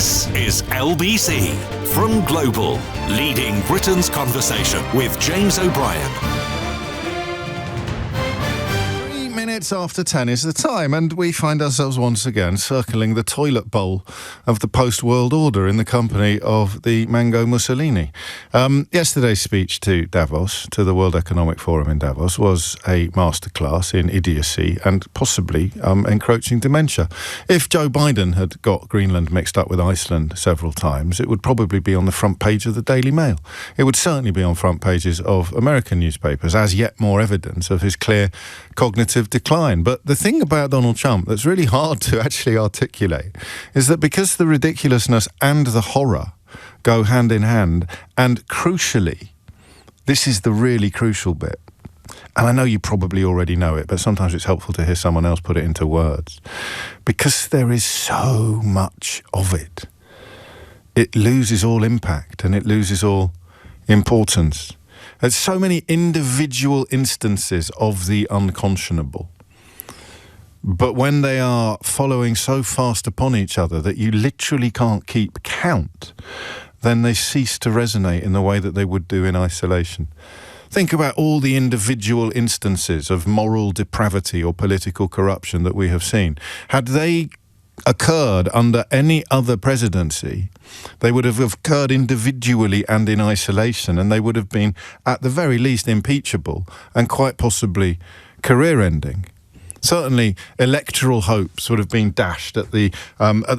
This is LBC from Global, leading Britain's conversation with James O'Brien. 3 minutes after 10 is the time, and we find ourselves once again circling the toilet bowl of the post-world order in the company of the Mango Mussolini. Yesterday's speech to Davos, to the World Economic Forum in Davos, was a masterclass in idiocy and possibly encroaching dementia. If Joe Biden had got Greenland mixed up with Iceland several times, it would probably be on the front page of the Daily Mail. It would certainly be on front pages of American newspapers as yet more evidence of his clear cognitive decline. But the thing about Donald Trump that's really hard to actually articulate is that because the ridiculousness and the horror go hand in hand, and crucially, this is the really crucial bit, and I know you probably already know it, but sometimes it's helpful to hear someone else put it into words, because there is so much of it, it loses all impact and it loses all importance. There's so many individual instances of the unconscionable. But when they are following so fast upon each other that you literally can't keep count, then they cease to resonate in the way that they would do in isolation. Think about all the individual instances of moral depravity or political corruption that we have seen. Had they occurred under any other presidency, they would have occurred individually and in isolation, and they would have been, at the very least, impeachable and quite possibly career-ending. Certainly, electoral hopes would have been dashed at the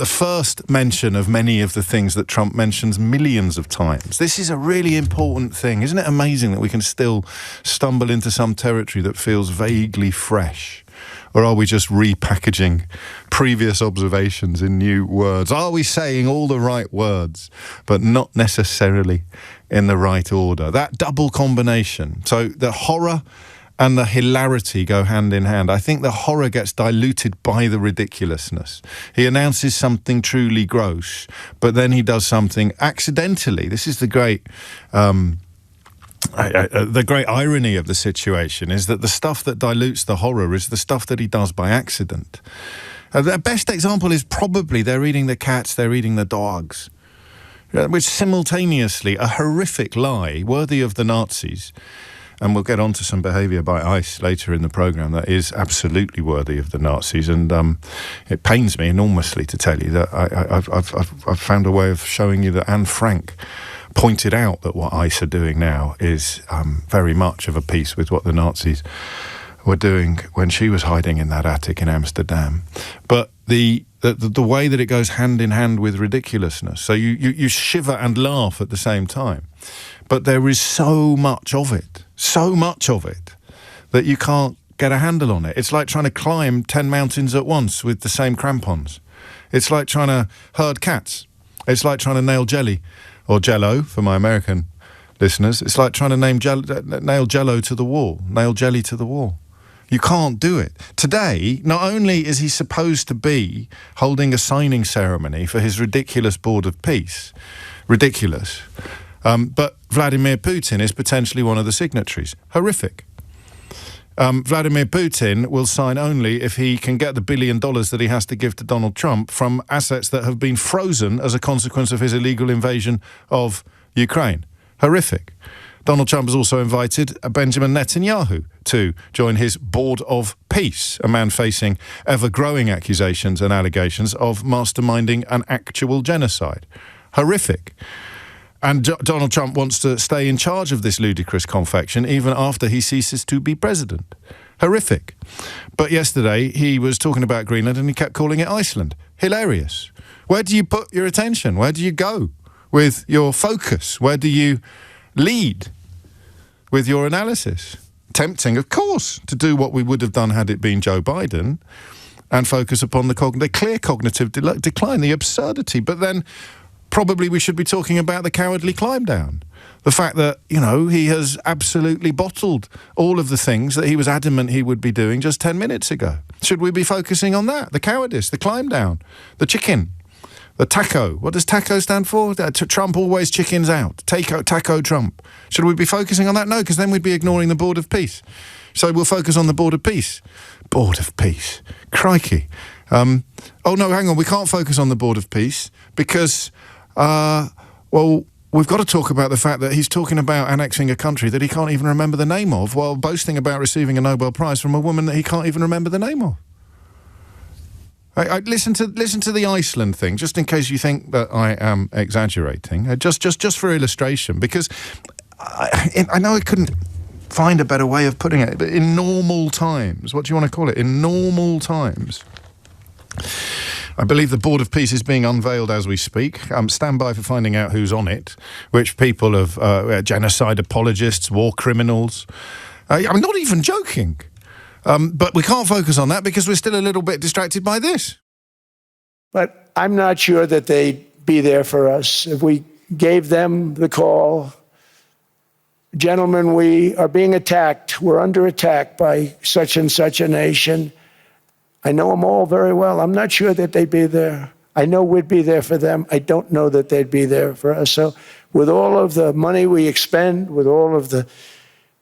first mention of many of the things that Trump mentions millions of times. This is a really important thing. Isn't it amazing that we can still stumble into some territory that feels vaguely fresh? Or are we just repackaging previous observations in new words? Are we saying all the right words, but not necessarily in the right order? That double combination. So the horror and the hilarity go hand in hand. I think the horror gets diluted by the ridiculousness. He announces something truly gross, but then he does something accidentally. This is the great irony of the situation, is that the stuff that dilutes the horror is the stuff that he does by accident. The best example is probably they're eating the cats, they're eating the dogs, which simultaneously a horrific lie worthy of the Nazis. And we'll get on to some behaviour by ICE later in the programme that is absolutely worthy of the Nazis. And it pains me enormously to tell you that I've found a way of showing you that Anne Frank pointed out that what ICE are doing now is very much of a piece with what the Nazis were doing when she was hiding in that attic in Amsterdam. But the way that it goes hand in hand with ridiculousness. So you shiver and laugh at the same time. But there is so much of it, that you can't get a handle on it. It's like trying to climb 10 mountains at once with the same crampons. It's like trying to herd cats. It's like trying to nail jelly, or jello for my American listeners. It's like trying to nail jello to the wall, nail jelly to the wall. You can't do it. Today, not only is he supposed to be holding a signing ceremony for his ridiculous Board of Peace, but Vladimir Putin is potentially one of the signatories. Horrific. Vladimir Putin will sign only if he can get the $1 billion that he has to give to Donald Trump from assets that have been frozen as a consequence of his illegal invasion of Ukraine. Horrific. Donald Trump has also invited Benjamin Netanyahu to join his Board of Peace, a man facing ever-growing accusations and allegations of masterminding an actual genocide. Horrific. And Donald Trump wants to stay in charge of this ludicrous confection even after he ceases to be president. Horrific. But yesterday he was talking about Greenland and he kept calling it Iceland. Hilarious. Where do you put your attention? Where do you go with your focus? Where do you lead with your analysis? Tempting, of course, to do what we would have done had it been Joe Biden and focus upon the clear cognitive decline, the absurdity. But then probably we should be talking about the cowardly climb down. The fact that, he has absolutely bottled all of the things that he was adamant he would be doing just 10 minutes ago. Should we be focusing on that? The cowardice, the climb down, the the taco. What does taco stand for? Trump always chickens out. Taco Trump. Should we be focusing on that? No, because then we'd be ignoring the Board of Peace. So we'll focus on the Board of Peace. Board of Peace. Crikey. Oh, no, hang on. We can't focus on the Board of Peace because, well, we've got to talk about the fact that he's talking about annexing a country that he can't even remember the name of while boasting about receiving a Nobel Prize from a woman that he can't even remember the name of. Listen to the Iceland thing, just in case you think that I am exaggerating, just for illustration, because I know I couldn't find a better way of putting it, but in normal times, what do you want to call it? In normal times, I believe the Board of Peace is being unveiled as we speak. Stand by for finding out who's on it, which people of genocide apologists, war criminals. I'm not even joking. But we can't focus on that because we're still a little bit distracted by this. But I'm not sure that they'd be there for us if we gave them the call. Gentlemen, we are being attacked. We're under attack by such and such a nation. I know them all very well. I'm not sure that they'd be there. I know we'd be there for them. I don't know that they'd be there for us. So with all of the money we expend, with all of the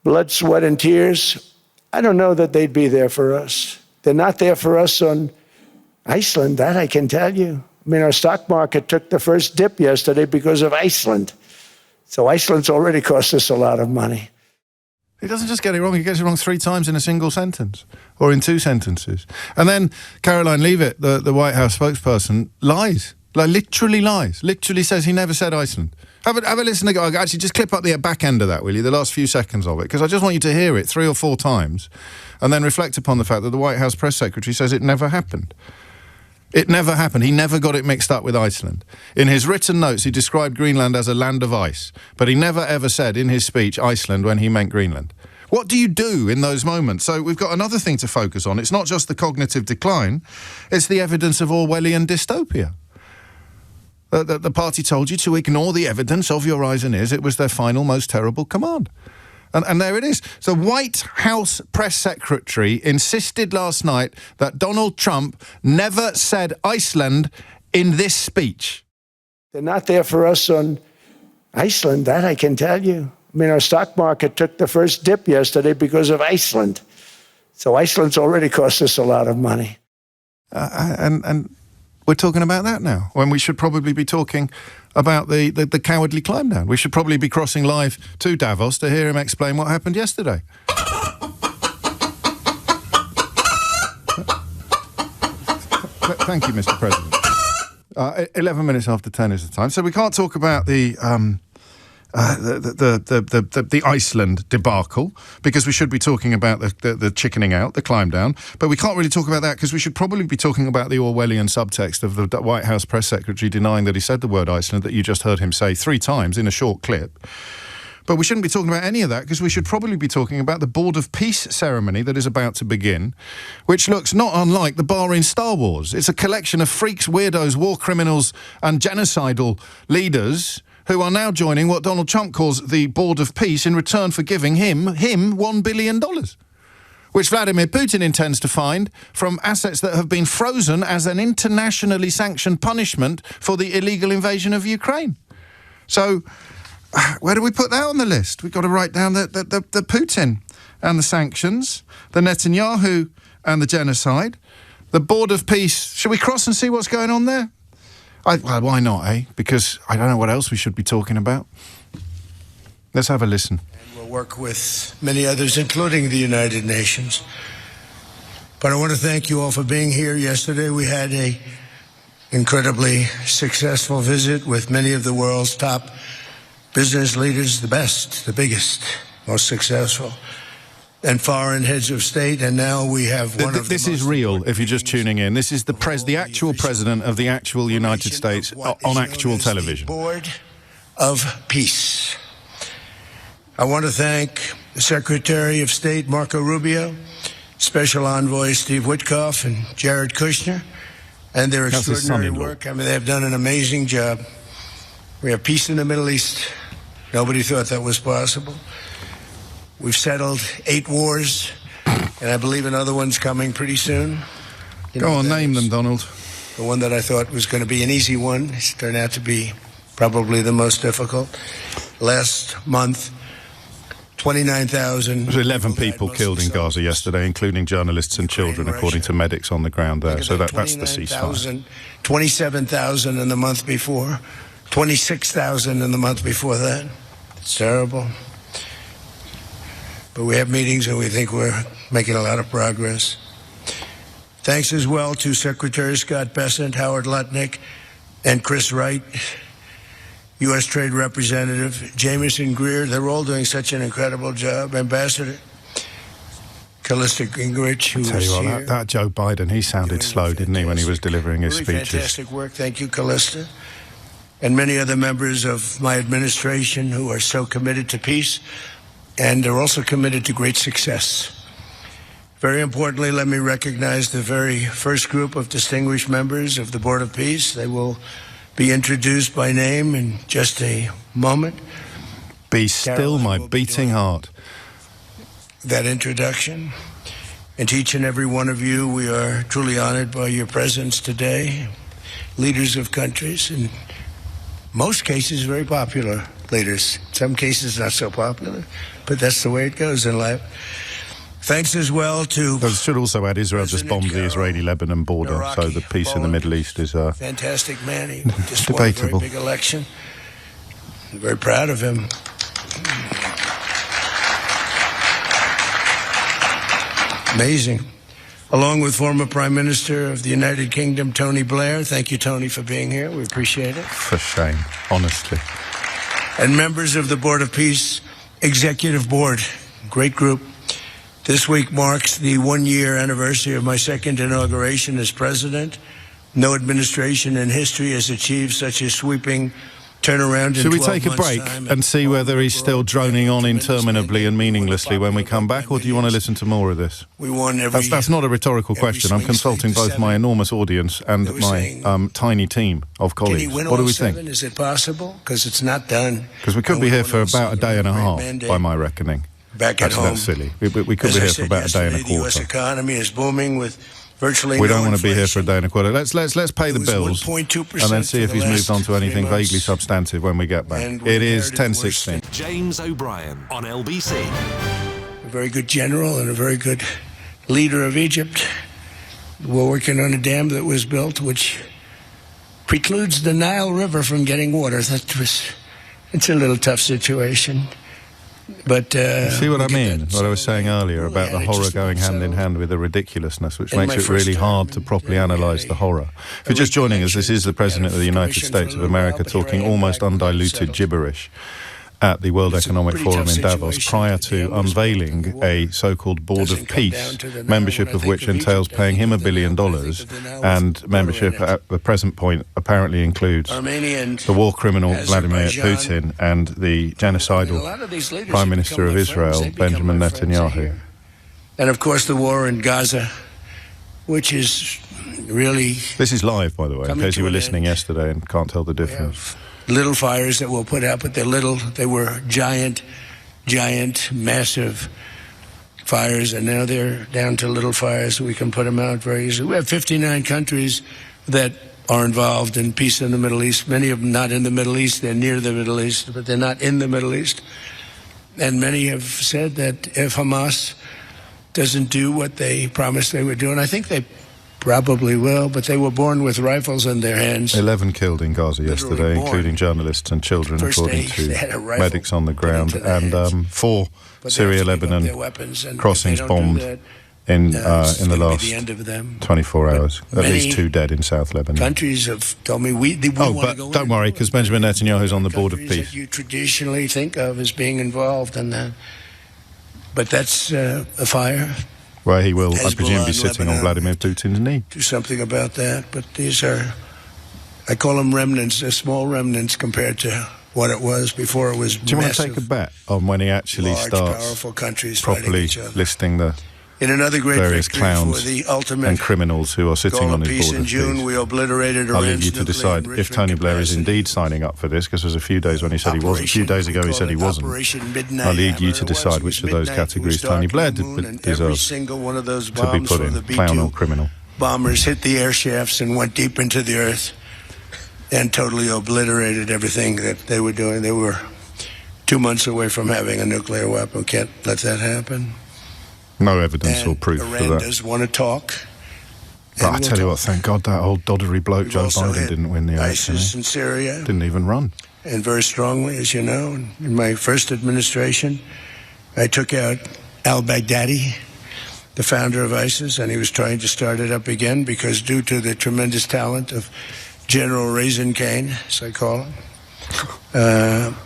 blood, sweat, and tears, I don't know that they'd be there for us. They're not there for us on Iceland, that I can tell you. I mean, our stock market took the first dip yesterday because of Iceland. So Iceland's already cost us a lot of money. He doesn't just get it wrong, he gets it wrong 3 times in a single sentence, or in 2 sentences. And then Caroline Leavitt, the White House spokesperson, lies. Like, literally lies. Literally says he never said Iceland. Have a listen to actually just clip up the back end of that, will you? The last few seconds of it, because I just want you to hear it 3 or 4 times, and then reflect upon the fact that the White House press secretary says it never happened. It never happened. He never got it mixed up with Iceland. In his written notes, he described Greenland as a land of ice, but he never ever said in his speech Iceland when he meant Greenland. What do you do in those moments? So we've got another thing to focus on. It's not just the cognitive decline, it's the evidence of Orwellian dystopia. The party told you to ignore the evidence of your eyes and ears. It was their final, most terrible command. And there it is. The White House press secretary insisted last night that Donald Trump never said Iceland in this speech. They're not there for us on Iceland, that I can tell you. I mean, our stock market took the first dip yesterday because of Iceland. So Iceland's already cost us a lot of money. And we're talking about that now, when we should probably be talking about the cowardly climb down. We should probably be crossing live to Davos to hear him explain what happened yesterday. Thank you, Mr. President. 11 minutes after 10 is the time. So we can't talk about the Iceland debacle, because we should be talking about the chickening out, the climb down. But we can't really talk about that because we should probably be talking about the Orwellian subtext of the White House press secretary denying that he said the word Iceland, that you just heard him say 3 times in a short clip. But we shouldn't be talking about any of that because we should probably be talking about the Board of Peace ceremony that is about to begin, which looks not unlike the bar in Star Wars. It's a collection of freaks, weirdos, war criminals and genocidal leaders who are now joining what Donald Trump calls the Board of Peace in return for giving him $1 billion, which Vladimir Putin intends to find from assets that have been frozen as an internationally sanctioned punishment for the illegal invasion of Ukraine. So where do we put that on the list? We've got to write down the Putin and the sanctions, the Netanyahu and the genocide, the Board of Peace. Should we cross and see what's going on there? Well, why not, eh? Because I don't know what else we should be talking about. Let's have a listen. And we'll work with many others, including the United Nations. But I want to thank you all for being here. Yesterday we had an incredibly successful visit with many of the world's top business leaders, the best, the biggest, most successful, and foreign heads of state, and now we have one of this is real, if you're just tuning in. This is the actual president of the actual United States on actual television. Board of Peace. I want to thank the Secretary of State, Marco Rubio, Special Envoy Steve Witkoff, and Jared Kushner, and their extraordinary work. I mean, they've done an amazing job. We have peace in the Middle East. Nobody thought that was possible. We've settled 8 wars, and I believe another one's coming pretty soon. Go on, name them, Donald. The one that I thought was going to be an easy one has turned out to be probably the most difficult. Last month, 29,000. There was 11 people killed in Gaza yesterday, including journalists and children, according to medics on the ground there. So that's the ceasefire. 27,000 in the month before, 26,000 in the month before that. It's terrible. But we have meetings and we think we're making a lot of progress. Thanks as well to Secretary Scott Bessent, Howard Lutnick, and Chris Wright, U.S. Trade Representative, Jamieson Greer. They're all doing such an incredible job. Ambassador Callista Gingrich, who was here. That Joe Biden, he sounded slow, didn't he, when he was delivering his speeches? Fantastic work. Thank you, Callista. And many other members of my administration who are so committed to peace and are also committed to great success. Very importantly, let me recognize the very first group of distinguished members of the Board of Peace. They will be introduced by name in just a moment. Be still, my beating heart. That introduction. And to each and every one of you, we are truly honored by your presence today. Leaders of countries, in most cases very popular leaders. Some cases not so popular, but that's the way it goes in life. Thanks as well to... I should also add, Israel just bombed the Israeli-Lebanon border, so the peace in the Middle East is fantastic man. He just won a very big election. I'm very proud of him. Amazing. Along with former Prime Minister of the United Kingdom, Tony Blair. Thank you, Tony, for being here. We appreciate it. For shame, honestly. And members of the Board of Peace Executive Board. Great group. This week marks the one-year anniversary of my second inauguration as president. No administration in history has achieved such a sweeping turnaround in 12 months' time. Should we take a break and see whether he's still droning on interminably and meaninglessly when we come back, or do you want to listen to more of this? We won that's not a rhetorical question. I'm consulting both my enormous audience and my tiny team of colleagues. What do we think? Is it possible? Because it's not done. Because we could be here for about a day and a half, by my reckoning. Back at home. That's silly. We could be here for about a day and a quarter. The U.S. economy is booming with virtually we don't want to be here for a day and a quarter. Let's pay the bills and then see if he's moved on to anything vaguely substantive when we get back. It is 10:16. James O'Brien on LBC. A very good general and a very good leader of Egypt. We're working on a dam that was built which precludes the Nile River from getting water. It's a little tough situation. But see what I mean? What I was saying earlier about the horror going hand in hand with the ridiculousness, which makes it really hard to properly analyse the horror. If you're just joining us, this is the President of the United States of America talking almost undiluted gibberish at the World Economic Forum in Davos prior to unveiling a so-called Board of Peace, membership of which entails paying him $1 billion, and membership at the present point apparently includes the war criminal Vladimir Putin and the genocidal Prime Minister of Israel, Benjamin Netanyahu. And of course the war in Gaza, which is really... This is live, by the way, in case you were listening yesterday and can't tell the difference. Little fires that we'll put out, but they're little. They were giant, massive fires, and now they're down to little fires. We can put them out very easily. We have 59 countries that are involved in peace in the Middle East. Many of them not in the Middle East. They're near the Middle East, but they're not in the Middle East. And many have said that if Hamas doesn't do what they promised they would do, and I think they probably will, but they were born with rifles in their hands. 11 killed in Gaza yesterday, including journalists and children, according to medics on the ground, and 4 Syria-Lebanon crossings bombed in the last 24 hours. At least 2 dead in South Lebanon. Countries have told me we but don't worry, because Benjamin Netanyahu is on the Board of Peace. That you traditionally think of as being involved in that. But that's a fire. Where he will, I presume, be sitting on Vladimir Putin's knee. Do something about that. But these are, I call them remnants. They're small remnants compared to what it was before it was massive. Do you want to take a bet on when he actually starts properly listing the various clowns and criminals who are sitting on his Board of Peace? I'll leave you to decide if Tony Blair is indeed signing up for this, because there's a few days when he said he wasn't. A few days ago he said he wasn't. I'll leave you to decide which of those categories Tony Blair deserves to be put in, clown or criminal. Bombers hit the air shafts and went deep into the earth and totally obliterated everything that they were doing. They were 2 months away from having a nuclear weapon. Can't let that happen. No evidence And or proof Iran for that. does want to talk. But I tell you what, thank God that old doddery bloke We've Joe also Biden hit didn't win the election. ISIS in Syria. Didn't even run. And very strongly, as you know, in my first administration, I took out al-Baghdadi, the founder of ISIS, and he was trying to start it up again because due to the tremendous talent of General Raisin Kane, as I call him,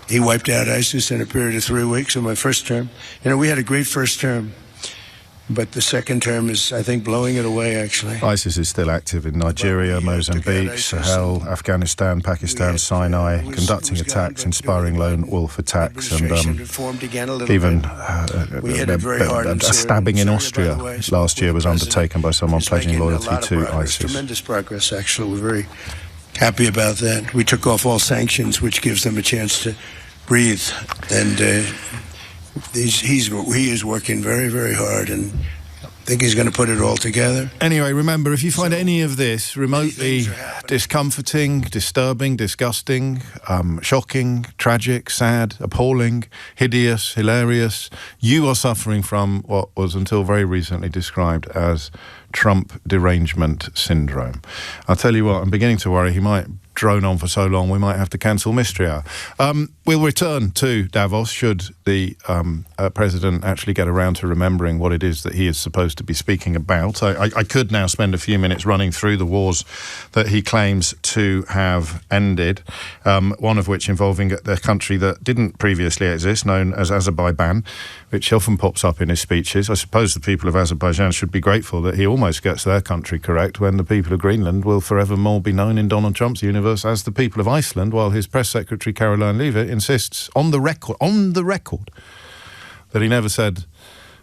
he wiped out ISIS in a period of 3 weeks in my first term. You know, we had a great first term, but the second term is, I think, blowing it away, actually. ISIS is still active in Nigeria, Mozambique, Sahel, Afghanistan, Pakistan, Sinai, conducting attacks, inspiring lone wolf attacks, and even a stabbing in Austria last year was undertaken by someone pledging loyalty to ISIS. Tremendous progress, actually. We're very happy about that. We took off all sanctions, which gives them a chance to breathe. And he is working very, very hard, and I think he's going to put it all together. Anyway, remember, if you find any of this remotely discomforting, disturbing, disgusting, shocking, tragic, sad, appalling, hideous, hilarious, you are suffering from what was until very recently described as Trump derangement syndrome. I'll tell you what, I'm beginning to worry he might drone on for so long we might have to cancel Mystery Hour. We'll return to Davos should the president actually get around to remembering what it is that he is supposed to be speaking about. I could now spend a few minutes running through the wars that he claims to have ended, one of which involving the country that didn't previously exist, known as Azerbaijan, which often pops up in his speeches. I suppose the people of Azerbaijan should be grateful that he almost gets their country correct when the people of Greenland will forevermore be known in Donald Trump's universe as the people of Iceland, while his press secretary Caroline Leavitt insists on the record that he never said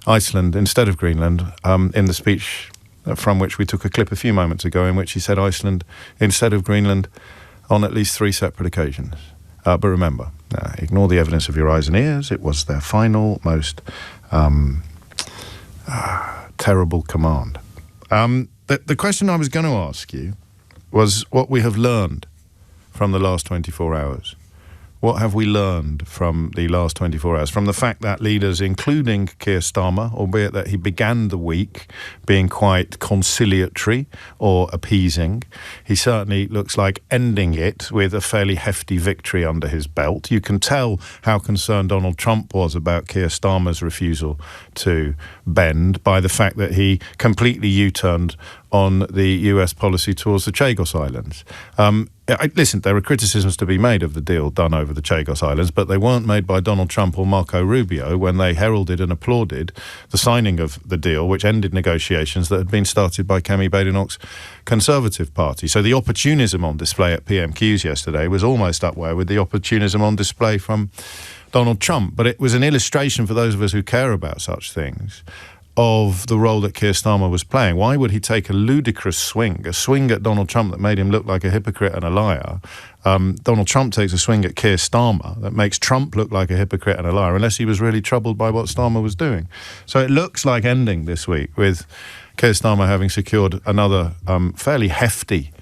Iceland instead of Greenland in the speech from which we took a clip a few moments ago, in which he said Iceland instead of Greenland on at least 3 separate occasions. But remember, ignore the evidence of your eyes and ears. It was their final, most terrible command. The question I was going to ask you was what we have learned from the last 24 hours. What have we learned from the last 24 hours? From the fact that leaders, including Keir Starmer, albeit that he began the week being quite conciliatory or appeasing, he certainly looks like ending it with a fairly hefty victory under his belt. You can tell how concerned Donald Trump was about Keir Starmer's refusal to bend by the fact that he completely U-turned on the US policy towards the Chagos Islands. Listen, there are criticisms to be made of the deal done over the Chagos Islands, but they weren't made by Donald Trump or Marco Rubio when they heralded and applauded the signing of the deal, which ended negotiations that had been started by Kemi Badenoch's Conservative Party. So the opportunism on display at PMQs yesterday was almost up there with the opportunism on display from Donald Trump. But it was an illustration for those of us who care about such things of the role that Keir Starmer was playing. Why would he take a ludicrous swing at Donald Trump that made him look like a hypocrite and a liar? Donald Trump takes a swing at Keir Starmer that makes Trump look like a hypocrite and a liar, unless he was really troubled by what Starmer was doing. So it looks like ending this week with Keir Starmer having secured another fairly hefty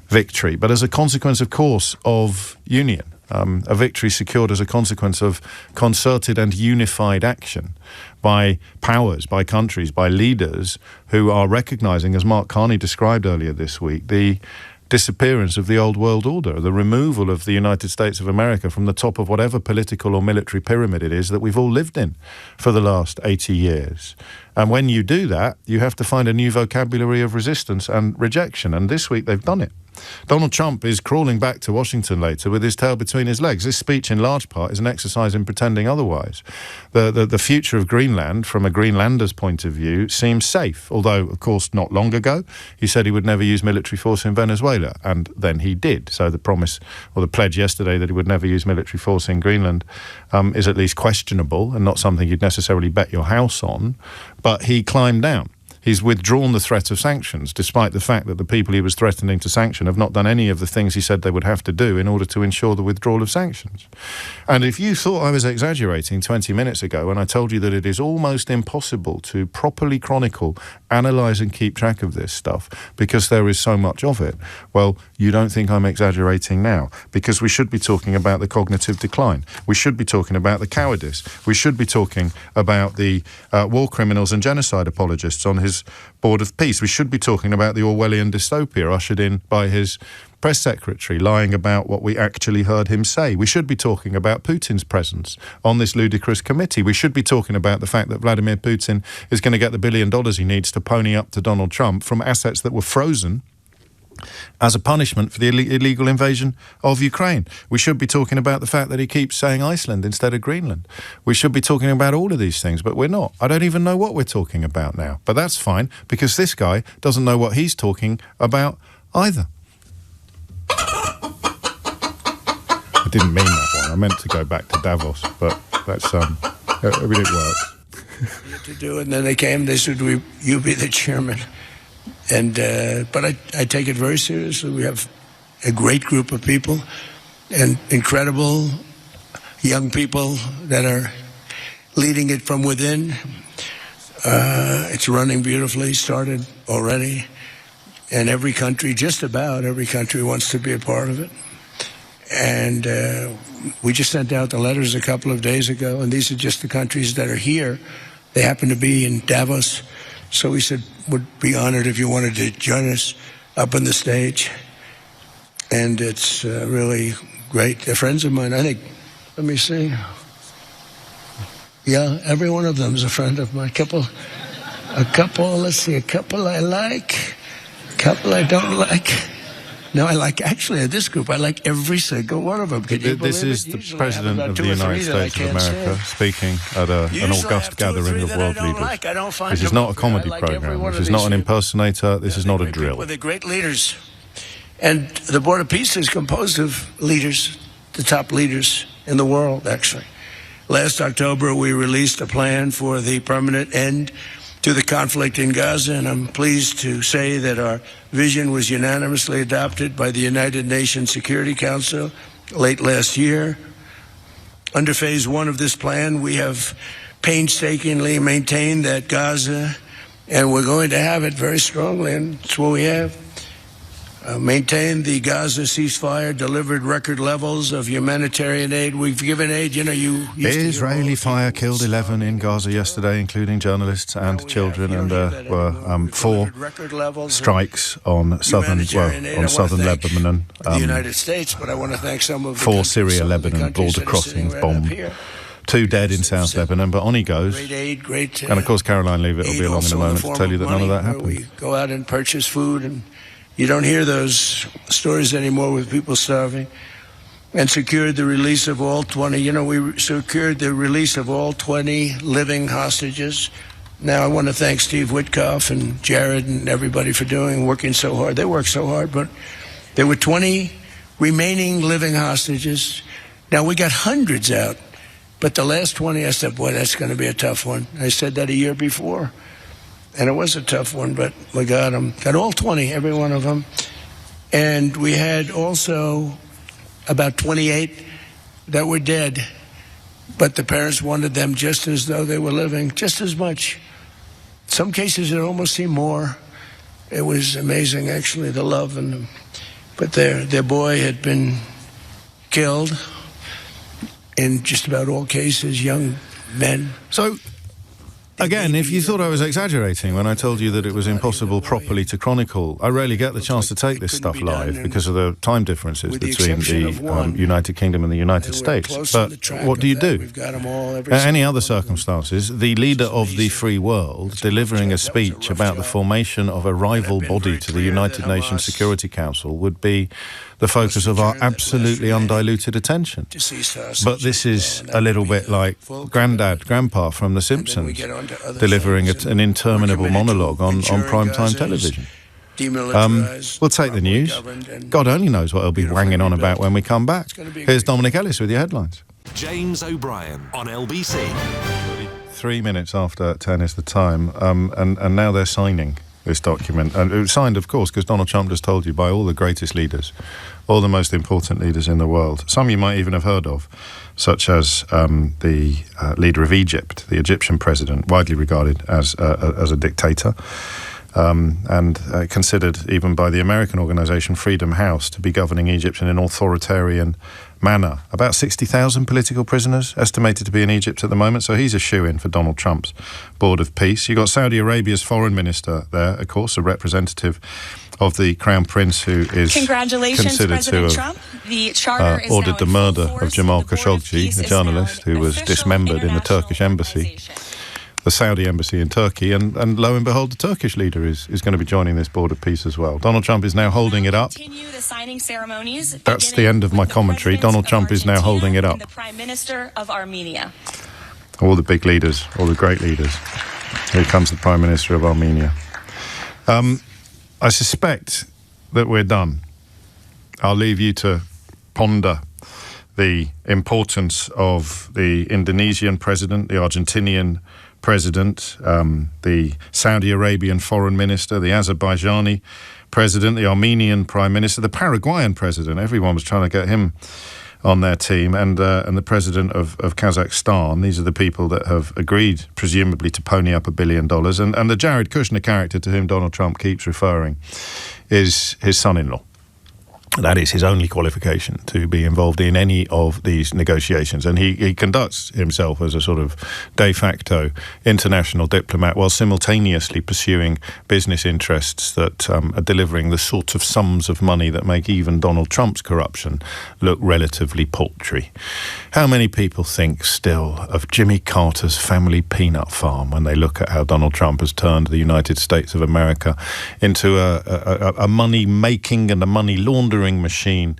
victory, but as a consequence, of course, of union. A victory secured as a consequence of concerted and unified action by powers, by countries, by leaders who are recognising, as Mark Carney described earlier this week, the disappearance of the old world order, the removal of the United States of America from the top of whatever political or military pyramid it is that we've all lived in for the last 80 years. And when you do that, you have to find a new vocabulary of resistance and rejection. And this week they've done it. Donald Trump is crawling back to Washington later with his tail between his legs. This speech, in large part, is an exercise in pretending otherwise. The future of Greenland, from a Greenlander's point of view, seems safe. Although, of course, not long ago, he said he would never use military force in Venezuela, and then he did. So the promise, or the pledge yesterday that he would never use military force in Greenland is at least questionable and not something you'd necessarily bet your house on. But he climbed down He's withdrawn the threat of sanctions, despite the fact that the people he was threatening to sanction have not done any of the things he said they would have to do in order to ensure the withdrawal of sanctions. And if you thought I was exaggerating 20 minutes ago when I told you that it is almost impossible to properly chronicle, analyse and keep track of this stuff because there is so much of it, well, you don't think I'm exaggerating now, because we should be talking about the cognitive decline. We should be talking about the cowardice. We should be talking about the war criminals and genocide apologists on his board of peace. We should be talking about the Orwellian dystopia ushered in by his press secretary lying about what we actually heard him say. We should be talking about Putin's presence on this ludicrous committee. We should be talking about the fact that Vladimir Putin is going to get the $1 billion he needs to pony up to Donald Trump from assets that were frozen as a punishment for the illegal invasion of Ukraine. We should be talking about the fact that he keeps saying Iceland instead of Greenland. We should be talking about all of these things, but we're not. I don't even know what we're talking about now. But that's fine, because this guy doesn't know what he's talking about either. I didn't mean that one. I meant to go back to Davos, but that's everything works. To do it, and then they came. They said, "You be the chairman." And but I take it very seriously. We have a great group of people and incredible young people that are leading it from within. It's running beautifully, started already. And every country, just about every country, wants to be a part of it. And we just sent out the letters a couple of days ago, and these are just the countries that are here. They happen to be in Davos. So we said, would be honored if you wanted to join us up on the stage. And it's really great. They're friends of mine, I think. Let me see. Yeah, every one of them is a friend of mine. A couple, let's see, a couple I like, a couple I don't like. No, I like, actually, this group, I like every single one of them. Can you This is believe it? the President of the United States of America speaking at an august gathering of world leaders. This is not a comedy program. This is not an impersonator. This is not a drill. They're great leaders. And the Board of Peace is composed of leaders, the top leaders in the world, actually. Last October, we released a plan for the permanent end to the conflict in Gaza, and I'm pleased to say that our vision was unanimously adopted by the United Nations Security Council late last year. Under phase one of this plan, we have painstakingly maintained that Gaza, and we're going to have it very strongly, and it's what we have, maintained the Gaza ceasefire, delivered record levels of humanitarian aid. We've given aid, Israeli fire killed 11 in Gaza yesterday, including journalists and children, and there were 4 strikes on southern Lebanon. The United States, but I want to thank some of the 4 Syria-Lebanon border crossings bombed. 2 dead in South Lebanon, but on he goes. Great and of course, Caroline Leavitt will be along in a moment to tell you that none of that happened. We go out and purchase food, and you don't hear those stories anymore with people starving. And secured the release of all 20, we secured the release of all 20 living hostages. Now I want to thank Steve Witkoff and Jared and everybody for working so hard. They worked so hard, but there were 20 remaining living hostages. Now we got hundreds out, but the last 20, I said, boy, that's going to be a tough one. I said that a year before. And it was a tough one, but we got them. Got all 20, every one of them. And we had also about 28 that were dead. But the parents wanted them just as though they were living, just as much. In some cases, it almost seemed more. It was amazing, actually, the love. But their boy had been killed in just about all cases, young men. So, again, if you thought I was exaggerating when I told you that it was impossible properly to chronicle, I rarely get the chance to take this stuff live because of the time differences between the United Kingdom and the United States. But what do you do? In any other circumstances, the leader of the free world delivering a speech about the formation of a rival body to the United Nations Security Council would be the focus of our absolutely undiluted attention. But this is a little bit like Grandpa from The Simpsons delivering an interminable monologue on primetime television. We'll take the news. God only knows what he'll be wanging on about when we come back. Here's Dominic Ellis with your headlines. James O'Brien on LBC. 3 minutes after 10 is the time, and now they're signing this document. And it was signed, of course, because Donald Trump just told you, by all the greatest leaders, all the most important leaders in the world. Some you might even have heard of, such as the leader of Egypt, the Egyptian president, widely regarded as a dictator, and considered even by the American organisation Freedom House to be governing Egypt in an authoritarian manner. About 60,000 political prisoners estimated to be in Egypt at the moment, so he's a shoo-in for Donald Trump's Board of Peace. You've got Saudi Arabia's foreign minister there, of course, a representative of the Crown Prince, who is considered President to Trump. The charter is ordered now the in murder full of force. Jamal The Board of Khashoggi, Peace a is journalist now who was official dismembered in the Turkish embassy, organization. the Saudi embassy in Turkey, and lo and behold, the Turkish leader is going to be joining this Board of Peace as well. Donald Trump is now holding it up. Continue the signing ceremonies. That's the end of my commentary. Donald Trump is now holding it up. The Prime Minister of Armenia. All the big leaders, all the great leaders. Here comes the Prime Minister of Armenia. I suspect that we're done. I'll leave you to ponder the importance of the Indonesian president, the Argentinian president, the Saudi Arabian foreign minister, the Azerbaijani president, the Armenian prime minister, the Paraguayan president. Everyone was trying to get him on their team, and the president of Kazakhstan. These are the people that have agreed, presumably, to pony up $1 billion. And the Jared Kushner character to whom Donald Trump keeps referring is his son-in-law. That is his only qualification to be involved in any of these negotiations. And he conducts himself as a sort of de facto international diplomat while simultaneously pursuing business interests that are delivering the sorts of sums of money that make even Donald Trump's corruption look relatively paltry. How many people think still of Jimmy Carter's family peanut farm when they look at how Donald Trump has turned the United States of America into a money-making and a money-laundering machine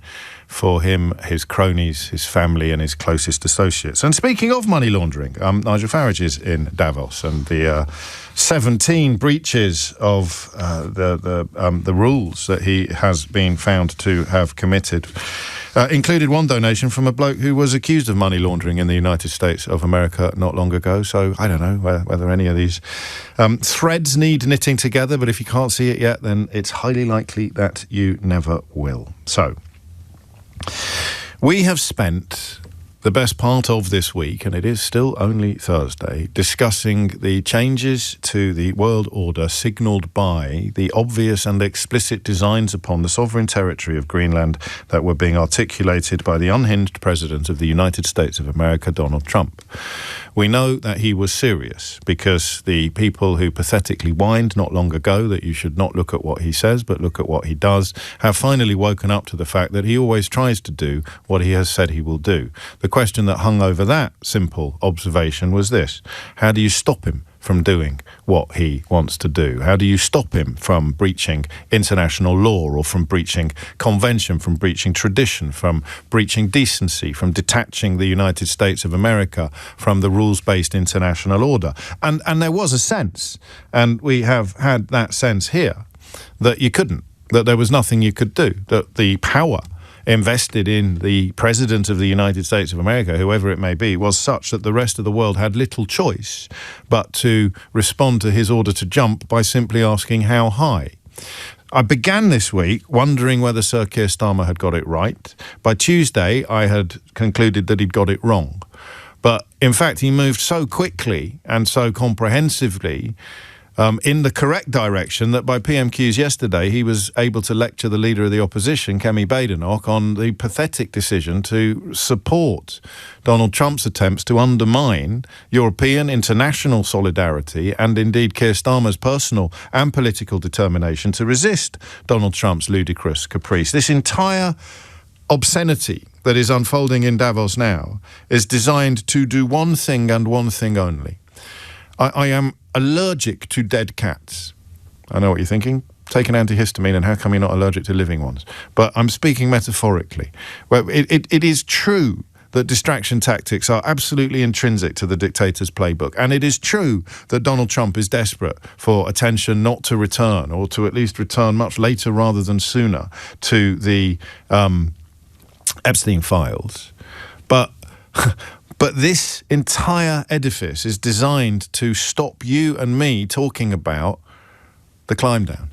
for him, his cronies, his family, and his closest associates? And speaking of money laundering, Nigel Farage is in Davos, and the 17 breaches of the rules that he has been found to have committed included one donation from a bloke who was accused of money laundering in the United States of America not long ago. So I don't know whether any of these threads need knitting together, but if you can't see it yet, then it's highly likely that you never will. So we have spent the best part of this week, and it is still only Thursday, discussing the changes to the world order signalled by the obvious and explicit designs upon the sovereign territory of Greenland that were being articulated by the unhinged President of the United States of America, Donald Trump. We know that he was serious because the people who pathetically whined not long ago that you should not look at what he says but look at what he does have finally woken up to the fact that he always tries to do what he has said he will do. The question that hung over that simple observation was this: how do you stop him from doing what he wants to do? How do you stop him from breaching international law, or from breaching convention, from breaching tradition, from breaching decency, from detaching the United States of America from the rules-based international order? And there was a sense, and we have had that sense here, that you couldn't, that there was nothing you could do, that the power invested in the President of the United States of America, whoever it may be, was such that the rest of the world had little choice but to respond to his order to jump by simply asking how high. I began this week wondering whether Sir Keir Starmer had got it right. By Tuesday, I had concluded that he'd got it wrong. But in fact, he moved so quickly and so comprehensively in the correct direction that by PMQs yesterday he was able to lecture the leader of the opposition, Kemi Badenoch, on the pathetic decision to support Donald Trump's attempts to undermine European international solidarity and indeed Keir Starmer's personal and political determination to resist Donald Trump's ludicrous caprice. This entire obscenity that is unfolding in Davos now is designed to do one thing and one thing only. I am allergic to dead cats. I know what you're thinking. Take an antihistamine, and how come you're not allergic to living ones? But I'm speaking metaphorically. Well, it is true that distraction tactics are absolutely intrinsic to the dictator's playbook. And it is true that Donald Trump is desperate for attention not to return, or to at least return much later rather than sooner, to the Epstein files. But But this entire edifice is designed to stop you and me talking about the climb down.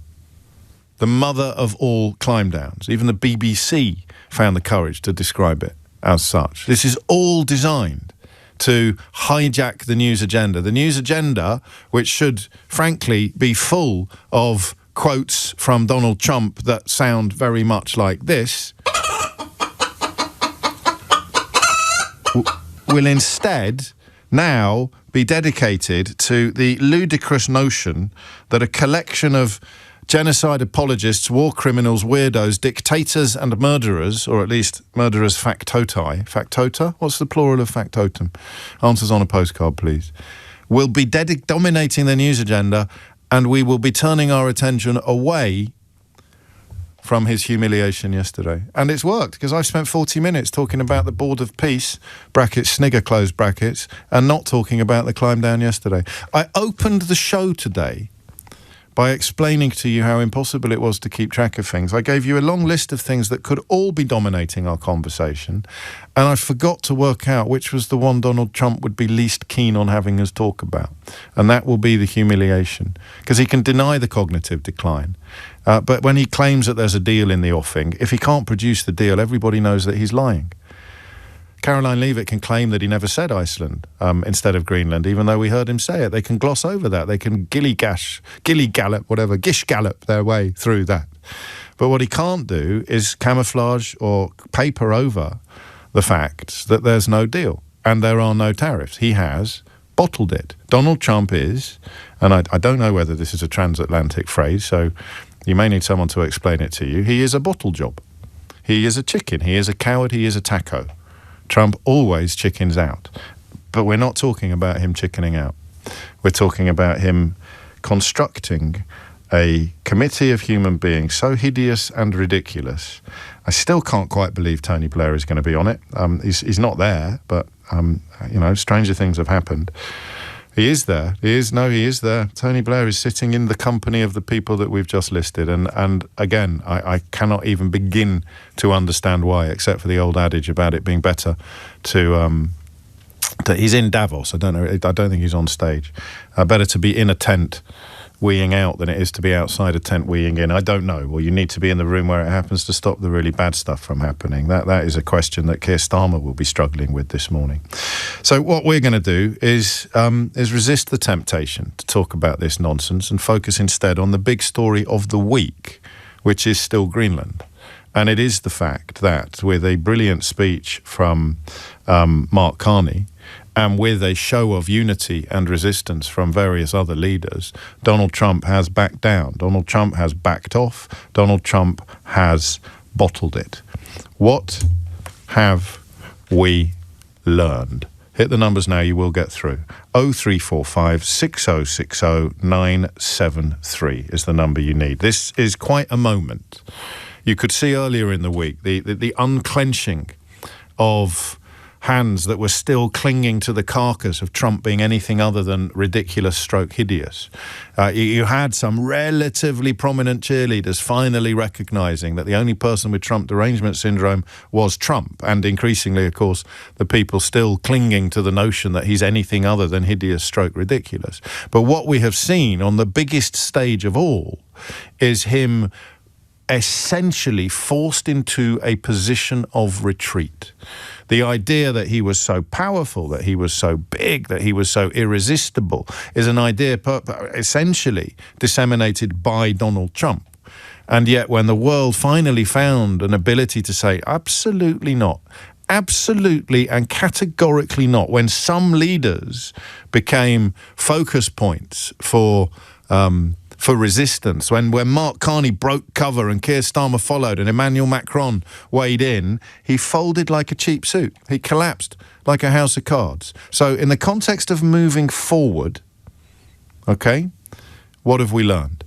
The mother of all climb downs. Even the BBC found the courage to describe it as such. This is all designed to hijack the news agenda. The news agenda, which should, frankly, be full of quotes from Donald Trump that sound very much like this, will instead now be dedicated to the ludicrous notion that a collection of genocide apologists, war criminals, weirdos, dictators and murderers, or at least murderers factoti. Factota? What's the plural of factotum? Answers on a postcard, please. Will be dominating the news agenda, and we will be turning our attention away from his humiliation yesterday. And it's worked, because I've spent 40 minutes talking about the Board of Peace, brackets, snigger, close brackets, and not talking about the climb down yesterday. I opened the show today by explaining to you how impossible it was to keep track of things. I gave you a long list of things that could all be dominating our conversation, and I forgot to work out which was the one Donald Trump would be least keen on having us talk about, and that will be the humiliation, because he can deny the cognitive decline. But when he claims that there's a deal in the offing, if he can't produce the deal, everybody knows that he's lying. Caroline Leavitt can claim that he never said Iceland instead of Greenland, even though we heard him say it. They can gloss gish gallop their way through that. But what he can't do is camouflage or paper over the fact that there's no deal and there are no tariffs. He has bottled it. Donald Trump is, and I don't know whether this is a transatlantic phrase, so you may need someone to explain it to you. He is a bottle job. He is a chicken. He is a coward. He is a taco. Trump always chickens out. But we're not talking about him chickening out. We're talking about him constructing a committee of human beings so hideous and ridiculous. I still can't quite believe Tony Blair is going to be on it. He's not there, but, stranger things have happened. He is there. He is there. Tony Blair is sitting in the company of the people that we've just listed. And again, I cannot even begin to understand why, except for the old adage about it being better to he's in Davos. I don't think he's on stage. Better to be in a tent weeing out than it is to be outside a tent weeing in. I don't know. Well, you need to be in the room where it happens to stop the really bad stuff from happening. That is a question that Keir Starmer will be struggling with this morning. So what we're going to do is resist the temptation to talk about this nonsense and focus instead on the big story of the week, which is still Greenland. And it is the fact that with a brilliant speech from Mark Carney, and with a show of unity and resistance from various other leaders, Donald Trump has backed down. Donald Trump has backed off. Donald Trump has bottled it. What have we learned? Hit the numbers now, you will get through. 0345 6060 973 is the number you need. This is quite a moment. You could see earlier in the week the unclenching of hands that were still clinging to the carcass of Trump being anything other than ridiculous stroke hideous. You had some relatively prominent cheerleaders finally recognizing that the only person with Trump derangement syndrome was Trump, and increasingly, of course, the people still clinging to the notion that he's anything other than hideous stroke ridiculous. But what we have seen on the biggest stage of all is him essentially forced into a position of retreat. The idea that he was so powerful, that he was so big, that he was so irresistible is an idea essentially disseminated by Donald Trump. And yet when the world finally found an ability to say, absolutely not, absolutely and categorically not, when some leaders became focus points for resistance, when Mark Carney broke cover and Keir Starmer followed and Emmanuel Macron weighed in, he folded like a cheap suit. He collapsed like a house of cards. So in the context of moving forward, okay, what have we learned?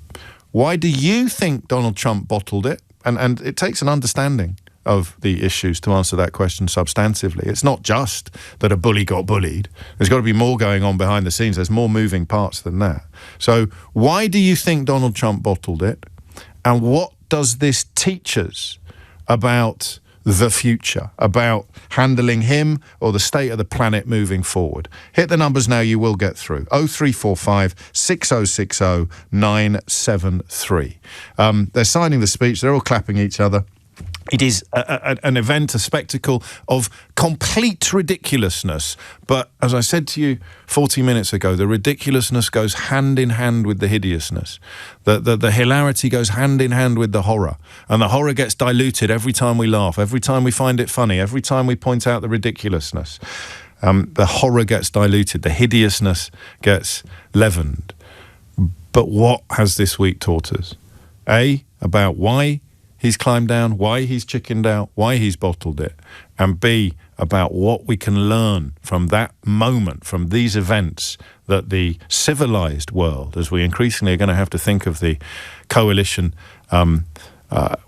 Why do you think Donald Trump bottled it? And it takes an understanding of the issues to answer that question substantively. It's not just that a bully got bullied. There's got to be more going on behind the scenes. There's more moving parts than that. So why do you think Donald Trump bottled it? And what does this teach us about the future, about handling him or the state of the planet moving forward. Hit the numbers now, you will get through. 0345 6060 973. They're signing the speech, they're all clapping each other. It is an event, a spectacle of complete ridiculousness. But as I said to you 40 minutes ago, the ridiculousness goes hand in hand with the hideousness. The hilarity goes hand in hand with the horror. And the horror gets diluted every time we laugh, every time we find it funny, every time we point out the ridiculousness. The horror gets diluted, the hideousness gets leavened. But what has this week taught us? A, about why he's climbed down, why he's chickened out, why he's bottled it, and B, about what we can learn from that moment, from these events, that the civilized world, as we increasingly are going to have to think of the coalition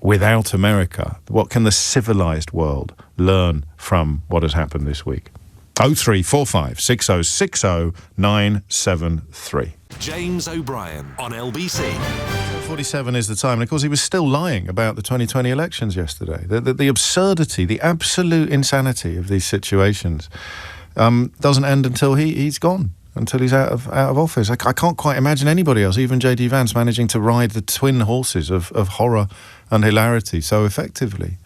without America, what can the civilized world learn from what has happened this week? 0345 6060 973. James O'Brien on LBC. 47 is the time, and of course he was still lying about the 2020 elections yesterday. The absurdity, the absolute insanity of these situations doesn't end until he's gone, until he's out of office. I can't quite imagine anybody else, even J.D. Vance, managing to ride the twin horses of horror and hilarity so effectively.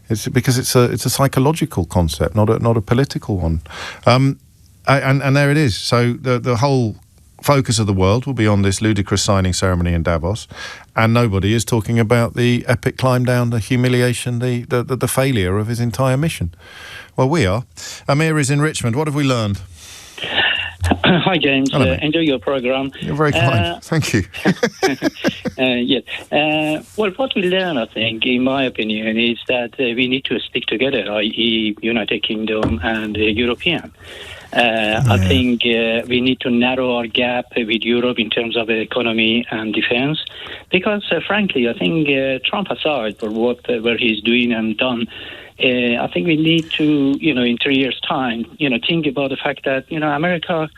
It's because it's a psychological concept, not a political one. And there it is. So the whole focus of the world will be on this ludicrous signing ceremony in Davos, and nobody is talking about the epic climb down, the humiliation, the failure of his entire mission. Well, we are. Amir is in Richmond. What have we learned? Hi, James. Hello, enjoy your program. You're very kind. Thank you. Yes. Well, what we learn, I think, in my opinion, is that we need to stick together, i.e. United Kingdom and European. I think we need to narrow our gap with Europe in terms of economy and defense, because, frankly, I think Trump aside for what he's doing and done, I think we need to, in 3 years' time, think about the fact that, America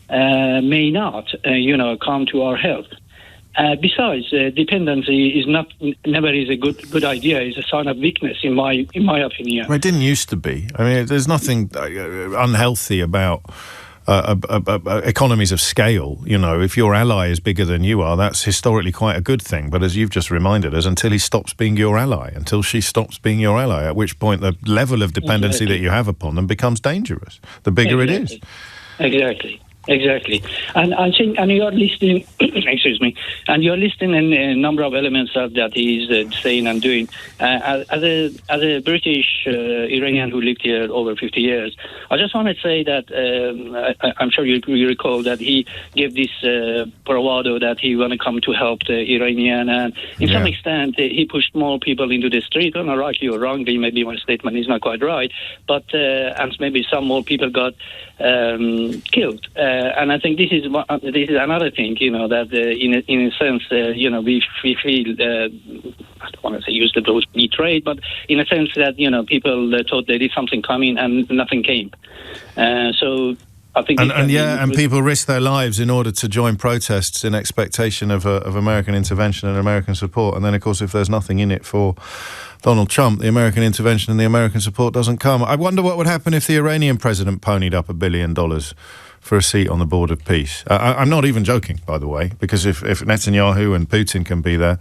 may not, come to our help. Besides, dependency is never is a good idea. It's a sign of weakness, in my opinion. Well, it didn't used to be. I mean, there's nothing unhealthy about economies of scale. If your ally is bigger than you are, that's historically quite a good thing. But as you've just reminded us, until he stops being your ally, until she stops being your ally, at which point the level of dependency that you have upon them becomes dangerous. The bigger it is. Exactly. And I think, and you're listing, excuse me, and you're listing a number of elements that he's saying and doing. As a British Iranian who lived here over 50 years, I just want to say that I'm sure you recall that he gave this bravado that he want to come to help the Iranian, and in some extent he pushed more people into the street. I don't know, rightly or wrongly, maybe my statement is not quite right, but and maybe some more people got killed. And I think this is another thing, that in a sense, we feel, I don't want to say use the word betrayed, but in a sense that, people thought there is something coming and nothing came. So I think... And people risk their lives in order to join protests in expectation of American intervention and American support. And then, of course, if there's nothing in it for Donald Trump, the American intervention and the American support doesn't come. I wonder what would happen if the Iranian president ponied up $1 billion for a seat on the board of peace. I'm not even joking, by the way, because if Netanyahu and Putin can be there,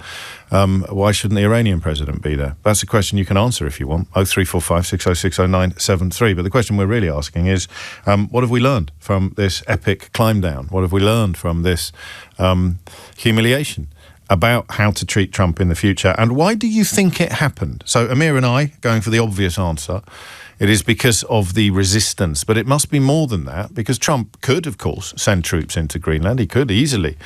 why shouldn't the Iranian president be there? That's a question you can answer if you want. 0345 6060 973. But the question we're really asking is, what have we learned from this epic climb down? What have we learned from this humiliation about how to treat Trump in the future? And why do you think it happened? So Amir and I, going for the obvious answer, it is because of the resistance. But it must be more than that, because Trump could, of course, send troops into Greenland. He could easily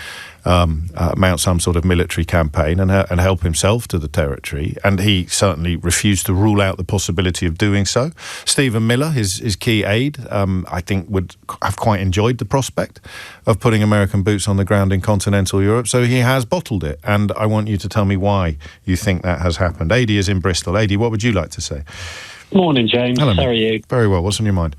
mount some sort of military campaign and help himself to the territory. And he certainly refused to rule out the possibility of doing so. Stephen Miller, his key aide, I think would have quite enjoyed the prospect of putting American boots on the ground in continental Europe. So he has bottled it. And I want you to tell me why you think that has happened. Adi is in Bristol. Adi, what would you like to say? Morning, James. Hello, How are you? Very well. What's on your mind?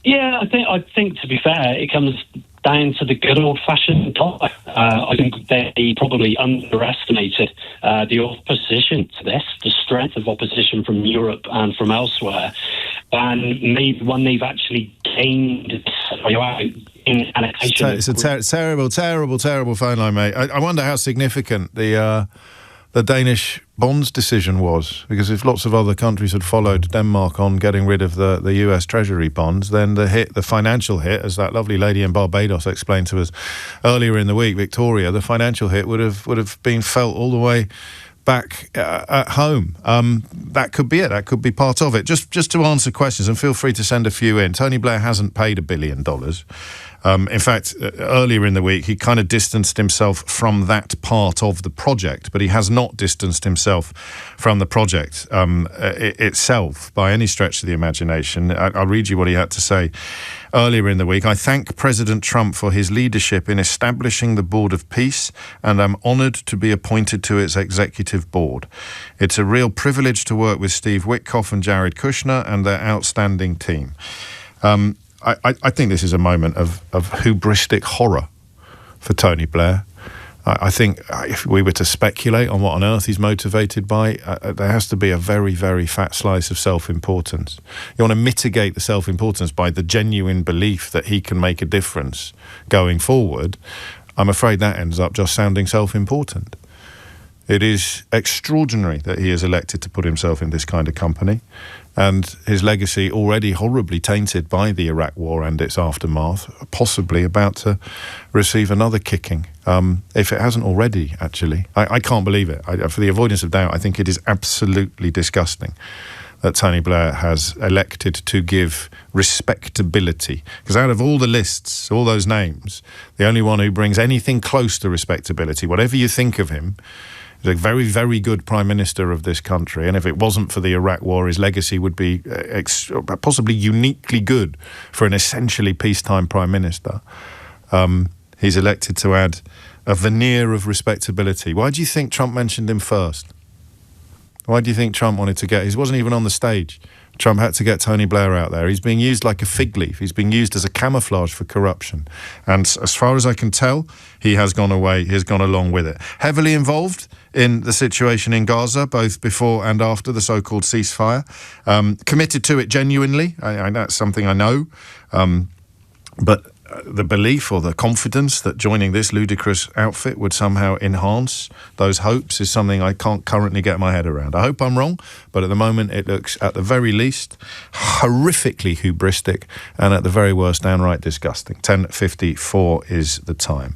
Yeah, I think to be fair, it comes down to the good old-fashioned dollar. I think they probably underestimated the opposition to this, the strength of opposition from Europe and from elsewhere. And maybe when they've actually gained in allocation... It's a terrible phone line, mate. I wonder how significant the Danish bonds decision was, because if lots of other countries had followed Denmark on getting rid of the US Treasury bonds, then the financial hit, as that lovely lady in Barbados explained to us earlier in the week, Victoria, the financial hit would have been felt all the way back at home. That could be it. That could be part of it. Just to answer questions, and feel free to send a few in. Tony Blair hasn't paid $1 billion. In fact, earlier in the week, he kind of distanced himself from that part of the project, but he has not distanced himself from the project itself by any stretch of the imagination. I'll read you what he had to say earlier in the week. I thank President Trump for his leadership in establishing the Board of Peace, and I'm honoured to be appointed to its executive board. It's a real privilege to work with Steve Witkoff and Jared Kushner and their outstanding team. I think this is a moment of hubristic horror for Tony Blair. I think if we were to speculate on what on earth he's motivated by, there has to be a very, very fat slice of self-importance. You want to mitigate the self-importance by the genuine belief that he can make a difference going forward. I'm afraid that ends up just sounding self-important. It is extraordinary that he is elected to put himself in this kind of company, and his legacy already horribly tainted by the Iraq war and its aftermath, possibly about to receive another kicking, if it hasn't already, actually. I can't believe it. For the avoidance of doubt, I think it is absolutely disgusting that Tony Blair has elected to give respectability. Because out of all the lists, all those names, the only one who brings anything close to respectability, whatever you think of him, is a very, very good Prime Minister of this country. And if it wasn't for the Iraq war, his legacy would be possibly uniquely good for an essentially peacetime Prime Minister. He's elected to add a veneer of respectability. Why do you think Trump mentioned him first? Why do you think Trump wanted to get... He wasn't even on the stage. Trump had to get Tony Blair out there. He's being used like a fig leaf. He's being used as a camouflage for corruption. And as far as I can tell, he has gone away, he has gone along with it. Heavily involved in the situation in Gaza, both before and after the so-called ceasefire. Committed to it genuinely. That's something I know. But the belief or the confidence that joining this ludicrous outfit would somehow enhance those hopes is something I can't currently get my head around. I hope I'm wrong, but at the moment it looks, at the very least, horrifically hubristic, and at the very worst, downright disgusting. 10:54 is the time.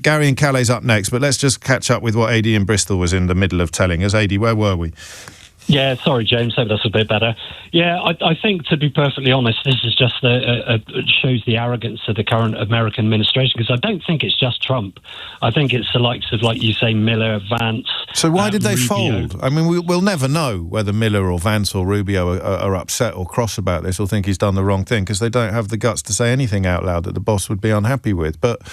Gary in Calais is up next, but let's just catch up with what AD in Bristol was in the middle of telling us. AD, where were we? Yeah, sorry, James. Hope that's a bit better. Yeah, I think, to be perfectly honest, this is just shows the arrogance of the current American administration, because I don't think it's just Trump. I think it's the likes of, like you say, Miller, Vance. So why did they Rubio. fold? I mean, we'll never know whether Miller or Vance or Rubio are upset or cross about this or think he's done the wrong thing, because they don't have the guts to say anything out loud that the boss would be unhappy with. But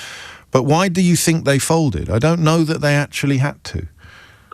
why do you think they folded? I don't know that they actually had to.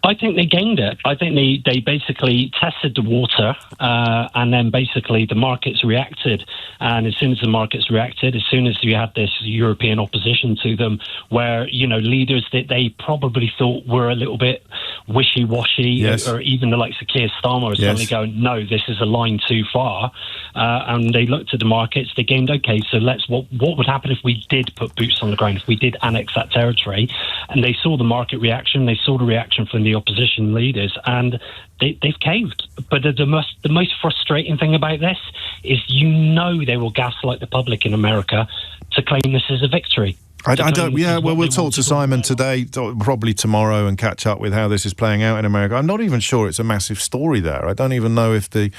I think they gained it. I think they basically tested the water, and then basically the markets reacted. And as soon as the markets reacted, as soon as you had this European opposition to them, where, you know, leaders that they probably thought were a little bit wishy-washy, yes, or even the likes of Keir Starmer are suddenly going, no, this is a line too far. And they looked at the markets, they gained, okay, so what would happen if we did put boots on the ground, if we did annex that territory? And they saw the market reaction, they saw the reaction from the opposition leaders, and they've caved. But the most frustrating thing about this is, you know, they will gaslight the public in America to claim this as a victory. I don't. Yeah, well, we'll talk to Simon today, probably tomorrow, and catch up with how this is playing out in America. I'm not even sure it's a massive story there. I don't even know if the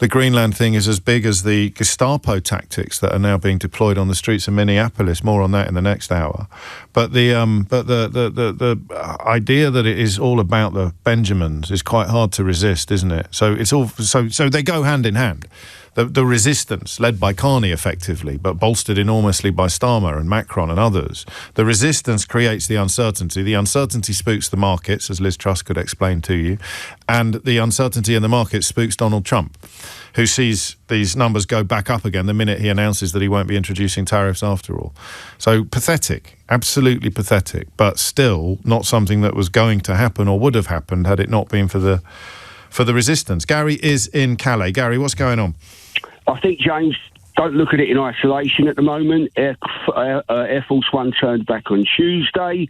Greenland thing is as big as the Gestapo tactics that are now being deployed on the streets of Minneapolis. More on that in the next hour. But the idea that it is all about the Benjamins is quite hard to resist, isn't it? So it's all so they go hand in hand. The resistance, led by Carney effectively, but bolstered enormously by Starmer and Macron and others, the resistance creates the uncertainty. The uncertainty spooks the markets, as Liz Truss could explain to you, and the uncertainty in the markets spooks Donald Trump. who sees these numbers go back up again the minute he announces that he won't be introducing tariffs after all. So pathetic, absolutely pathetic, but still not something that was going to happen or would have happened had it not been for the resistance. Gary is in Calais. Gary, what's going on? I think, James, don't look at it in isolation at the moment. Air Force One turned back on Tuesday.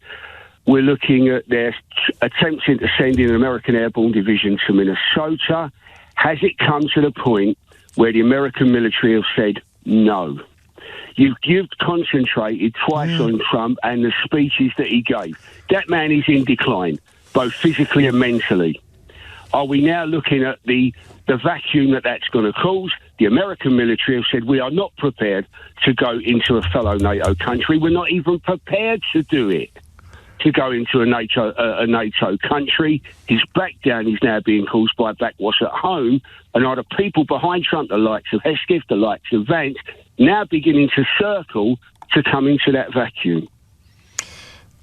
We're looking at their attempting to send in an American Airborne Division to Minnesota. Has it come to the point where the American military have said no? You've concentrated twice on Trump and the speeches that he gave. That man is in decline, both physically and mentally. Are we now looking at the vacuum that's going to cause? The American military have said we are not prepared to go into a fellow NATO country. We're not even prepared to do it, to go into a NATO country. His backdown is now being caused by backwash at home, and are the people behind Trump, the likes of Hesketh, the likes of Vance, now beginning to circle to come into that vacuum?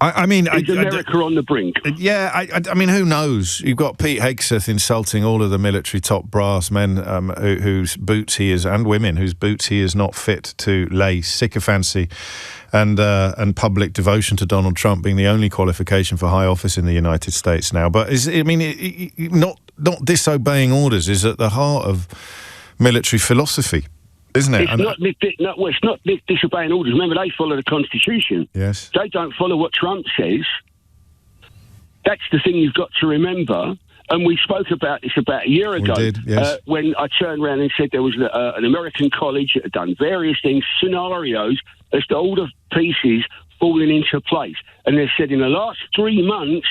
I mean, is America on the brink? Yeah, I mean, who knows? You've got Pete Hegseth insulting all of the military top brass men whose boots he is, and women whose boots he is not fit to lace. Sycophancy and public devotion to Donald Trump being the only qualification for high office in the United States now. But not disobeying orders is at the heart of military philosophy, isn't it? It's not disobeying orders. Remember, they follow the Constitution. Yes. They don't follow what Trump says. That's the thing you've got to remember. And we spoke about this about a year ago. We did, yes. When I turned around and said there was an American college that had done various things, scenarios, as to all the pieces falling into place. And they said in the last 3 months,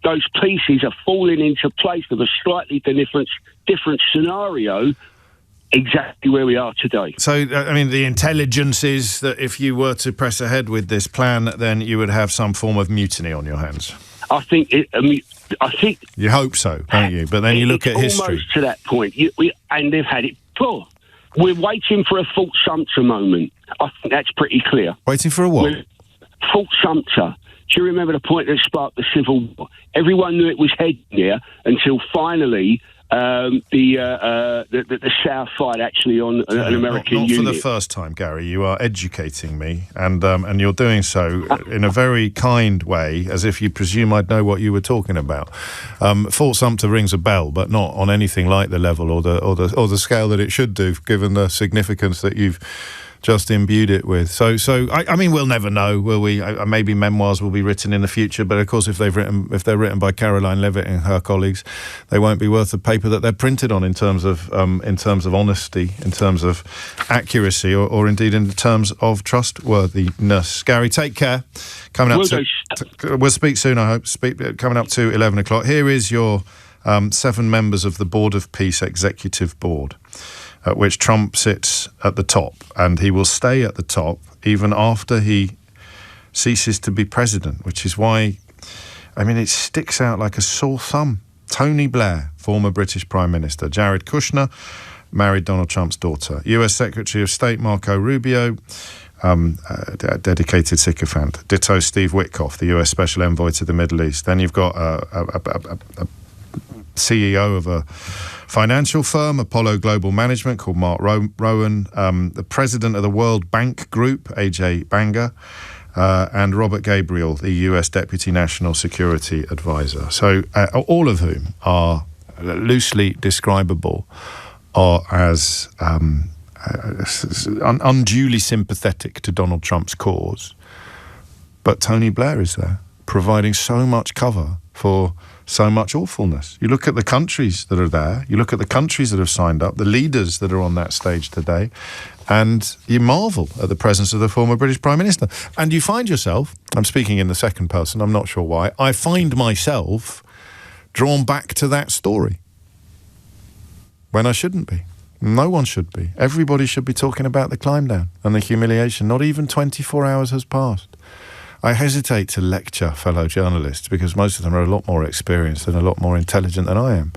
those pieces are falling into place with a slightly different scenario, exactly where we are today. So, I mean, the intelligence is that if you were to press ahead with this plan, then you would have some form of mutiny on your hands. I think you hope so, don't you? But then you look at history. Almost to that point, and they've had it before. We're waiting for a Fort Sumter moment. I think that's pretty clear. Waiting for a what? Fort Sumter. Do you remember the point that sparked the Civil War? Everyone knew it was heading there until finally the South fight actually on an American unit. Not for the first time, Gary. You are educating me, and you're doing so in a very kind way, as if you presume I'd know what you were talking about. Fort Sumter rings a bell, but not on anything like the level or the scale that it should do, given the significance that you've just imbued it with. So I mean, we'll never know, will we? Maybe memoirs will be written in the future, but of course, if they're written by Caroline Leavitt and her colleagues, they won't be worth the paper that they're printed on in terms of honesty, in terms of accuracy, or indeed in terms of trustworthiness. Gary, take care. Coming up we'll speak soon, I hope. Coming up to 11 o'clock. Here is your 7 members of the Board of Peace Executive Board, at which Trump sits at the top, and he will stay at the top even after he ceases to be president, which is why, I mean, it sticks out like a sore thumb. Tony Blair, former British Prime Minister. Jared Kushner married Donald Trump's daughter. US Secretary of State Marco Rubio, dedicated sycophant. Ditto Steve Witkoff, the US Special Envoy to the Middle East. Then you've got a CEO of a financial firm, Apollo Global Management, called Mark Rowan, the president of the World Bank Group, AJ Banga, and Robert Gabriel, the US Deputy National Security Advisor. So all of whom are loosely describable as unduly sympathetic to Donald Trump's cause. But Tony Blair is there, providing so much cover for so much awfulness. You look at the countries that are there, you look at the countries that have signed up, the leaders that are on that stage today, and you marvel at the presence of the former British Prime Minister. And you find yourself, I'm speaking in the second person, I'm not sure why, I find myself drawn back to that story when I shouldn't be. No one should be. Everybody should be talking about the climb down and the humiliation. Not even 24 hours has passed. I hesitate to lecture fellow journalists because most of them are a lot more experienced and a lot more intelligent than I am.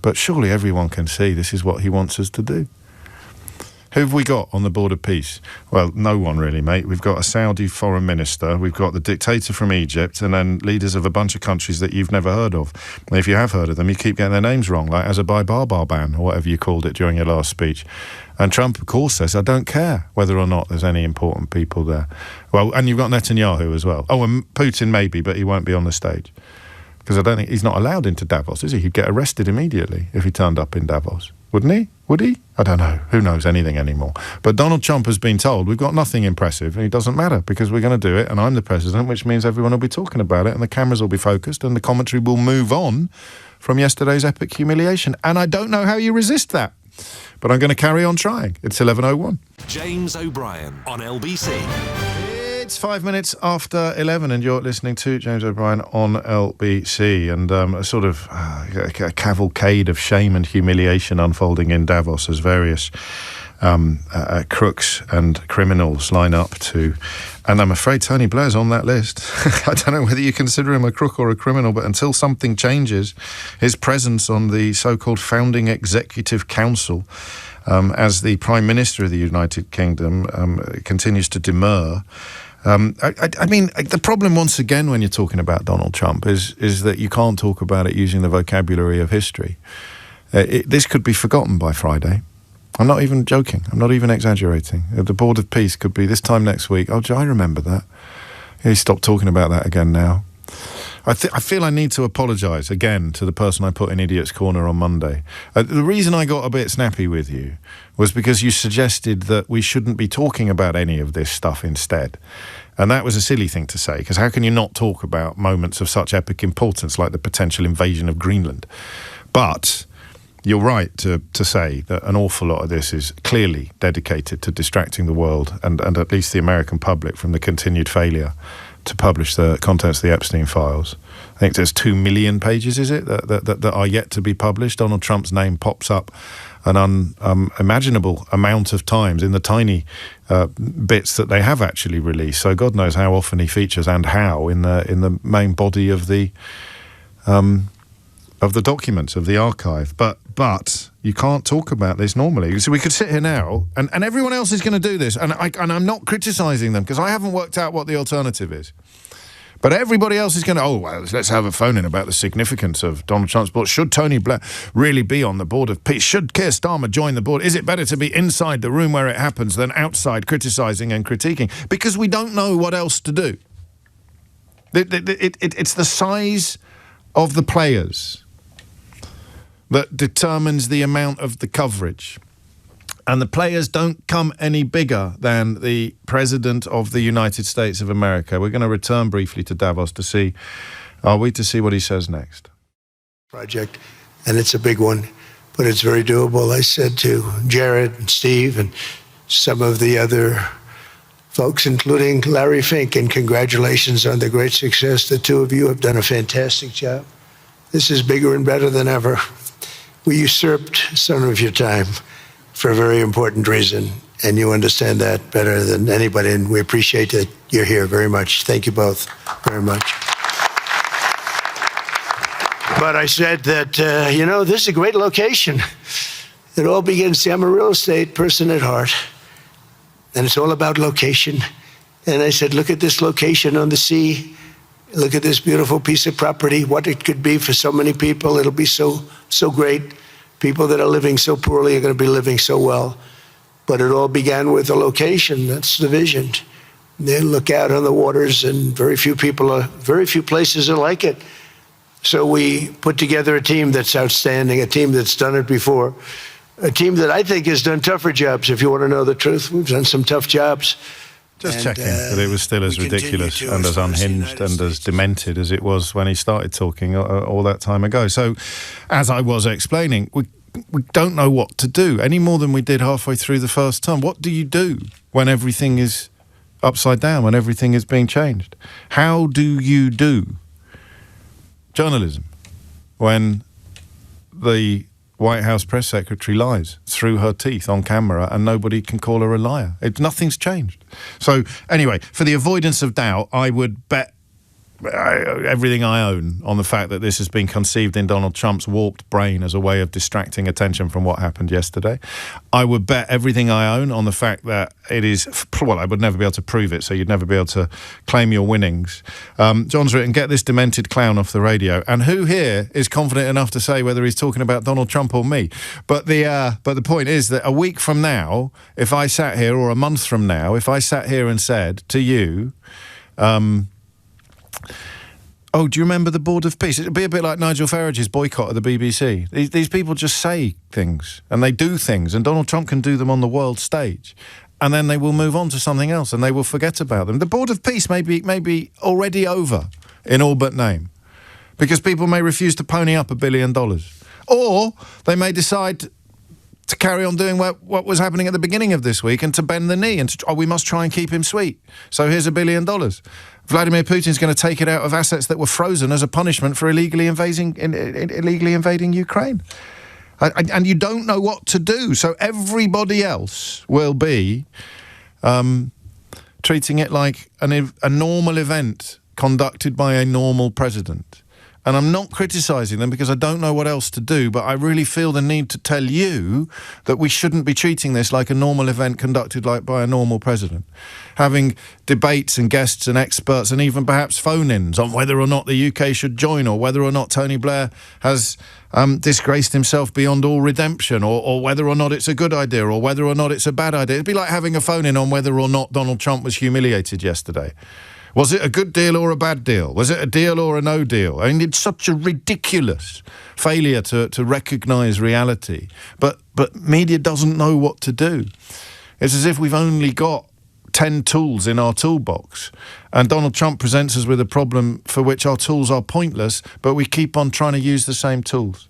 But surely everyone can see this is what he wants us to do. Who have we got on the board of peace? Well, no one really, mate. We've got a Saudi foreign minister, we've got the dictator from Egypt, and then leaders of a bunch of countries that you've never heard of. And if you have heard of them, you keep getting their names wrong, like Azerbaijan or whatever you called it during your last speech. And Trump, of course, says, I don't care whether or not there's any important people there. Well, and you've got Netanyahu as well. Oh, and Putin maybe, but he won't be on the stage. Because I don't think he's not allowed into Davos, is he? He'd get arrested immediately if he turned up in Davos. Wouldn't he? Would he? I don't know. Who knows anything anymore? But Donald Trump has been told we've got nothing impressive, and it doesn't matter because we're going to do it, and I'm the president, which means everyone will be talking about it, and the cameras will be focused, and the commentary will move on from yesterday's epic humiliation. And I don't know how you resist that. But I'm going to carry on trying. It's 11:01. James O'Brien on LBC. It's 5 minutes after 11 and you're listening to James O'Brien on LBC, and a sort of a cavalcade of shame and humiliation unfolding in Davos as various crooks and criminals line up to, and I'm afraid Tony Blair's on that list. I don't know whether you consider him a crook or a criminal, but until something changes, his presence on the so-called founding executive council as the Prime Minister of the United Kingdom continues to demur. I mean, the problem once again when you're talking about Donald Trump is that you can't talk about it using the vocabulary of history. This could be forgotten by Friday. I'm not even joking. I'm not even exaggerating. The Board of Peace could be this time next week. Oh, I remember that. He stopped talking about that again now. I feel I need to apologise again to the person I put in Idiot's Corner on Monday. The reason I got a bit snappy with you was because you suggested that we shouldn't be talking about any of this stuff instead. And that was a silly thing to say, because how can you not talk about moments of such epic importance like the potential invasion of Greenland? But you're right to say that an awful lot of this is clearly dedicated to distracting the world and at least the American public from the continued failure to publish the contents of the Epstein files. I think there's 2 million pages, is it, that are yet to be published. Donald Trump's name pops up an unimaginable amount of times in the tiny bits that they have actually released. So God knows how often he features and how in the main body of the documents, of the archive. But you can't talk about this normally. So we could sit here now, and everyone else is going to do this, and I'm not criticising them, because I haven't worked out what the alternative is. But everybody else is going to, let's have a phone in about the significance of Donald Trump's board. Should Tony Blair really be on the Board of Peace? Should Keir Starmer join the board? Is it better to be inside the room where it happens than outside criticising and critiquing? Because we don't know what else to do. It's the size of the players that determines the amount of the coverage. And the players don't come any bigger than the President of the United States of America. We're going to return briefly to Davos to see what he says next. Project, and it's a big one, but it's very doable. I said to Jared and Steve and some of the other folks, including Larry Fink, and congratulations on the great success. The two of you have done a fantastic job. This is bigger and better than ever. We usurped some of your time for a very important reason, and you understand that better than anybody, and we appreciate that you're here very much. Thank you both very much. But I said that, this is a great location. It all begins, see, I'm a real estate person at heart, and it's all about location. And I said, look at this location on the sea. Look at this beautiful piece of property, what it could be for so many people. It'll be so great. People that are living so poorly are going to be living so well. But it all began with a location. That's the vision. They look out on the waters, and very few places are like it. So we put together a team that's outstanding, a team that's done it before, a team that I think has done tougher jobs. If you want to know the truth, we've done some tough jobs. Just checking that it was still as ridiculous and as unhinged and as demented as it was when he started talking all that time ago. So, as I was explaining, we don't know what to do any more than we did halfway through the first term. What do you do when everything is upside down, when everything is being changed? How do you do journalism when the White House press secretary lies through her teeth on camera and nobody can call her a liar? Nothing's changed. So anyway, for the avoidance of doubt, I would bet everything I own on the fact that this has been conceived in Donald Trump's warped brain as a way of distracting attention from what happened yesterday. I would bet everything I own on the fact that it is, well, I would never be able to prove it, so you'd never be able to claim your winnings. John's written, get this demented clown off the radio. And who here is confident enough to say whether he's talking about Donald Trump or me? But the point is that a week from now, if I sat here, or a month from now, if I sat here and said to you, oh, do you remember the Board of Peace? It'd be a bit like Nigel Farage's boycott of the BBC. These people just say things, and they do things, and Donald Trump can do them on the world stage, and then they will move on to something else, and they will forget about them. The Board of Peace may be already over in all but name, because people may refuse to pony up $1 billion. Or they may decide to carry on doing what was happening at the beginning of this week and to bend the knee and we must try and keep him sweet. So here's $1 billion. Vladimir Putin's going to take it out of assets that were frozen as a punishment for illegally invading Ukraine. And you don't know what to do. So everybody else will be treating it like a normal event conducted by a normal president. And I'm not criticising them because I don't know what else to do, but I really feel the need to tell you that we shouldn't be treating this like a normal event conducted by a normal president. Having debates and guests and experts and even perhaps phone-ins on whether or not the UK should join or whether or not Tony Blair has disgraced himself beyond all redemption or whether or not it's a good idea or whether or not it's a bad idea. It'd be like having a phone-in on whether or not Donald Trump was humiliated yesterday. Was it a good deal or a bad deal? Was it a deal or a no deal? I mean, it's such a ridiculous failure to recognise reality. But media doesn't know what to do. It's as if we've only got 10 tools in our toolbox. And Donald Trump presents us with a problem for which our tools are pointless, but we keep on trying to use the same tools.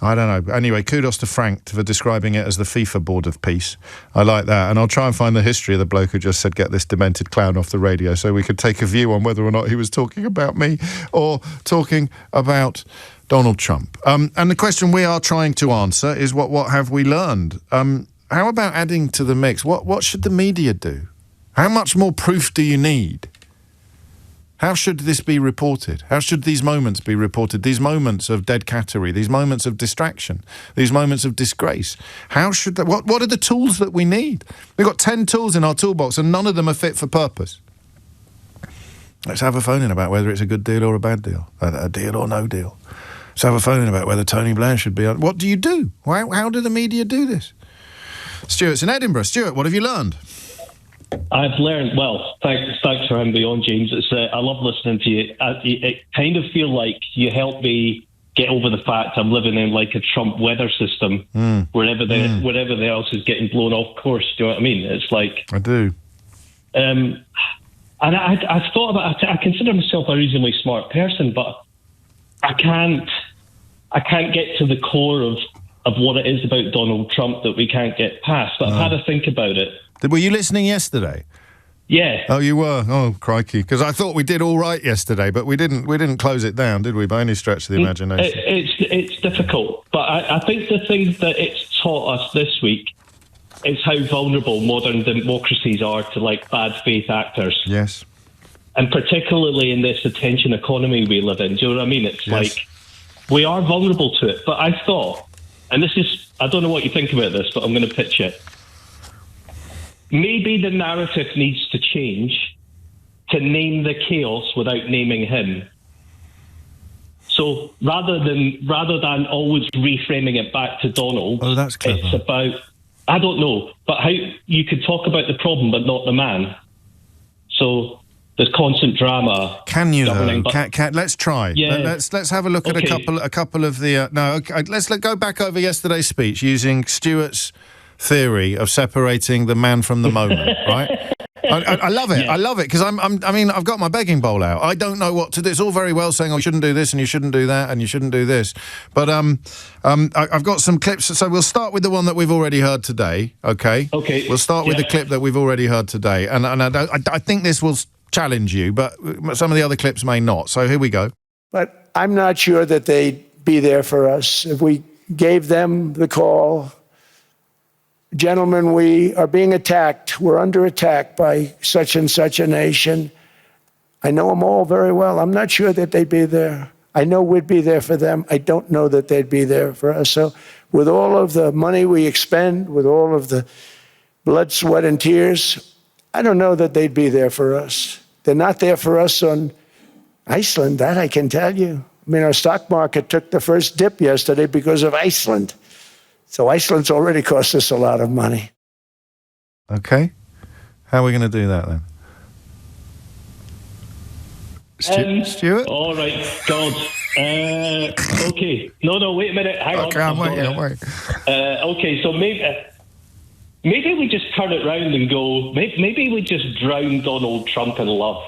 I don't know. Anyway, kudos to Frank for describing it as the FIFA Board of Peace. I like that. And I'll try and find the history of the bloke who just said, get this demented clown off the radio, so we could take a view on whether or not he was talking about me or talking about Donald Trump. And the question we are trying to answer is what have we learned? How about adding to the mix? What should the media do? How much more proof do you need? How should this be reported? How should these moments be reported? These moments of dead cattery, these moments of distraction, these moments of disgrace. How should that? What are the tools that we need? We've got 10 tools in our toolbox and none of them are fit for purpose. Let's have a phone-in about whether it's a good deal or a bad deal, a deal or no deal. Let's have a phone-in about whether Tony Blair should be on. What do you do? How do the media do this? Stuart's in Edinburgh. Stuart, what have you learned? I've learned, well, thanks for having me on, James. I love listening to you. I kind of feel like you help me get over the fact I'm living in like a Trump weather system where everything else is getting blown off course. Do you know what I mean? It's like... I do. And I've thought about it. I consider myself a reasonably smart person, but I can't get to the core of what it is about Donald Trump that we can't get past. But I've had to think about it. Were you listening yesterday? Yeah. Oh, you were? Oh, crikey. Because I thought we did all right yesterday, but we didn't close it down, did we, by any stretch of the imagination? It's difficult. But I think the thing that it's taught us this week is how vulnerable modern democracies are to, like, bad faith actors. Yes. And particularly in this attention economy we live in. Do you know what I mean? It's like, we are vulnerable to it. But I thought, and this is, I don't know what you think about this, but I'm going to pitch it. Maybe the narrative needs to change to name the chaos without naming him. So rather than always reframing it back to Donald, that's clever. It's about, I don't know, but how you could talk about the problem but not the man. So there's constant drama. Can you though? Let's try. Yeah. Let's have a look at a couple of the. Let's go back over yesterday's speech using Stuart's theory of separating the man from the moment, right? I love it. Yeah. I love it because I've got my begging bowl out. I don't know what to do. It's all very well saying, "Oh, you shouldn't do this and you shouldn't do that and you shouldn't do this," but I've got some clips. So we'll start with the one that we've already heard today. Okay. Okay. We'll start with the clip that we've already heard today, and I think this will challenge you, but some of the other clips may not. So here we go. But I'm not sure that they'd be there for us if we gave them the call. Gentlemen, we are being attacked. We're under attack by such and such a nation. I know them all very well. I'm not sure that they'd be there. I know we'd be there for them. I don't know that they'd be there for us. So with all of the money we expend, with all of the blood, sweat, and tears, I don't know that they'd be there for us. They're not there for us on Iceland, that I can tell you. I mean, our stock market took the first dip yesterday because of Iceland. So Iceland's already cost us a lot of money. Okay. How are we going to do that then? Stuart? All right, God. Okay. No, wait a minute. Hang on. I'm waiting. Okay, so maybe we just turn it round and go, maybe we just drown Donald Trump in love.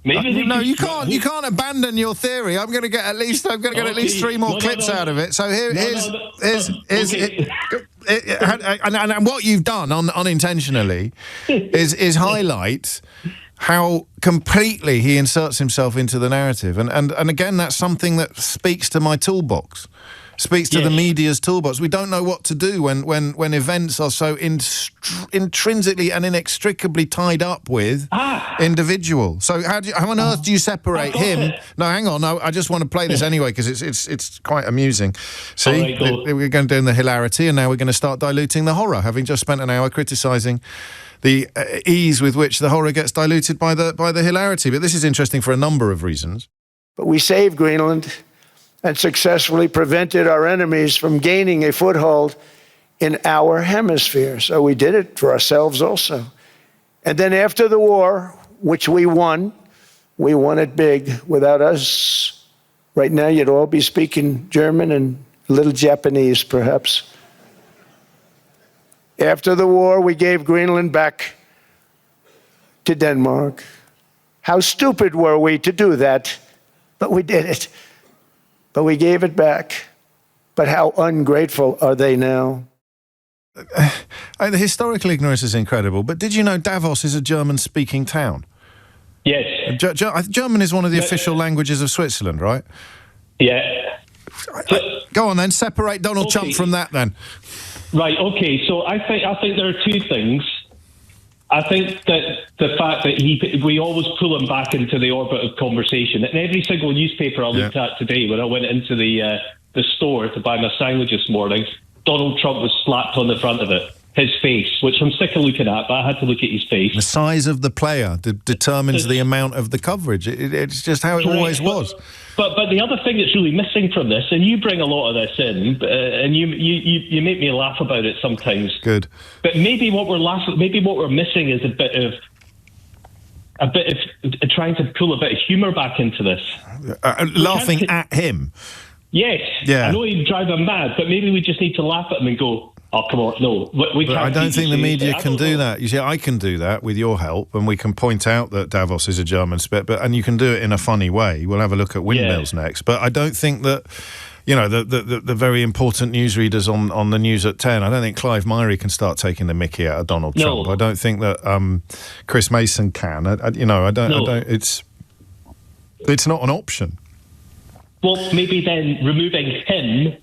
You can't abandon your theory. I'm going to get at least 3 more clips out of it. So here's and what you've done unintentionally is highlight how completely he inserts himself into the narrative, and again, that's something that speaks to my toolbox. Speaks to the media's toolbox. We don't know what to do when events are so intrinsically and inextricably tied up with individual. So how on earth do you separate him? No, hang on. No, I just want to play this anyway because it's quite amusing. See, we're going to do the hilarity, and now we're going to start diluting the horror. Having just spent an hour criticising the ease with which the horror gets diluted by the hilarity. But this is interesting for a number of reasons. But we saved Greenland and successfully prevented our enemies from gaining a foothold in our hemisphere. So we did it for ourselves also. And then after the war, which we won it big. Without us, right now you'd all be speaking German and a little Japanese, perhaps. After the war, we gave Greenland back to Denmark. How stupid were we to do that? But we did it. But we gave it back. But how ungrateful are they now? The historical ignorance is incredible, but did you know Davos is a German-speaking town? Yes. German is one of the official languages of Switzerland, right? Yeah. Go on then, separate Donald Trump from that then. Right, okay, so I think there are two things. I think that the fact that we always pull him back into the orbit of conversation. In every single newspaper I looked at today, when I went into the store to buy my sandwich this morning, Donald Trump was slapped on the front of it. His face, which I'm sick of looking at, but I had to look at his face. The size of the player determines the amount of the coverage. It's just how it always was. But the other thing that's really missing from this, and you bring a lot of this in, and you make me laugh about it sometimes. Good. But maybe what we're missing is a bit of trying to pull a bit of humour back into this. Laughing at him. Yes. Yeah. I know he'd drive him mad, but maybe we just need to laugh at him and go, oh, come on, no. We can't. I don't think the media can do that. You see, I can do that with your help, and we can point out that Davos is a German spit, and you can do it in a funny way. We'll have a look at windmills next. But I don't think that, the very important newsreaders on the news at 10, I don't think Clive Myrie can start taking the mickey out of Donald Trump. I don't think that Chris Mason can. I don't. It's not an option. Well, maybe then removing him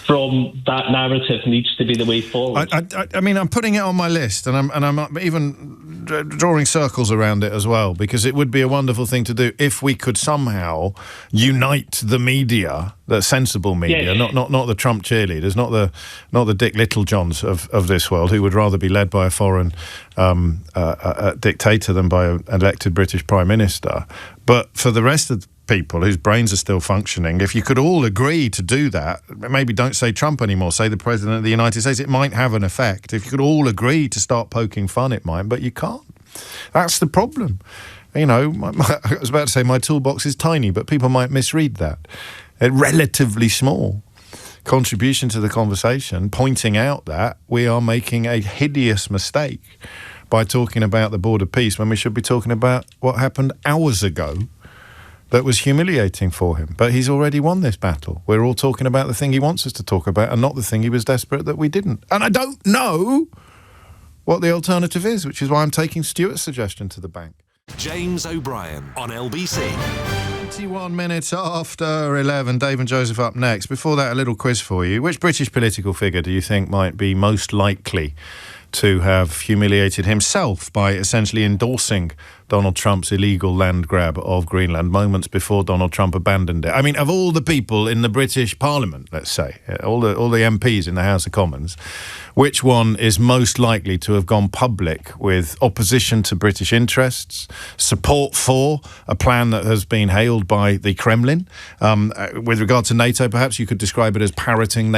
from that narrative needs to be the way forward. I mean, I'm putting it on my list, and I'm even drawing circles around it as well, because it would be a wonderful thing to do if we could somehow unite the media, the sensible media, not the Trump cheerleaders, not the Dick Littlejohns of this world, who would rather be led by a foreign dictator than by an elected British Prime Minister. But for the rest of people whose brains are still functioning, if you could all agree to do that, maybe don't say Trump anymore, say the President of the United States, it might have an effect. If you could all agree to start poking fun, it might, but you can't. That's the problem. I was about to say my toolbox is tiny, but people might misread that. A relatively small contribution to the conversation, pointing out that we are making a hideous mistake by talking about the border peace when we should be talking about what happened hours ago that was humiliating for him. But he's already won this battle. We're all talking about the thing he wants us to talk about and not the thing he was desperate that we didn't. And I don't know what the alternative is, which is why I'm taking Stuart's suggestion to the bank. James O'Brien on LBC. 21 minutes after 11. Dave and Joseph up next. Before that, a little quiz for you. Which British political figure do you think might be most likely to have humiliated himself by essentially endorsing Donald Trump's illegal land grab of Greenland moments before Donald Trump abandoned it. I mean, of all the people in the British Parliament, let's say, all the MPs in the House of Commons, which one is most likely to have gone public with opposition to British interests, support for a plan that has been hailed by the Kremlin? With regard to NATO, perhaps you could describe it as parroting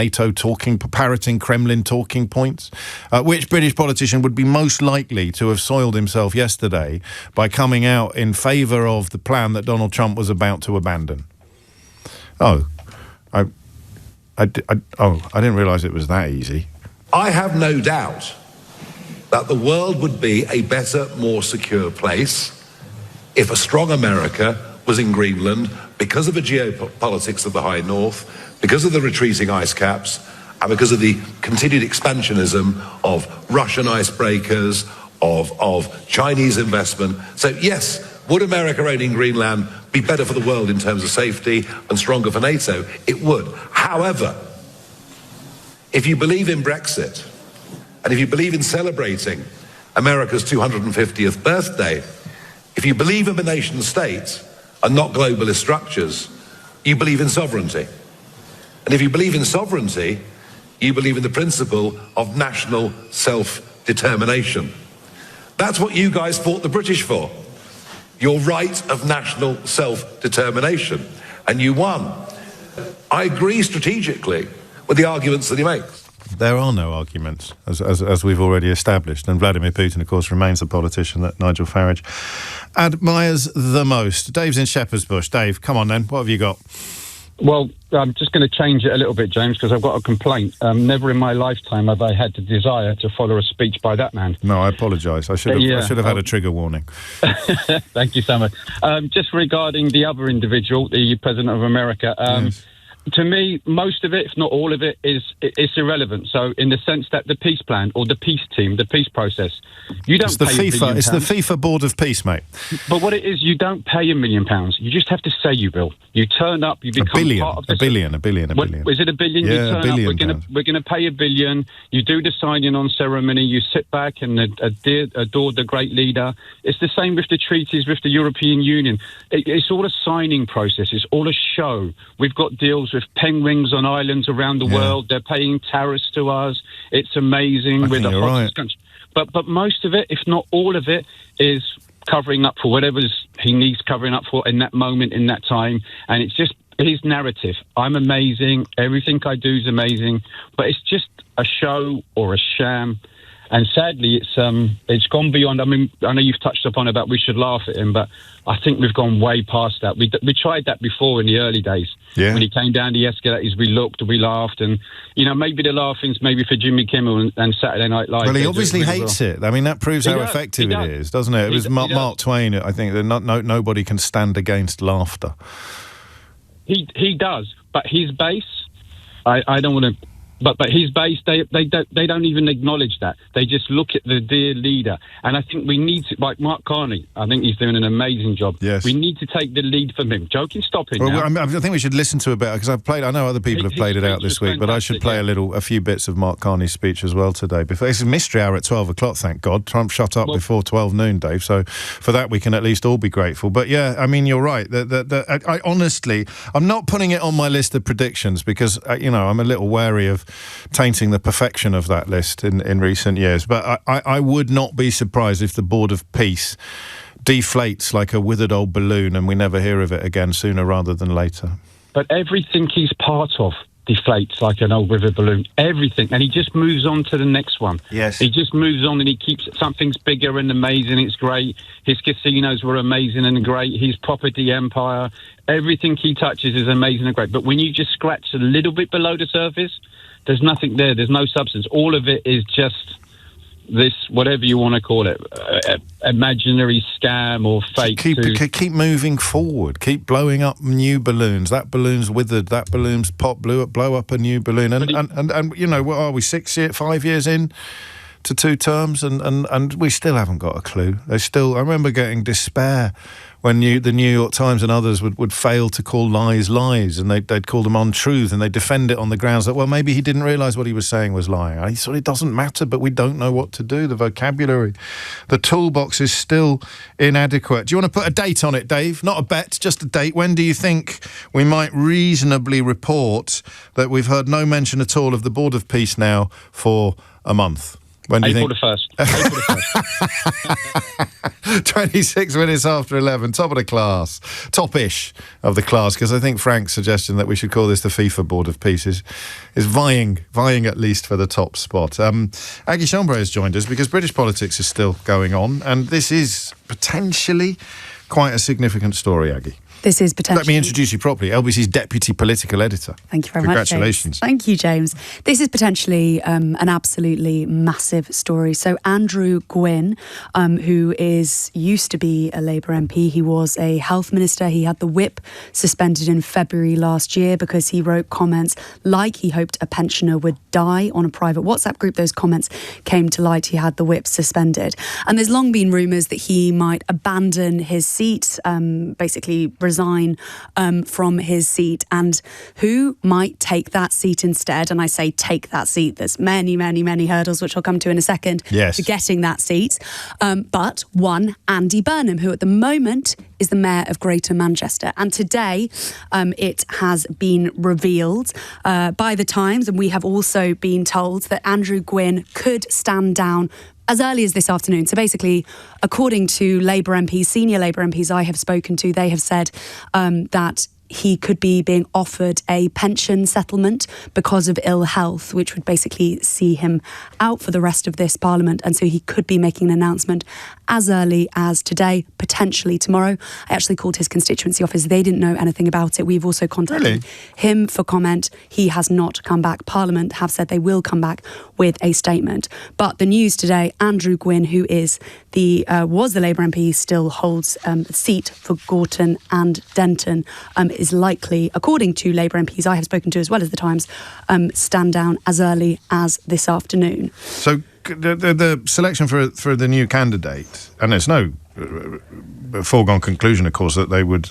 Kremlin talking points. Which British politician would be most likely to have soiled himself yesterday by coming out in favour of the plan that Donald Trump was about to abandon? I didn't realise it was that easy. I have no doubt that the world would be a better, more secure place if a strong America was in Greenland because of the geopolitics of the high north, because of the retreating ice caps, and because of the continued expansionism of Russian icebreakers, of Chinese investment. So yes, would America owning Greenland be better for the world in terms of safety and stronger for NATO? It would. However, if you believe in Brexit, and if you believe in celebrating America's 250th birthday, if you believe in the nation state and not globalist structures, you believe in sovereignty. And if you believe in sovereignty, you believe in the principle of national self-determination. That's what you guys fought the British for. Your right of national self-determination. And you won. I agree strategically with the arguments that he makes. There are no arguments, as we've already established. And Vladimir Putin, of course, remains the politician that Nigel Farage admires the most. Dave's in Shepherd's Bush. Dave, come on then. What have you got? Well, I'm just going to change it a little bit, James, because I've got a complaint. Never in my lifetime have I had the desire to follow a speech by that man. No, I apologise. I should have had a trigger warning. Thank you so much. Just regarding the other individual, the President of America, Yes. To me, most of it, if not all of it, it's irrelevant. So, in the sense that the peace plan or the peace team, the peace process, you don't pay £1 billion. It's the FIFA Board of Peace, mate. But what it is, you don't pay £1 million. You just have to say you will. You turn up, you become part of this. A billion. Is it £1 billion? Yeah, you turn £1 billion. Up, we're going to pay £1 billion. You do the signing-on ceremony. You sit back and adore the great leader. It's the same with the treaties with the European Union. It's all a signing process. It's all a show. We've got deals with penguins on islands around the world. They're paying tariffs to us. It's amazing. We're the hottest country. But most of it, if not all of it, is covering up for whatever he needs covering up for in that moment, in that time. And it's just his narrative. I'm amazing. Everything I do is amazing. But it's just a show or a sham. And sadly, it's gone beyond. I mean, I know you've touched upon about we should laugh at him, but I think we've gone way past that. We tried that before in the early days. Yeah. When he came down the escalators, we laughed, and maybe the laughing's maybe for Jimmy Kimmel and Saturday Night Live. Well, he obviously hates it. I mean, that proves how effective it is, doesn't it? It was Mark Twain. I think that nobody can stand against laughter. He does, but his base, I don't want to. But his base, they don't even acknowledge that. They just look at the dear leader. And I think we need to, like Mark Carney, I think he's doing an amazing job. Yes. We need to take the lead from him. Joking, stopping now. I think we should listen to a bit, because I know other people have played it out this week, but I should play a few bits of Mark Carney's speech as well today. It's a mystery hour at 12 o'clock, thank God. Trump shut up before 12 noon, Dave, so for that we can at least all be grateful. But yeah, I mean, you're right. I honestly, I'm not putting it on my list of predictions because, I'm a little wary of tainting the perfection of that list in recent years. But I would not be surprised if the Board of Peace deflates like a withered old balloon and we never hear of it again sooner rather than later. But everything he's part of deflates like an old withered balloon. Everything. And he just moves on to the next one. Yes. He just moves on and he keeps something's bigger and amazing. It's great. His casinos were amazing and great. His property empire. Everything he touches is amazing and great. But when you just scratch a little bit below the surface, there's nothing there. There's no substance. All of it is just this, whatever you want to call it, imaginary scam or fake. Keep moving forward. Keep blowing up new balloons. That balloon's withered. That balloon's blow up a new balloon. And what are we, 5 years in to 2 terms, and we still haven't got a clue. I remember getting despair when the New York Times and others would fail to call lies lies, and they'd call them untruth, and they'd defend it on the grounds that, well, maybe he didn't realise what he was saying was lying. I thought it doesn't matter, but we don't know what to do. The vocabulary, the toolbox is still inadequate. Do you want to put a date on it, Dave? Not a bet, just a date. When do you think we might reasonably report that we've heard no mention at all of the Board of Peace now for a month? When do you think? April the 1st. 26 minutes after 11, top of the class, top-ish of the class, because I think Frank's suggestion that we should call this the FIFA Board of Peace is vying at least for the top spot. Aggie Chambre has joined us because British politics is still going on, and this is potentially quite a significant story, Aggie. This is potentially... Let me introduce you properly. LBC's Deputy Political Editor. Thank you very much, Congratulations. James. Thank you, James. This is potentially an absolutely massive story. So Andrew Gwynne, who used to be a Labour MP, he was a health minister. He had the whip suspended in February last year because he wrote comments like he hoped a pensioner would die on a private WhatsApp group. Those comments came to light. He had the whip suspended. And there's long been rumours that he might abandon his seat, basically resign from his seat, and who might take that seat instead. And I say take that seat. There's many, many, many hurdles, which I'll come to in a second, yes, to getting that seat. But one, Andy Burnham, who at the moment is the Mayor of Greater Manchester. And today it has been revealed by the Times, and we have also been told that Andrew Gwynne could stand down as early as this afternoon. So basically, according to Labour MPs, senior Labour MPs I have spoken to, they have said that he could be being offered a pension settlement because of ill health, which would basically see him out for the rest of this Parliament. And so he could be making an announcement as early as today, potentially tomorrow. I actually called his constituency office. They didn't know anything about it. We've also contacted him for comment. He has not come back. Parliament have said they will come back with a statement. But the news today, Andrew Gwynne, who is was the Labour MP, still holds a seat for Gorton and Denton, is likely, according to Labour MPs I have spoken to as well as the Times, stand down as early as this afternoon. So the selection for the new candidate, and there's no foregone conclusion, of course, that they would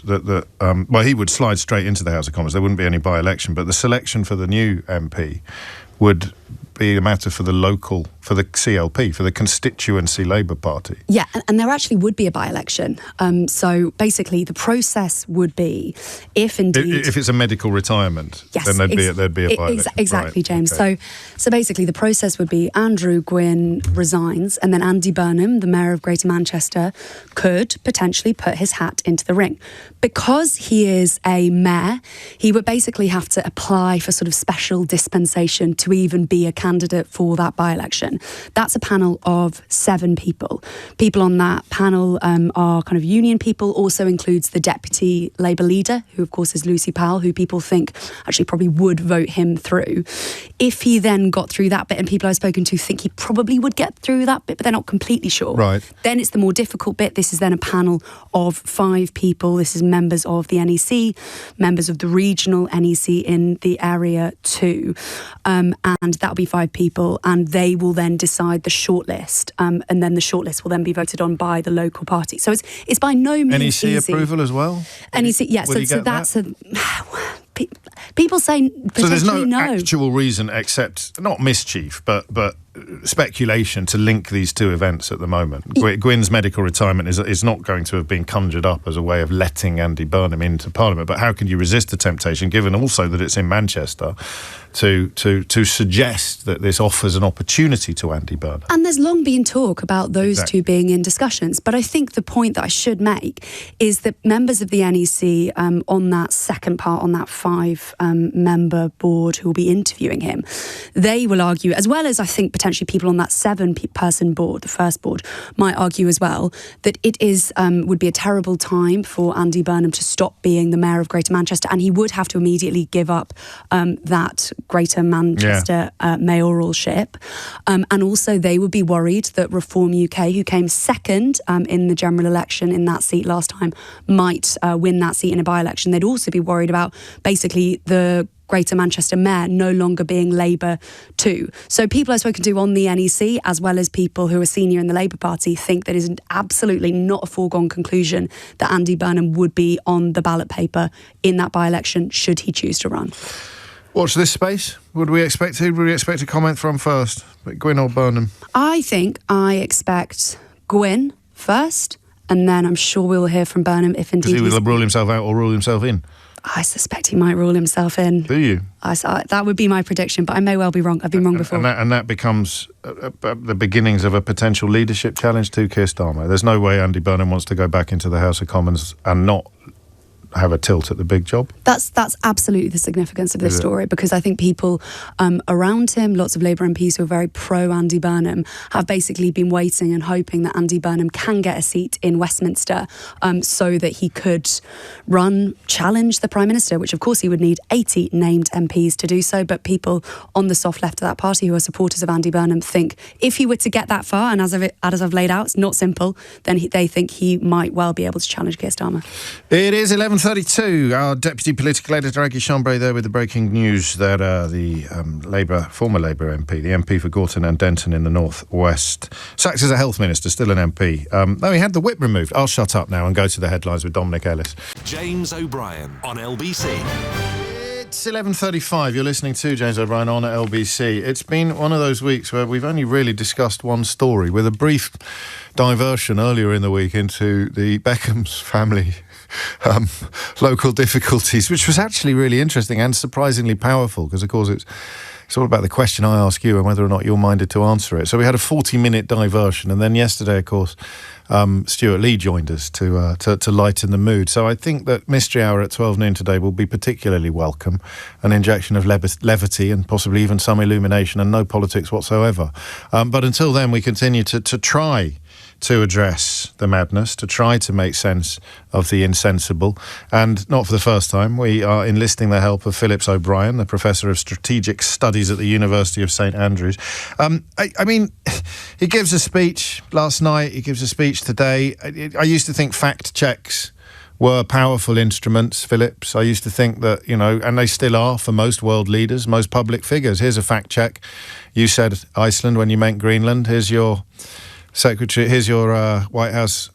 he would slide straight into the House of Commons. There wouldn't be any by-election, but the selection for the new MP would be a matter for the local, for the CLP, for the constituency Labour Party. Yeah, and there actually would be a by-election. So basically, the process would be, if indeed, if it's a medical retirement, yes, then there'd be a by-election. Exactly, right. James. Okay. So basically, the process would be Andrew Gwynne resigns, and then Andy Burnham, the Mayor of Greater Manchester, could potentially put his hat into the ring. Because he is a mayor, he would basically have to apply for sort of special dispensation to even be a candidate for that by-election. That's a panel of 7 people. People on that panel are kind of union people, also includes the deputy Labour leader, who of course is Lucy Powell, who people think actually probably would vote him through. If he then got through that bit, and people I've spoken to think he probably would get through that bit, but they're not completely sure. Right. Then it's the more difficult bit. This is then a panel of 5 people. This is members of the NEC, members of the regional NEC in the area too. And that'll be 5 people, and they will then decide the shortlist, and then the shortlist will then be voted on by the local party. So it's by no means NEC easy. approval as well? NEC, yes. Yeah, so that's people say so there's no no actual reason except not mischief, but speculation to link these 2 events at the moment. Gwynne's medical retirement is not going to have been conjured up as a way of letting Andy Burnham into Parliament. But how can you resist the temptation, given also that it's in Manchester, to suggest that this offers an opportunity to Andy Burnham? And there's long been talk about those 2 being in discussions. But I think the point that I should make is that members of the NEC on that second part, on that 5-member board who will be interviewing him, they will argue, as well as I think potentially people on that 7-person board, the first board, might argue as well, that it would be a terrible time for Andy Burnham to stop being the Mayor of Greater Manchester, and he would have to immediately give up that Greater Manchester mayoralship. And also they would be worried that Reform UK, who came second in the general election in that seat last time, might win that seat in a by-election. They'd also be worried about basically the Greater Manchester mayor no longer being Labour too. So people I've spoken to on the NEC, as well as people who are senior in the Labour Party, think that it is absolutely not a foregone conclusion that Andy Burnham would be on the ballot paper in that by-election should he choose to run. Watch this space. Would we expect a comment from first? Gwynne or Burnham? I expect Gwynne first, and then I'm sure we'll hear from Burnham if indeed he will rule himself out or rule himself in. I suspect he might rule himself in. Do you? That would be my prediction, but I may well be wrong. I've been wrong before. And that becomes the beginnings of a potential leadership challenge to Keir Starmer. There's no way Andy Burnham wants to go back into the House of Commons and not have a tilt at the big job. That's absolutely the significance of this story, because I think people around him, lots of Labour MPs who are very pro Andy Burnham, have basically been waiting and hoping that Andy Burnham can get a seat in Westminster so that he could challenge the Prime Minister, which of course he would need 80 named MPs to do so. But people on the soft left of that party who are supporters of Andy Burnham think if he were to get that far, and as I've laid out, it's not simple, then they think he might well be able to challenge Keir Starmer. It is 11:32. Our deputy political editor Aggie Chambre there with the breaking news that the former Labour MP, the MP for Gorton and Denton in the North West, sacked as a health minister, still an MP. No, he had the whip removed. I'll shut up now and go to the headlines with Dominic Ellis. James O'Brien on LBC. It's 11:35. You're listening to James O'Brien on at LBC. It's been one of those weeks where we've only really discussed one story, with a brief diversion earlier in the week into the Beckham's family local difficulties, which was actually really interesting and surprisingly powerful, because of course it's all about the question I ask you and whether or not you're minded to answer it. So we had a 40-minute diversion, and then yesterday, of course, Stuart Lee joined us to lighten the mood. So I think that Mystery Hour at 12 noon today will be particularly welcome, an injection of levity and possibly even some illumination, and no politics whatsoever. But until then, we continue to try to address the madness, to try to make sense of the insensible. And not for the first time, we are enlisting the help of Phillips O'Brien, the Professor of Strategic Studies at the University of St Andrews. I mean, he gives a speech last night, he gives a speech today. I used to think fact checks were powerful instruments, Phillips. I used to think that, and they still are for most world leaders, most public figures. Here's a fact check. You said Iceland when you meant Greenland. Here's your Secretary, here's your White House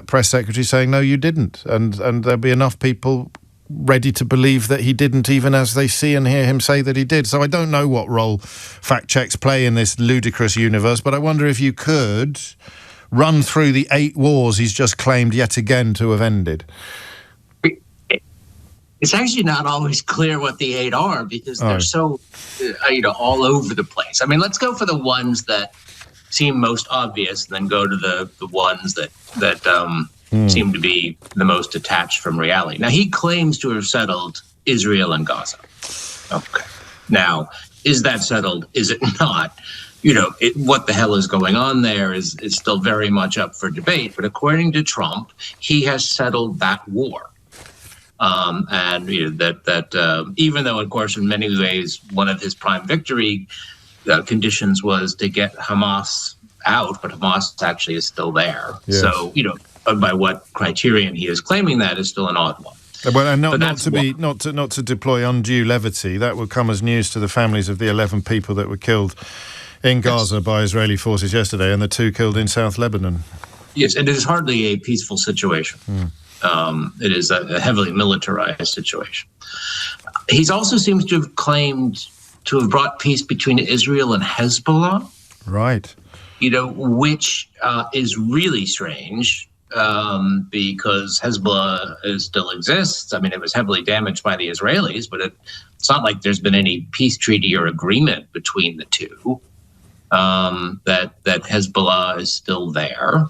press secretary saying, no, you didn't. And there'll be enough people ready to believe that he didn't, even as they see and hear him say that he did. So I don't know what role fact checks play in this ludicrous universe, but I wonder if you could run through the 8 wars he's just claimed yet again to have ended. It's actually not always clear what the 8 are, because they're so, all over the place. I mean, let's go for the ones that seem most obvious, and then go to the ones that seem to be the most detached from reality. Now, he claims to have settled Israel and Gaza. Okay. Now, is that settled? Is it not? What the hell is going on there is still very much up for debate. But according to Trump, he has settled that war. And even though, of course, in many ways, one of his prime victory conditions was to get Hamas out, but Hamas actually is still there. Yes. So, by what criterion he is claiming that is still an odd one. Well, and not to deploy undue levity, that would come as news to the families of the 11 people that were killed in Gaza by Israeli forces yesterday, and the 2 killed in South Lebanon. Yes, and it is hardly a peaceful situation. It is a heavily militarized situation. He also seems to have claimed to have brought peace between Israel and Hezbollah. Right. Which is really strange because Hezbollah still exists. I mean, it was heavily damaged by the Israelis, but it's not like there's been any peace treaty or agreement between the two. That Hezbollah is still there.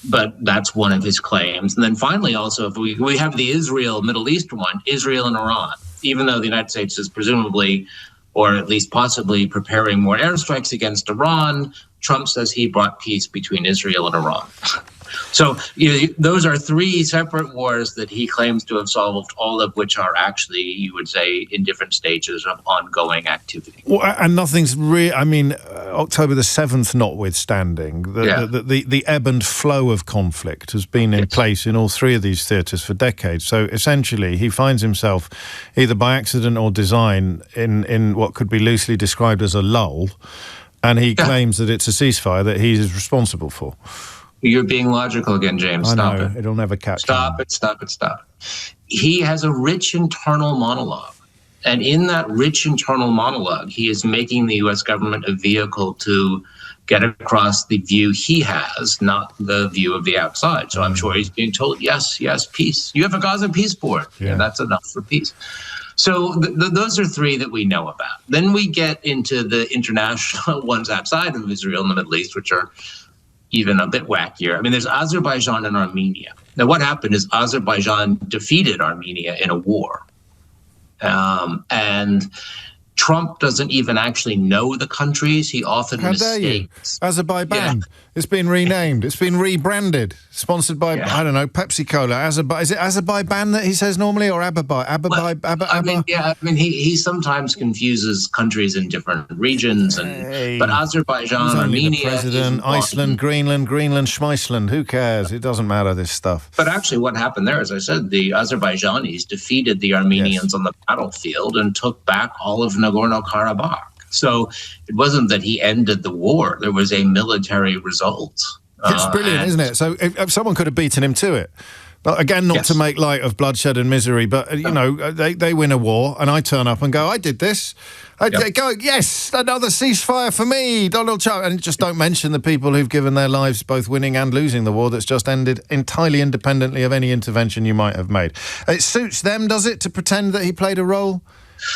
But that's one of his claims. And then finally, also, if we have the Israel-Middle East one, Israel and Iran. Even though the United States is presumably, or at least possibly, preparing more airstrikes against Iran, Trump says he brought peace between Israel and Iran. So those are three separate wars that he claims to have solved, all of which are actually, you would say, in different stages of ongoing activity. Well, and nothing's October the 7th notwithstanding, the ebb and flow of conflict has been in place in all three of these theatres for decades. So essentially, he finds himself either by accident or design in what could be loosely described as a lull, and he claims that it's a ceasefire that he is responsible for. You're being logical again, James. Stop it. It'll never catch Stop it. He has a rich internal monologue. And in that rich internal monologue, he is making the U.S. government a vehicle to get across the view he has, not the view of the outside. So I'm sure he's being told, yes, peace. You have a Gaza peace board. Yeah, that's enough for peace. So those are three that we know about. Then we get into the international ones outside of Israel and the Middle East, which are even a bit wackier. I mean, there's Azerbaijan and Armenia. Now, what happened is Azerbaijan defeated Armenia in a war. And Trump doesn't even actually know the countries. He often mistakes. Azerbaijan. Yeah. It's been renamed. It's been rebranded. Sponsored by, I don't know, Pepsi Cola. Is it Azerbaijan that he says normally, or he sometimes confuses countries in different regions. But Azerbaijan, Armenia, President, Iceland, Greenland, Schmeisland. Who cares? It doesn't matter, this stuff. But actually what happened there, as I said, the Azerbaijanis defeated the Armenians on the battlefield and took back all of Nagorno-Karabakh. So it wasn't that he ended the war. There was a military result. It's brilliant, isn't it? So if someone could have beaten him to it. But again, not to make light of bloodshed and misery, but, they win a war, and I turn up and go, I did this. I go, yes, another ceasefire for me, Donald Trump. And just don't mention the people who've given their lives both winning and losing the war that's just ended entirely independently of any intervention you might have made. It suits them, does it, to pretend that he played a role?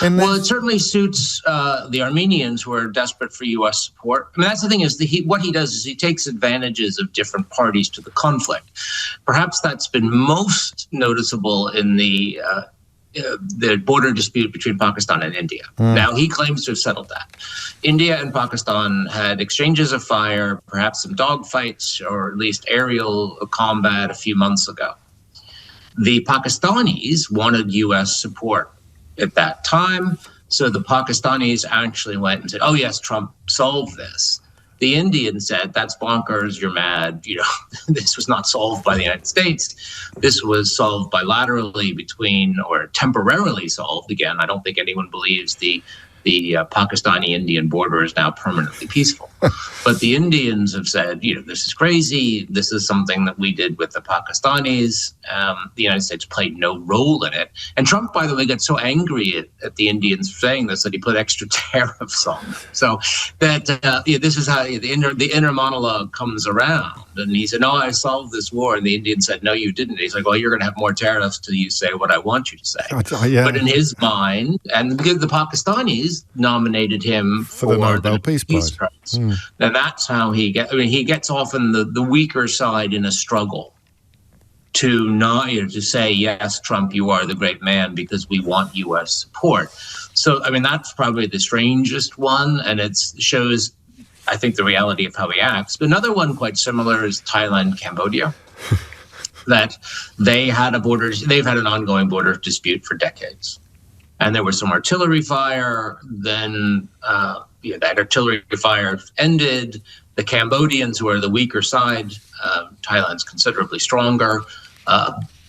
Well, it certainly suits the Armenians who are desperate for U.S. support. I mean, that's the thing is what he does is he takes advantages of different parties to the conflict. Perhaps that's been most noticeable in the border dispute between Pakistan and India. Now, he claims to have settled that. India and Pakistan had exchanges of fire, perhaps some dogfights, or at least aerial combat a few months ago. The Pakistanis wanted U.S. support at that time. So the Pakistanis actually went and said, oh, yes, Trump solved this. The Indians said, that's bonkers, you're mad. This was not solved by the United States. This was solved bilaterally or temporarily solved. Again, I don't think anyone believes the Pakistani-Indian border is now permanently peaceful. But the Indians have said, this is crazy. This is something that we did with the Pakistanis. The United States played no role in it. And Trump, by the way, got so angry at the Indians for saying this that he put extra tariffs on them. So that this is how the inner monologue comes around. And he said, no, I solved this war. And the Indian said, no, you didn't. He's like, well, you're going to have more tariffs till you say what I want you to say. But in his mind, and the Pakistanis nominated him for the Nobel Peace Prize. And that's how he gets often the weaker side in a struggle to say, yes, Trump, you are the great man because we want U.S. support. So, that's probably the strangest one, and it shows, I think, the reality of how he acts. But another one quite similar is Thailand, Cambodia. That they've had an ongoing border dispute for decades. And there was some artillery fire. Then that artillery fire ended. The Cambodians, who are the weaker side, Thailand's considerably stronger,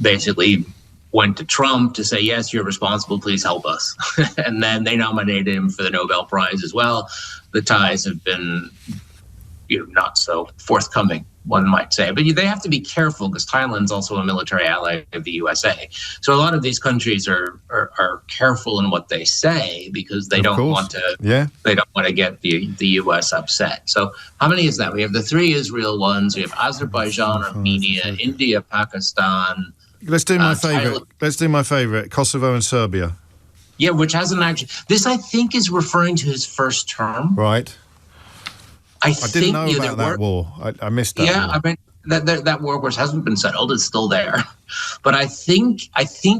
basically went to Trump to say, yes, you're responsible, please help us. And then they nominated him for the Nobel Prize as well. The Thais have been not so forthcoming, one might say. But they have to be careful because Thailand's also a military ally of the USA. So a lot of these countries are careful in what they say because they don't want to get the US upset. So how many is that? We have the three Israel ones. We have Azerbaijan, Armenia, India, Pakistan. Let's do my favorite. Let's do my favorite, Kosovo and Serbia. Yeah, which hasn't actually. This, I think, is referring to his first term. Right. I didn't know about that war. I missed that. Yeah, war. That war, of course, hasn't been settled. It's still there. But I think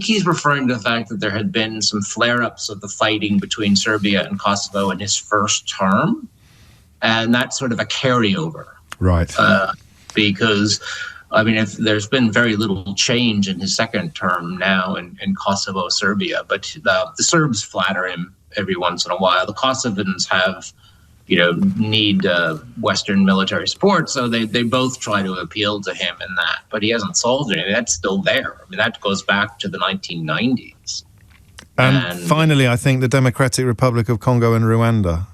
he's referring to the fact that there had been some flare-ups of the fighting between Serbia and Kosovo in his first term. And that's sort of a carryover. Right. Because I mean, if there's been very little change in his second term now in Kosovo, Serbia, but the Serbs flatter him every once in a while. The Kosovans have, need Western military support, so they both try to appeal to him in that. But he hasn't solved it. That's still there. I mean, that goes back to the 1990s. And finally, I think the Democratic Republic of Congo and Rwanda,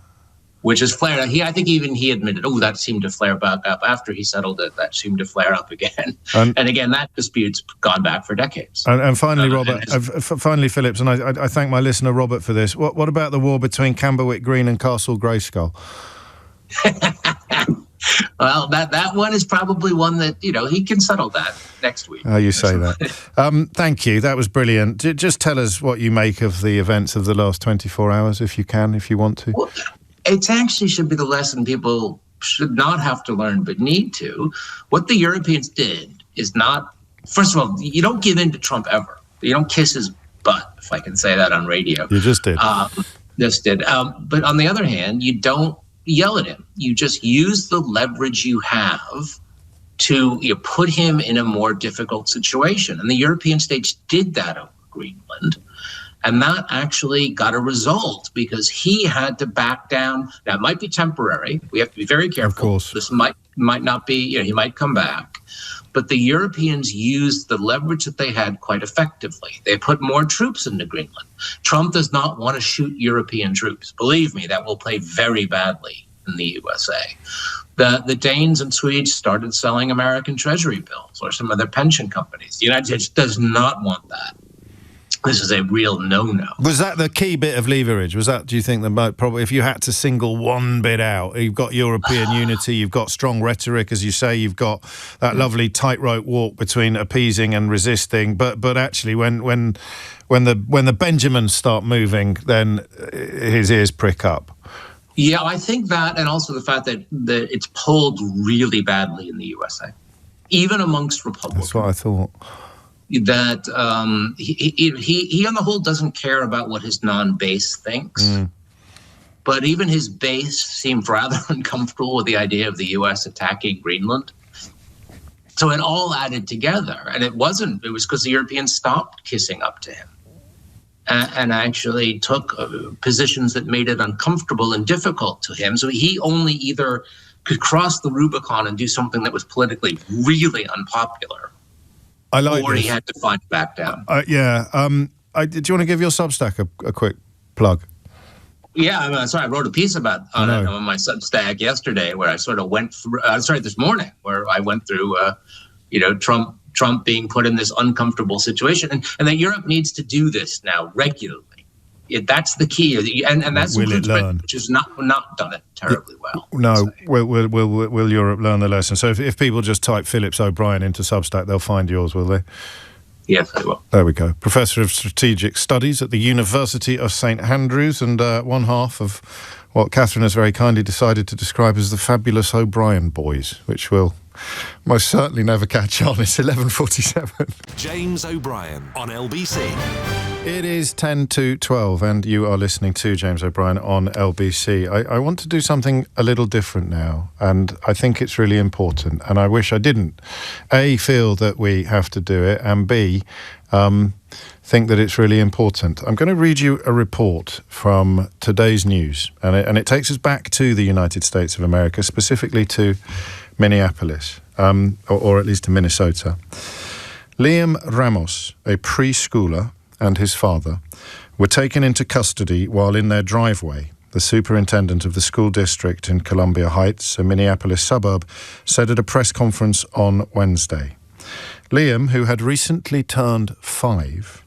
which is flared. I think even he admitted, that seemed to flare back up after he settled it. That seemed to flare up again. And again, that dispute's gone back for decades. And finally, Robert, finally, Phillips, and I thank my listener, Robert, for this. What about the war between Camberwick Green and Castle Grayskull? Well, that one is probably one that, he can settle that next week. Oh, you say that. Thank you. That was brilliant. Just tell us what you make of the events of the last 24 hours, if you can, if you want to. Well, it actually should be the lesson people should not have to learn, but need to. What the Europeans did is not, first of all, you don't give in to Trump ever. You don't kiss his butt, if I can say that on radio. You just did. But on the other hand, you don't yell at him. You just use the leverage you have to put him in a more difficult situation. And the European states did that over Greenland. And that actually got a result because he had to back down. Now, it might be temporary. We have to be very careful. Of course. This might not be, he might come back. But the Europeans used the leverage that they had quite effectively. They put more troops into Greenland. Trump does not want to shoot European troops. Believe me, that will play very badly in the USA. The Danes and Swedes started selling American Treasury bills or some of their pension companies. The United States does not want that. This is a real no-no. Was that the key bit of leverage? Was that, do you think, probably if you had to single one bit out? You've got European unity, you've got strong rhetoric, as you say, you've got that lovely tightrope walk between appeasing and resisting. But actually, when the Benjamins start moving, then his ears prick up. Yeah, I think that, and also the fact that it's polled really badly in the USA, even amongst Republicans. That's what I thought. That he on the whole doesn't care about what his non-base thinks. But even his base seemed rather uncomfortable with the idea of the U.S. attacking Greenland. So it all added together. And it was because the Europeans stopped kissing up to him and actually took positions that made it uncomfortable and difficult to him. So he only either could cross the Rubicon and do something that was politically really unpopular, or he had to find back down. Do you want to give your Substack a quick plug? Yeah, I wrote a piece on my Substack yesterday where I sort of went through. This morning where I went through, Trump being put in this uncomfortable situation, and that Europe needs to do this now regularly. That's the key, and that's includes Britain, which has not done it terribly well. No, will Europe learn the lesson? So if people just type Phillips O'Brien into Substack, they'll find yours, will they? Yes, they will. There we go. Professor of Strategic Studies at the University of St Andrews, and one half of what Catherine has very kindly decided to describe as the fabulous O'Brien boys, which will most certainly never catch on. It's 11:47. James O'Brien on LBC. It is 10 to 12, and you are listening to James O'Brien on LBC. I want to do something a little different now, and I think it's really important, and I wish I didn't. A, feel that we have to do it, and B, think that it's really important. I'm going to read you a report from today's news, and it takes us back to the United States of America, specifically to Minneapolis, or at least to Minnesota. Liam Ramos, a preschooler, and his father were taken into custody while in their driveway. The superintendent of the school district in Columbia Heights, a Minneapolis suburb, said at a press conference on Wednesday. Liam, who had recently turned 5,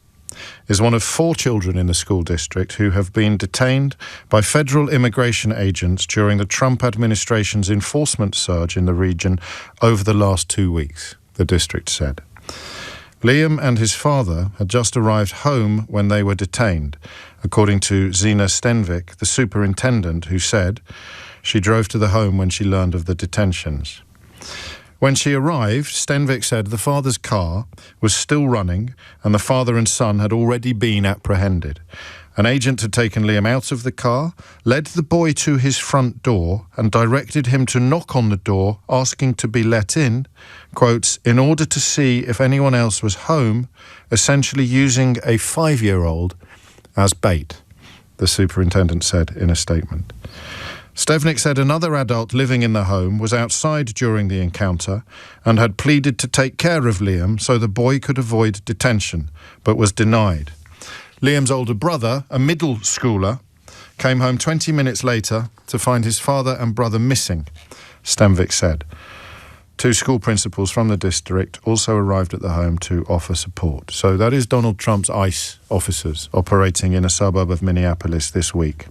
is one of 4 children in the school district who have been detained by federal immigration agents during the Trump administration's enforcement surge in the region over the last 2 weeks, the district said. Liam and his father had just arrived home when they were detained, according to Zena Stenvik, the superintendent, who said she drove to the home when she learned of the detentions. When she arrived, Stenvik said the father's car was still running and the father and son had already been apprehended. An agent had taken Liam out of the car, led the boy to his front door and directed him to knock on the door, asking to be let in, quotes, in order to see if anyone else was home, essentially using a 5-year-old as bait, the superintendent said in a statement. Stevnik said another adult living in the home was outside during the encounter and had pleaded to take care of Liam so the boy could avoid detention, but was denied. Liam's older brother, a middle schooler, came home 20 minutes later to find his father and brother missing, Stenvik said. 2 school principals from the district also arrived at the home to offer support. So that is Donald Trump's ICE officers operating in a suburb of Minneapolis this week.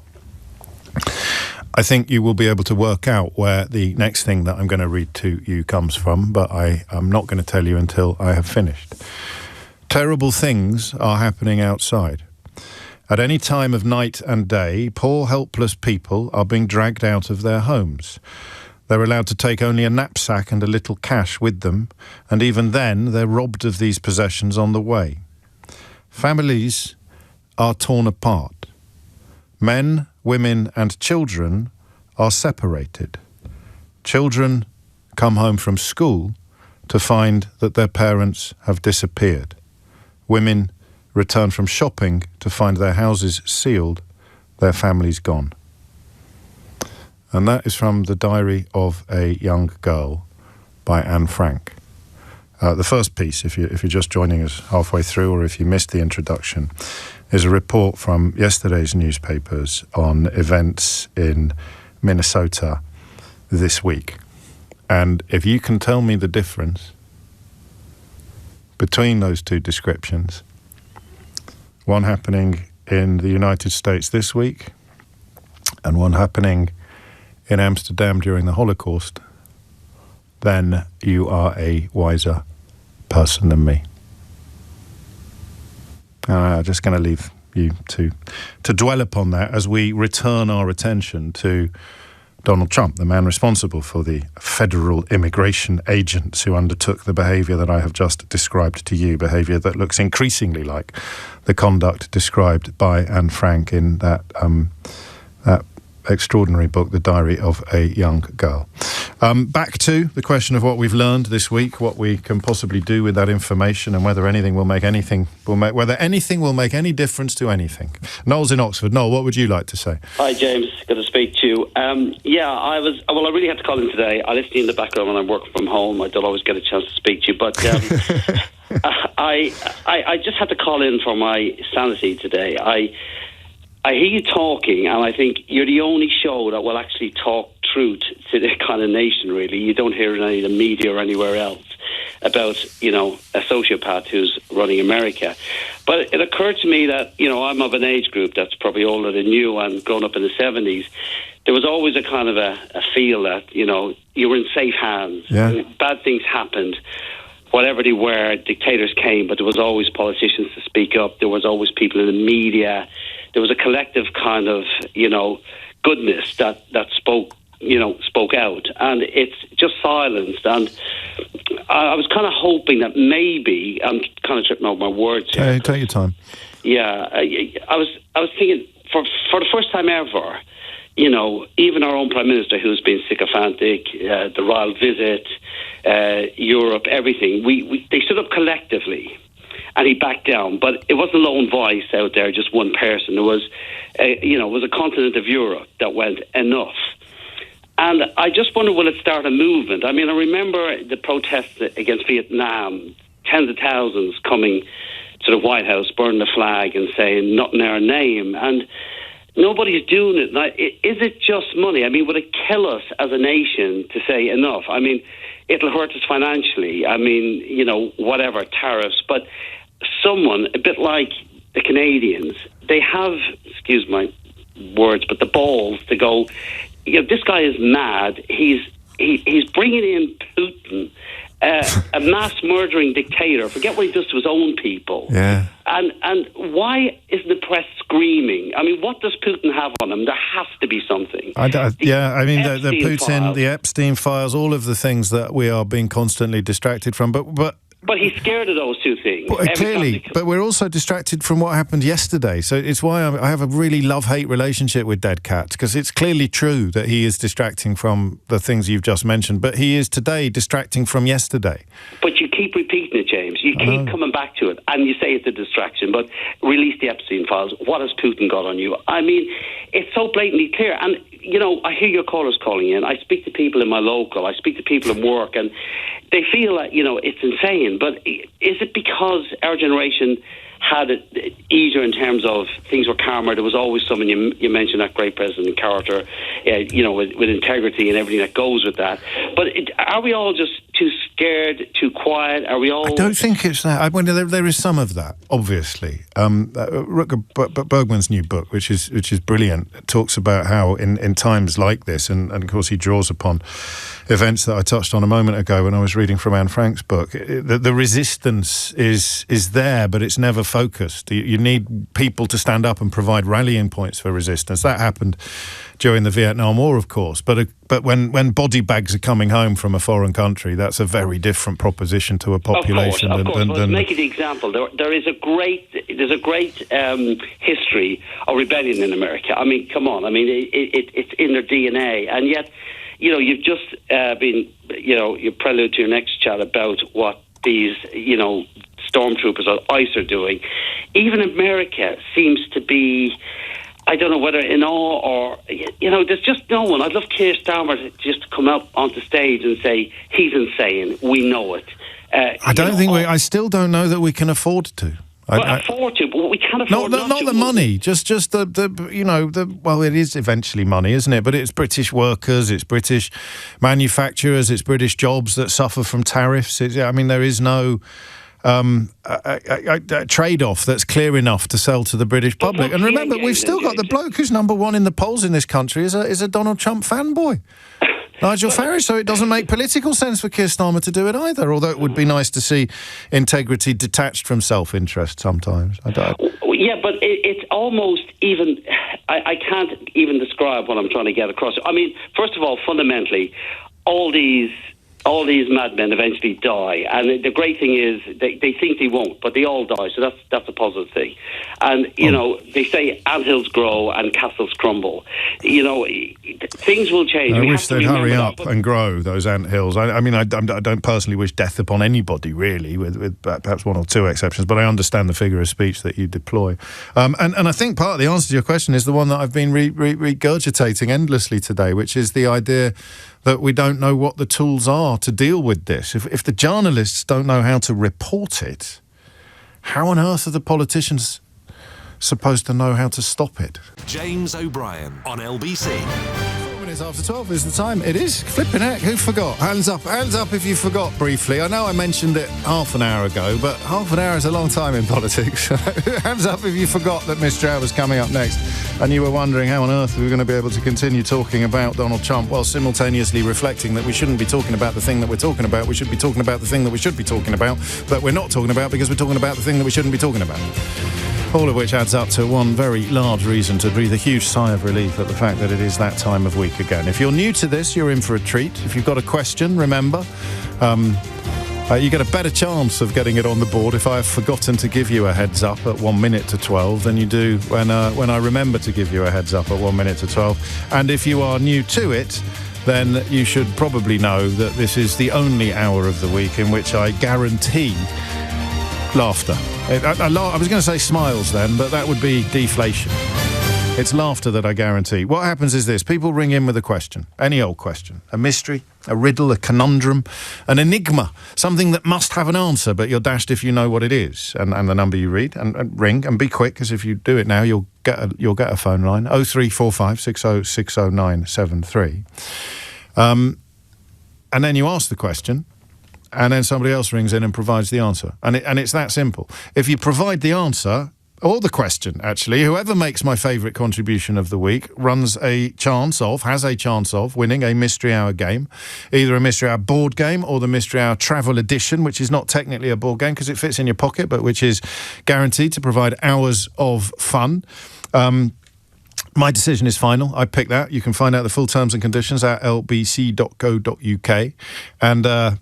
I think you will be able to work out where the next thing that I'm going to read to you comes from, but I am not going to tell you until I have finished. Terrible things are happening outside. At any time of night and day, poor, helpless people are being dragged out of their homes. They're allowed to take only a knapsack and a little cash with them, and even then they're robbed of these possessions on the way. Families are torn apart. Men, women and children are separated. Children come home from school to find that their parents have disappeared. Women return from shopping to find their houses sealed, their families gone. And that is from the Diary of a Young Girl by Anne Frank. The first piece, if you're just joining us halfway through or if you missed the introduction, is a report from yesterday's newspapers on events in Minnesota this week. And if you can tell me the difference between those two descriptions, one happening in the United States this week and one happening in Amsterdam during the Holocaust, then you are a wiser person than me. I'm just going to leave you to dwell upon that as we return our attention to Donald Trump, the man responsible for the federal immigration agents who undertook the behaviour that I have just described to you, behaviour that looks increasingly like the conduct described by Anne Frank in that extraordinary book, The Diary of a Young Girl. Back to the question of what we've learned this week, what we can possibly do with that information, and whether anything will make any difference to anything. Noel's in Oxford. Noel, what would you like to say? Hi, James. Good to speak to you. I really had to call in today. I listen to you in the background when I'm working from home. I don't always get a chance to speak to you, but I just had to call in for my sanity today. I hear you talking, and I think you're the only show that will actually talk truth to this kind of nation, really. You don't hear it in any of the media or anywhere else about, a sociopath who's running America. But it occurred to me that, I'm of an age group that's probably older than you and grown up in the 70s. There was always a kind of a feel that, you were in safe hands. Yeah. Bad things happened. Whatever they were, dictators came, but there was always politicians to speak up. There was always people in the media. There was a collective kind of, goodness that spoke out, and it's just silenced. And I was kind of hoping that maybe I'm kind of tripping over my words here. Hey, take your time. Yeah, I was thinking for the first time ever, even our own Prime Minister, who's been sycophantic, the royal visit, Europe, everything, they stood up collectively. And he backed down, but it wasn't a lone voice out there, just one person. It was, it was a continent of Europe that went enough. And I just wonder, will it start a movement? I mean, I remember the protests against Vietnam, tens of thousands coming to the White House, burning the flag and saying, not in our name. And nobody's doing it. Now, is it just money? I mean, would it kill us as a nation to say enough? I mean, it'll hurt us financially. I mean, whatever, tariffs. But someone, a bit like the Canadians, they have, excuse my words, but the balls to go, this guy is mad. He's bringing in Putin, a mass murdering dictator. Forget what he does to his own people. Yeah. And why isn't the press screaming? I mean, what does Putin have on him? There has to be something. The Putin, the Epstein files, all of the things that we are being constantly distracted from. But But he's scared of those two things. Clearly, but we're also distracted from what happened yesterday. So it's why I have a really love-hate relationship with Dead Cat, because it's clearly true that he is distracting from the things you've just mentioned, but he is today distracting from yesterday. But you keep repeating it, James. You keep coming back to it, and you say it's a distraction, but release the Epstein files. What has Putin got on you? I mean, it's so blatantly clear. And, you know, I hear your callers calling in. I speak to people in my local. I speak to people in work, and they feel that, you know, it's insane. But is it because our generation had it easier in terms of things were calmer? There was always someone, you mentioned that great President Carter, you know, with integrity and everything that goes with that. But are we all just too scared, too quiet? Are we all... I don't think it's that. I mean, there is some of that, obviously. Rutger Bergman's new book, which is brilliant, talks about how in times like this, and of course he draws upon events that I touched on a moment ago when I was reading from Anne Frank's book. The resistance is there, but it's never focused. You need people to stand up and provide rallying points for resistance. That happened during the Vietnam War, of course, but when body bags are coming home from a foreign country, that's a very different proposition to a population. Of course. Well, make it the example. There's a great history of rebellion in America. I mean, come on. I mean, it's in their DNA, and yet, you know, you've just been, you know, you prelude to your next chat about what these, you know, stormtroopers or ICE are doing. Even America seems to be, I don't know whether in awe or, you know, there's just no one. I'd love Keir Starmer to just come up onto stage and say, he's insane, we know it. I still don't know that we can afford to. Afford to, but we can't afford not the money, just the you know, well, it is eventually money, isn't it? But it's British workers, it's British manufacturers, it's British jobs that suffer from tariffs. I mean, there is no a trade-off that's clear enough to sell to the British public. And remember, we've still got the bloke who's number one in the polls in this country is a Donald Trump fanboy. Nigel Farage, so it doesn't make political sense for Keir Starmer to do it either, although it would be nice to see integrity detached from self-interest sometimes. Yeah, but it's almost even... I can't even describe what I'm trying to get across. I mean, first of all, fundamentally, all these madmen eventually die, and the great thing is they think they won't, but they all die, so that's a positive thing. And you know, they say anthills grow and castles crumble. You know, things will change. I wish they'd hurry up and grow those anthills. I mean, I don't personally wish death upon anybody, really, with perhaps one or two exceptions, but I understand the figure of speech that you deploy. And I think part of the answer to your question is the one that I've been regurgitating endlessly today, which is the idea that we don't know what the tools are to deal with this. If the journalists don't know how to report it, how on earth are the politicians supposed to know how to stop it? James O'Brien on LBC. 4 minutes after 12 is the time. It is. Flipping heck, who forgot? Hands up if you forgot briefly. I know I mentioned it half an hour ago, but half an hour is a long time in politics. Hands up if you forgot that Miss Drow was coming up next and you were wondering how on earth we were going to be able to continue talking about Donald Trump while simultaneously reflecting that we shouldn't be talking about the thing that we're talking about. We should be talking about the thing that we should be talking about, but we're not talking about because we're talking about the thing that we shouldn't be talking about. All of which adds up to one very large reason to breathe a huge sigh of relief at the fact that it is that time of week again. If you're new to this, you're in for a treat. If you've got a question, remember, you get a better chance of getting it on the board if I have forgotten to give you a heads up at 1 minute to 12 than you do when I remember to give you a heads up at 1 minute to 12. And if you are new to it, then you should probably know that this is the only hour of the week in which I guarantee laughter. I was going to say smiles then, but that would be deflation. It's laughter that I guarantee. What happens is this. People ring in with a question, any old question, a mystery, a riddle, a conundrum, an enigma, something that must have an answer, but you're dashed if you know what it is. And the number you read, and ring, and be quick, because if you do it now, you'll get a phone line, 0345 60 60973. And then you ask the question, and then somebody else rings in and provides the answer. And it's that simple. If you provide the answer, or the question, actually, whoever makes my favourite contribution of the week has a chance of winning a Mystery Hour game, either a Mystery Hour board game or the Mystery Hour Travel Edition, which is not technically a board game because it fits in your pocket, but which is guaranteed to provide hours of fun. My decision is final. I pick that. You can find out the full terms and conditions at lbc.co.uk. And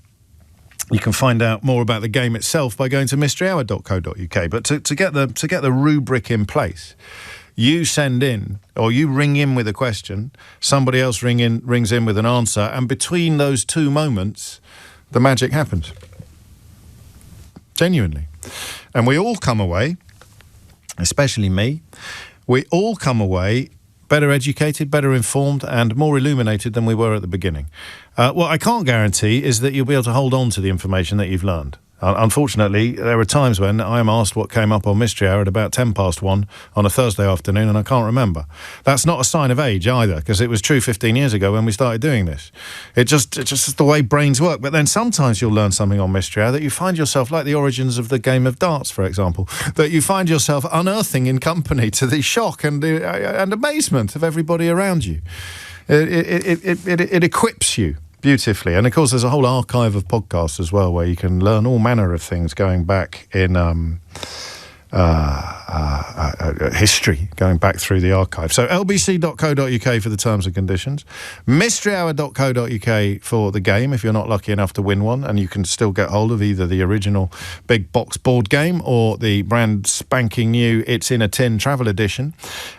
You can find out more about the game itself by going to mysteryhour.co.uk. But to get the rubric in place, you send in, or you ring in with a question, somebody else rings in with an answer, and between those two moments, the magic happens. Genuinely. And we all come away, especially me, we all come away better educated, better informed, and more illuminated than we were at the beginning. What I can't guarantee is that you'll be able to hold on to the information that you've learned. Unfortunately, there are times when I am asked what came up on Mystery Hour at about 1:10 on a Thursday afternoon, and I can't remember. That's not a sign of age either, because it was true 15 years ago when we started doing this. It's just the way brains work. But then sometimes you'll learn something on Mystery Hour that you find yourself, like the origins of the game of darts, for example, that you find yourself unearthing in company to the shock and amazement of everybody around you. It equips you beautifully. And of course there's a whole archive of podcasts as well where you can learn all manner of things going back in history, going back through the archive. So lbc.co.uk for the terms and conditions, mysteryhour.co.uk for the game if you're not lucky enough to win one, and you can still get hold of either the original big box board game or the brand spanking new It's in a Tin travel edition.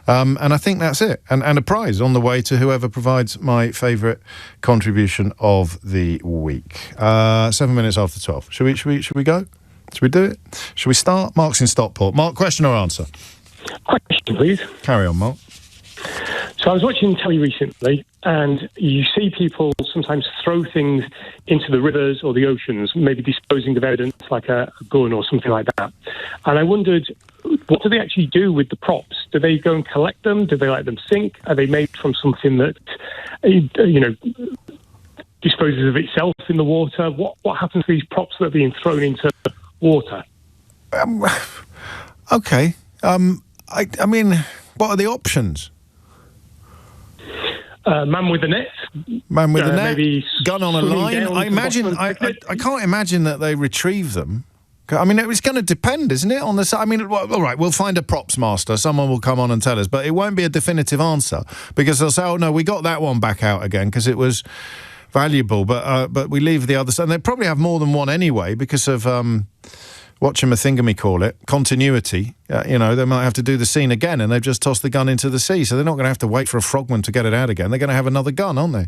And I think that's it. And a prize on the way to whoever provides my favourite contribution of the week. 7 minutes after 12. Should we go? Should we do it? Should we start? Mark's in Stockport. Mark, question or answer? Question, please. Carry on, Mark. So I was watching telly recently, and you see people sometimes throw things into the rivers or the oceans, maybe disposing of evidence like a gun or something like that. And I wondered, what do they actually do with the props? Do they go and collect them? Do they let them sink? Are they made from something that, disposes of itself in the water? What happens to these props that are being thrown into water? Okay. I mean, what are the options? Man with a net. Man with a net. Maybe gun on a line. I can't imagine that they retrieve them. I mean, it's going to depend, isn't it, on the side? I mean, all right, we'll find a props master. Someone will come on and tell us, but it won't be a definitive answer because they'll say, "Oh no, we got that one back out again because it was valuable," but we leave the other side. And they probably have more than one anyway because of whatchamethingamy call it, continuity. They might have to do the scene again and they've just tossed the gun into the sea, so they're not going to have to wait for a frogman to get it out again. They're going to have another gun, aren't they?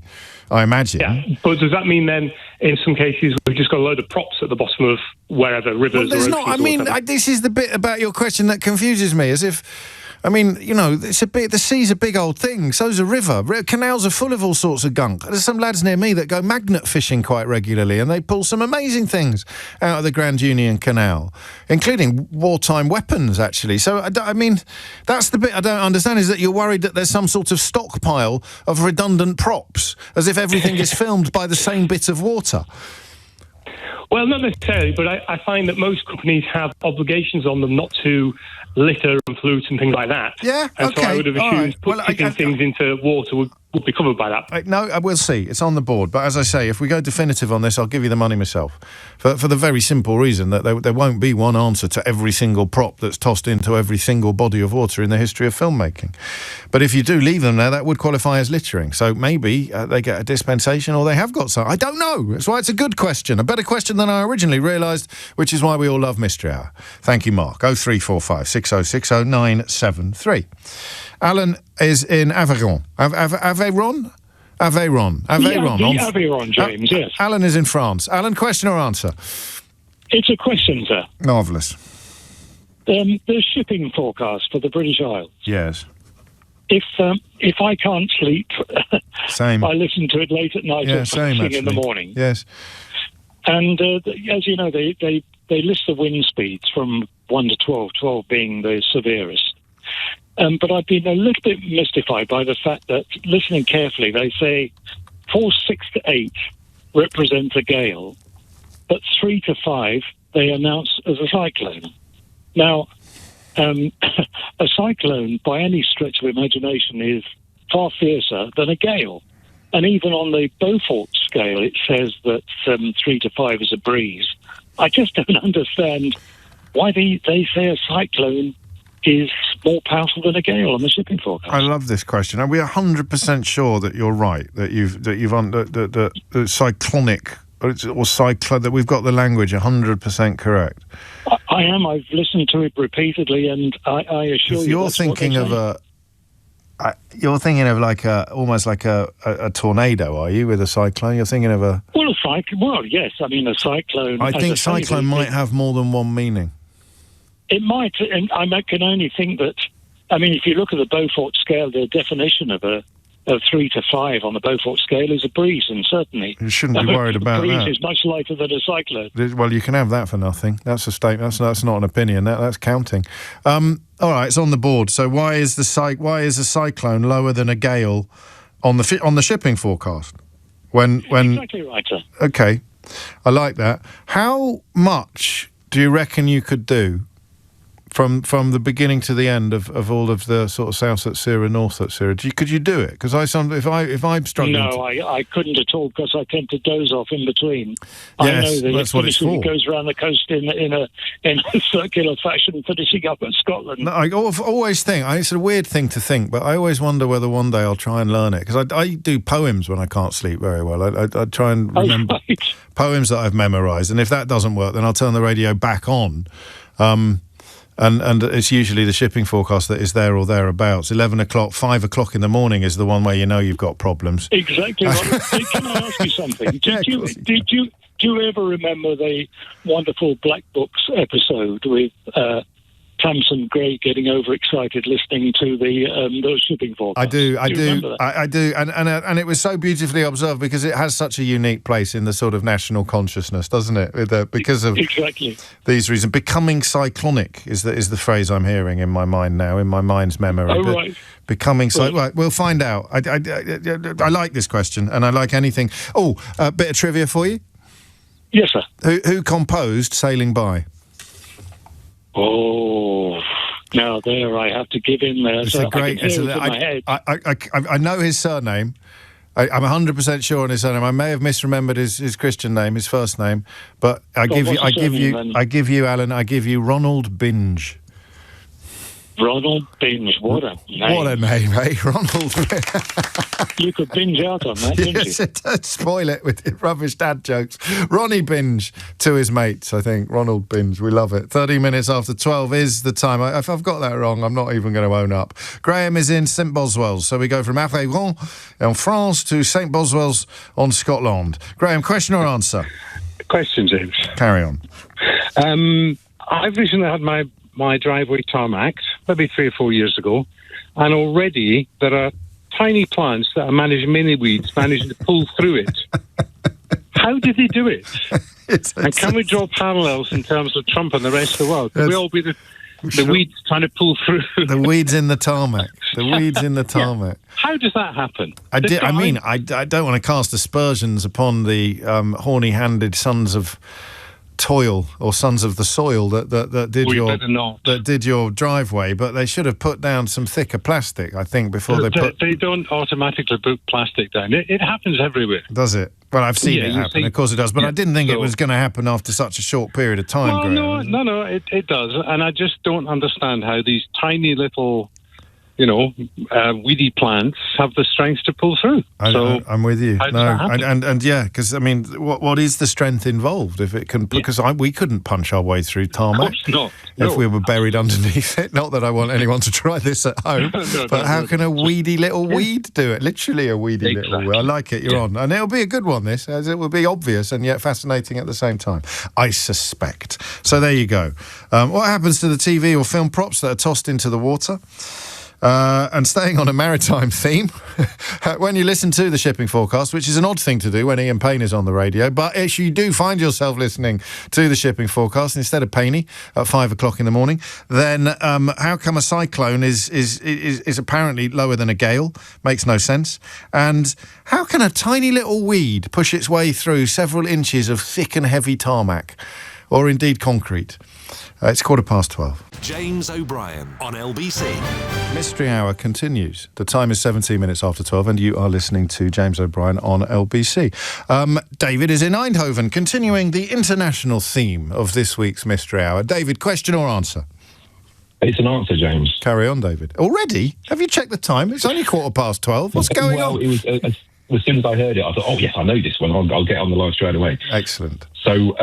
I imagine. Yeah, but does that mean then in some cases we've just got a load of props at the bottom of wherever, rivers or oceans? This is the bit about your question that confuses me, as if the sea's a big old thing. So's a river. Canals are full of all sorts of gunk. There's some lads near me that go magnet fishing quite regularly, and they pull some amazing things out of the Grand Union Canal, including wartime weapons, actually. So, that's the bit I don't understand, is that you're worried that there's some sort of stockpile of redundant props, as if everything is filmed by the same bit of water. Well, not necessarily, but I find that most companies have obligations on them not to litter and pollute and things like that. Yeah, and okay. So I would have assumed putting things into water would be covered by that. No, we'll see. It's on the board. But as I say, if we go definitive on this, I'll give you the money myself. For the very simple reason that there won't be one answer to every single prop that's tossed into every single body of water in the history of filmmaking. But if you do leave them there, that would qualify as littering. So maybe they get a dispensation, or they have got some. I don't know. That's why it's a good question. A better question than I originally realised, which is why we all love Mystery Hour. Thank you, Mark. 0345 6060 973. Alan is in Aveyron. Aveyron, James, yes. Alan is in France. Alan, question or answer? It's a question, sir. Marvellous. The shipping forecast for the British Isles. Yes. If I can't sleep, same. I listen to it late at night or first thing in the morning. Yes. And as you know, they list the wind speeds from 1 to 12, 12 being the severest. But I've been a little bit mystified by the fact that, listening carefully, they say force 6 to 8 represents a gale, but 3 to 5 they announce as a cyclone. Now, a cyclone, by any stretch of imagination, is far fiercer than a gale. And even on the Beaufort scale, it says that 3 to 5 is a breeze. I just don't understand why they say a cyclone is more powerful than a gale on the shipping forecast. I love this question. Are we 100% sure that you're right, that the cyclonic or cyclone, that we've got the language 100% correct? I am. I've listened to it repeatedly, and I assure you, you're thinking of you're thinking of almost like a tornado, are you, with a cyclone? You're thinking of a... Well, yes. I mean, a cyclone... I think cyclone might have more than one meaning. It might, and I can only think that... I mean, if you look at the Beaufort scale, the definition of 3 to 5 on the Beaufort scale is a breeze, and certainly... You shouldn't be worried about that. A breeze is much lighter than a cyclone. Well, you can have that for nothing. That's a statement. That's not an opinion. That's counting. All right, it's on the board. So why is a cyclone lower than a gale on the shipping forecast? When exactly right, sir. Okay, I like that. How much do you reckon you could do from the beginning to the end of all of the sort of South at Sierra, North at Sierra? Could you do it? Because if I'm struggling... No, I couldn't at all, because I tend to doze off in between. Yes, I know that that's what it's for. It goes around the coast in a circular fashion, finishing up at Scotland. No, I always think, it's a weird thing to think, but I always wonder whether one day I'll try and learn it, because I do poems when I can't sleep very well. I try and remember poems that I've memorised, and if that doesn't work, then I'll turn the radio back on. And it's usually the shipping forecast that is there or thereabouts. 11 o'clock, 5 o'clock in the morning is the one where you know you've got problems. Exactly. Can I ask you something? Did you ever remember the wonderful Black Books episode with Tamsin Gray getting overexcited listening to those shipping forecasts? I do. Remember that? I do. And it was so beautifully observed, because it has such a unique place in the sort of national consciousness, doesn't it? Because of exactly these reasons. Becoming cyclonic is the phrase I'm hearing in my mind now, in my mind's memory. Oh, right. Becoming right, we'll find out. I like this question, and I like anything. Oh, a bit of trivia for you. Yes, sir. Who composed Sailing By? Oh, now there I have to give in there. I know his surname. I'm 100% sure on his surname. I may have misremembered his Christian name, his first name, but I give you, Alan, I give you Ronald Binge. Ronald Binge, what a name. What a name, eh? Ronald. You could binge out on that, didn't you? Don't spoil it with rubbish dad jokes. Ronnie Binge to his mates, I think. Ronald Binge, we love it. 30 minutes after 12 is the time. If I've got that wrong, I'm not even going to own up. Graham is in St Boswell's, so we go from Aveyron in France to St Boswell's on Scotland. Graham, question or answer? Question, James. Carry on. I've recently had my driveway tarmacked, maybe 3 or 4 years ago, and already there are tiny plants that are managing mini weeds, managing to pull through it. How did they do it? And can we draw parallels in terms of Trump and the rest of the world? Can we all be the weeds trying to pull through? The weeds in the tarmac. The weeds in the tarmac. Yeah. How does that happen? I don't want to cast aspersions upon the horny-handed sons of toil or sons of the soil that did your driveway, but they should have put down some thicker plastic, I think, before they don't automatically put plastic down. It happens everywhere. Does it? Well, I've seen it happen. Of course it does, but I didn't think it was going to happen after such a short period of time. Well, no, it does, and I just don't understand how these tiny little, weedy plants have the strength to pull through. I'm with you. And yeah, because I mean, what is the strength involved if it can? Because we couldn't punch our way through tarmac if we were buried underneath it. Not that I want anyone to try this at home, but how can a weedy little weed do it? Literally a weedy little weed. I like it. You're on, and it'll be a good one. This, as it will be obvious and yet fascinating at the same time, I suspect. So there you go. What happens to the TV or film props that are tossed into the water? And staying on a maritime theme, when you listen to the shipping forecast, which is an odd thing to do when Ian Payne is on the radio, but if you do find yourself listening to the shipping forecast instead of Payne at 5 o'clock in the morning, then how come a cyclone is apparently lower than a gale? Makes no sense. And how can a tiny little weed push its way through several inches of thick and heavy tarmac, or indeed concrete? It's 12:15. James O'Brien on LBC. Mystery Hour continues. The time is 17 minutes after 12 and you are listening to James O'Brien on LBC. David is in Eindhoven, continuing the international theme of this week's Mystery Hour. David, question or answer? It's an answer, James. Carry on, David. Already? Have you checked the time? It's only 12:15. What's going on? It was as soon as I heard it, I thought, oh yes, I know this one. I'll get on the line straight away. Excellent. So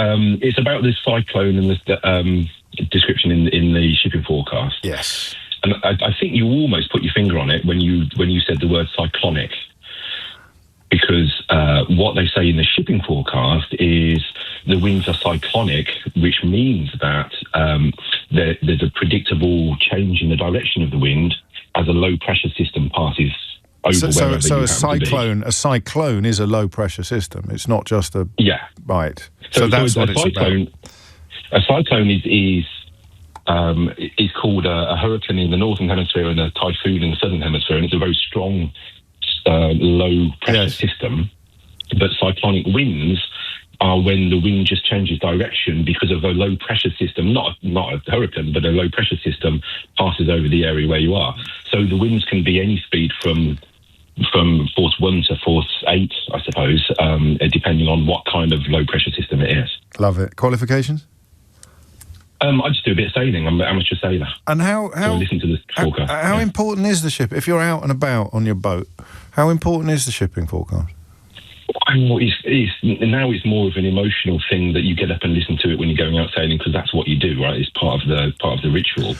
it's about this cyclone and the description in the shipping forecast. Yes. And I think you almost put your finger on it when you said the word cyclonic, because what they say in the shipping forecast is the winds are cyclonic, which means that there's a predictable change in the direction of the wind as a low pressure system passes over wherever so you a cyclone is a low pressure system. It's not just a right. So that's what it's about. A cyclone is called a hurricane in the northern hemisphere and a typhoon in the southern hemisphere, and it's a very strong low pressure system. But cyclonic winds are when the wind just changes direction because of a low pressure system, not a hurricane, but a low pressure system passes over the area where you are. So the winds can be any speed from force 1 to force 8, I suppose, depending on what kind of low pressure system it is. Love it. Qualifications? I just do a bit of sailing. I'm an amateur sailor. And how so I listen to the forecast. How important is the ship? If you're out and about on your boat, how important is the shipping forecast? Now it's more of an emotional thing that you get up and listen to it when you're going out sailing, because that's what you do, right? It's part of the ritual.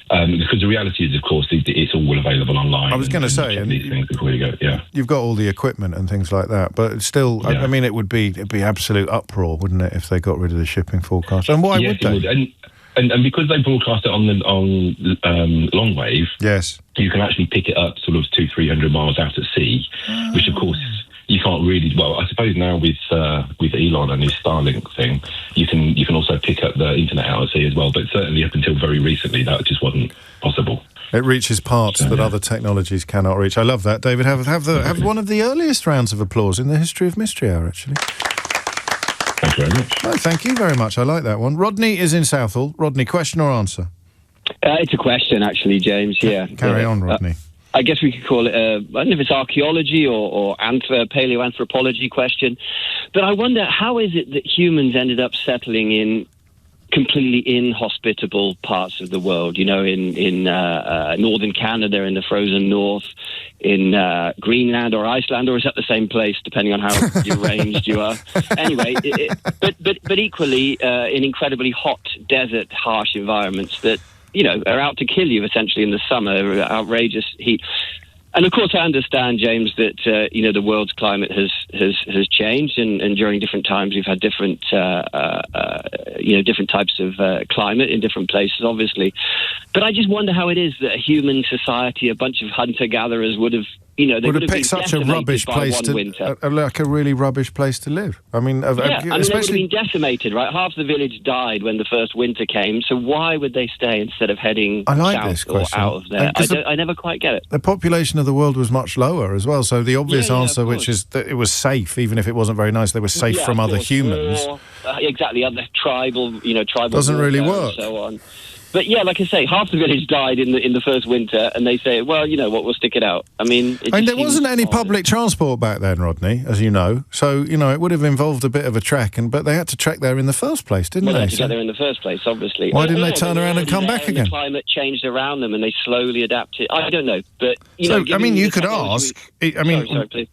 Because the reality is, of course, it's all available online. I was going to say, and these things before you go, you've got all the equipment and things like that, but still, I mean, it'd be absolute uproar, wouldn't it, if they got rid of the shipping forecast? And why would they? And because they broadcast it on long wave, yes, you can actually pick it up sort of 200-300 miles out at sea, which of course you can't really. Well, I suppose now with Elon and his Starlink thing, you can also pick up the internet out at sea as well. But certainly up until very recently, that just wasn't possible. It reaches parts that other technologies cannot reach. I love that, David. Have one of the earliest rounds of applause in the history of Mystery Hour, actually. Thank you very much. No, thank you very much. I like that one. Rodney is in Southall. Rodney, question or answer? It's a question, actually, James. Yeah. Carry on, Rodney. I guess we could call it, I don't know if it's archaeology or paleoanthropology question, but I wonder, how is it that humans ended up settling in completely inhospitable parts of the world, in northern Canada, in the frozen north, in Greenland or Iceland, or is that the same place, depending on how deranged you are? Anyway, but equally in incredibly hot, desert, harsh environments that, are out to kill you, essentially, in the summer, outrageous heat. And of course, I understand, James, that the world's climate has changed, and during different times we've had different different types of climate in different places, obviously. But I just wonder how it is that a human society, a bunch of hunter-gatherers, would have picked such a rubbish place like a really rubbish place to live. I mean, they would have been decimated, right? Half the village died when the first winter came. So why would they stay instead of heading south or out of there? I never quite get it. The population of the world was much lower as well. So the obvious answer, which is that it was safe, even if it wasn't very nice, they were safe from other humans. Exactly, other tribal doesn't really work. And so on. But yeah, like I say, half the village died in the first winter, and they say, well, you know what, we'll stick it out. I mean, there wasn't any public transport back then, Rodney, as you know. So, it would have involved a bit of a trek, but they had to trek there in the first place, didn't they? They had to get there in the first place, obviously. Why didn't they turn around and come back again? The climate changed around them, and they slowly adapted. I don't know, but you could ask.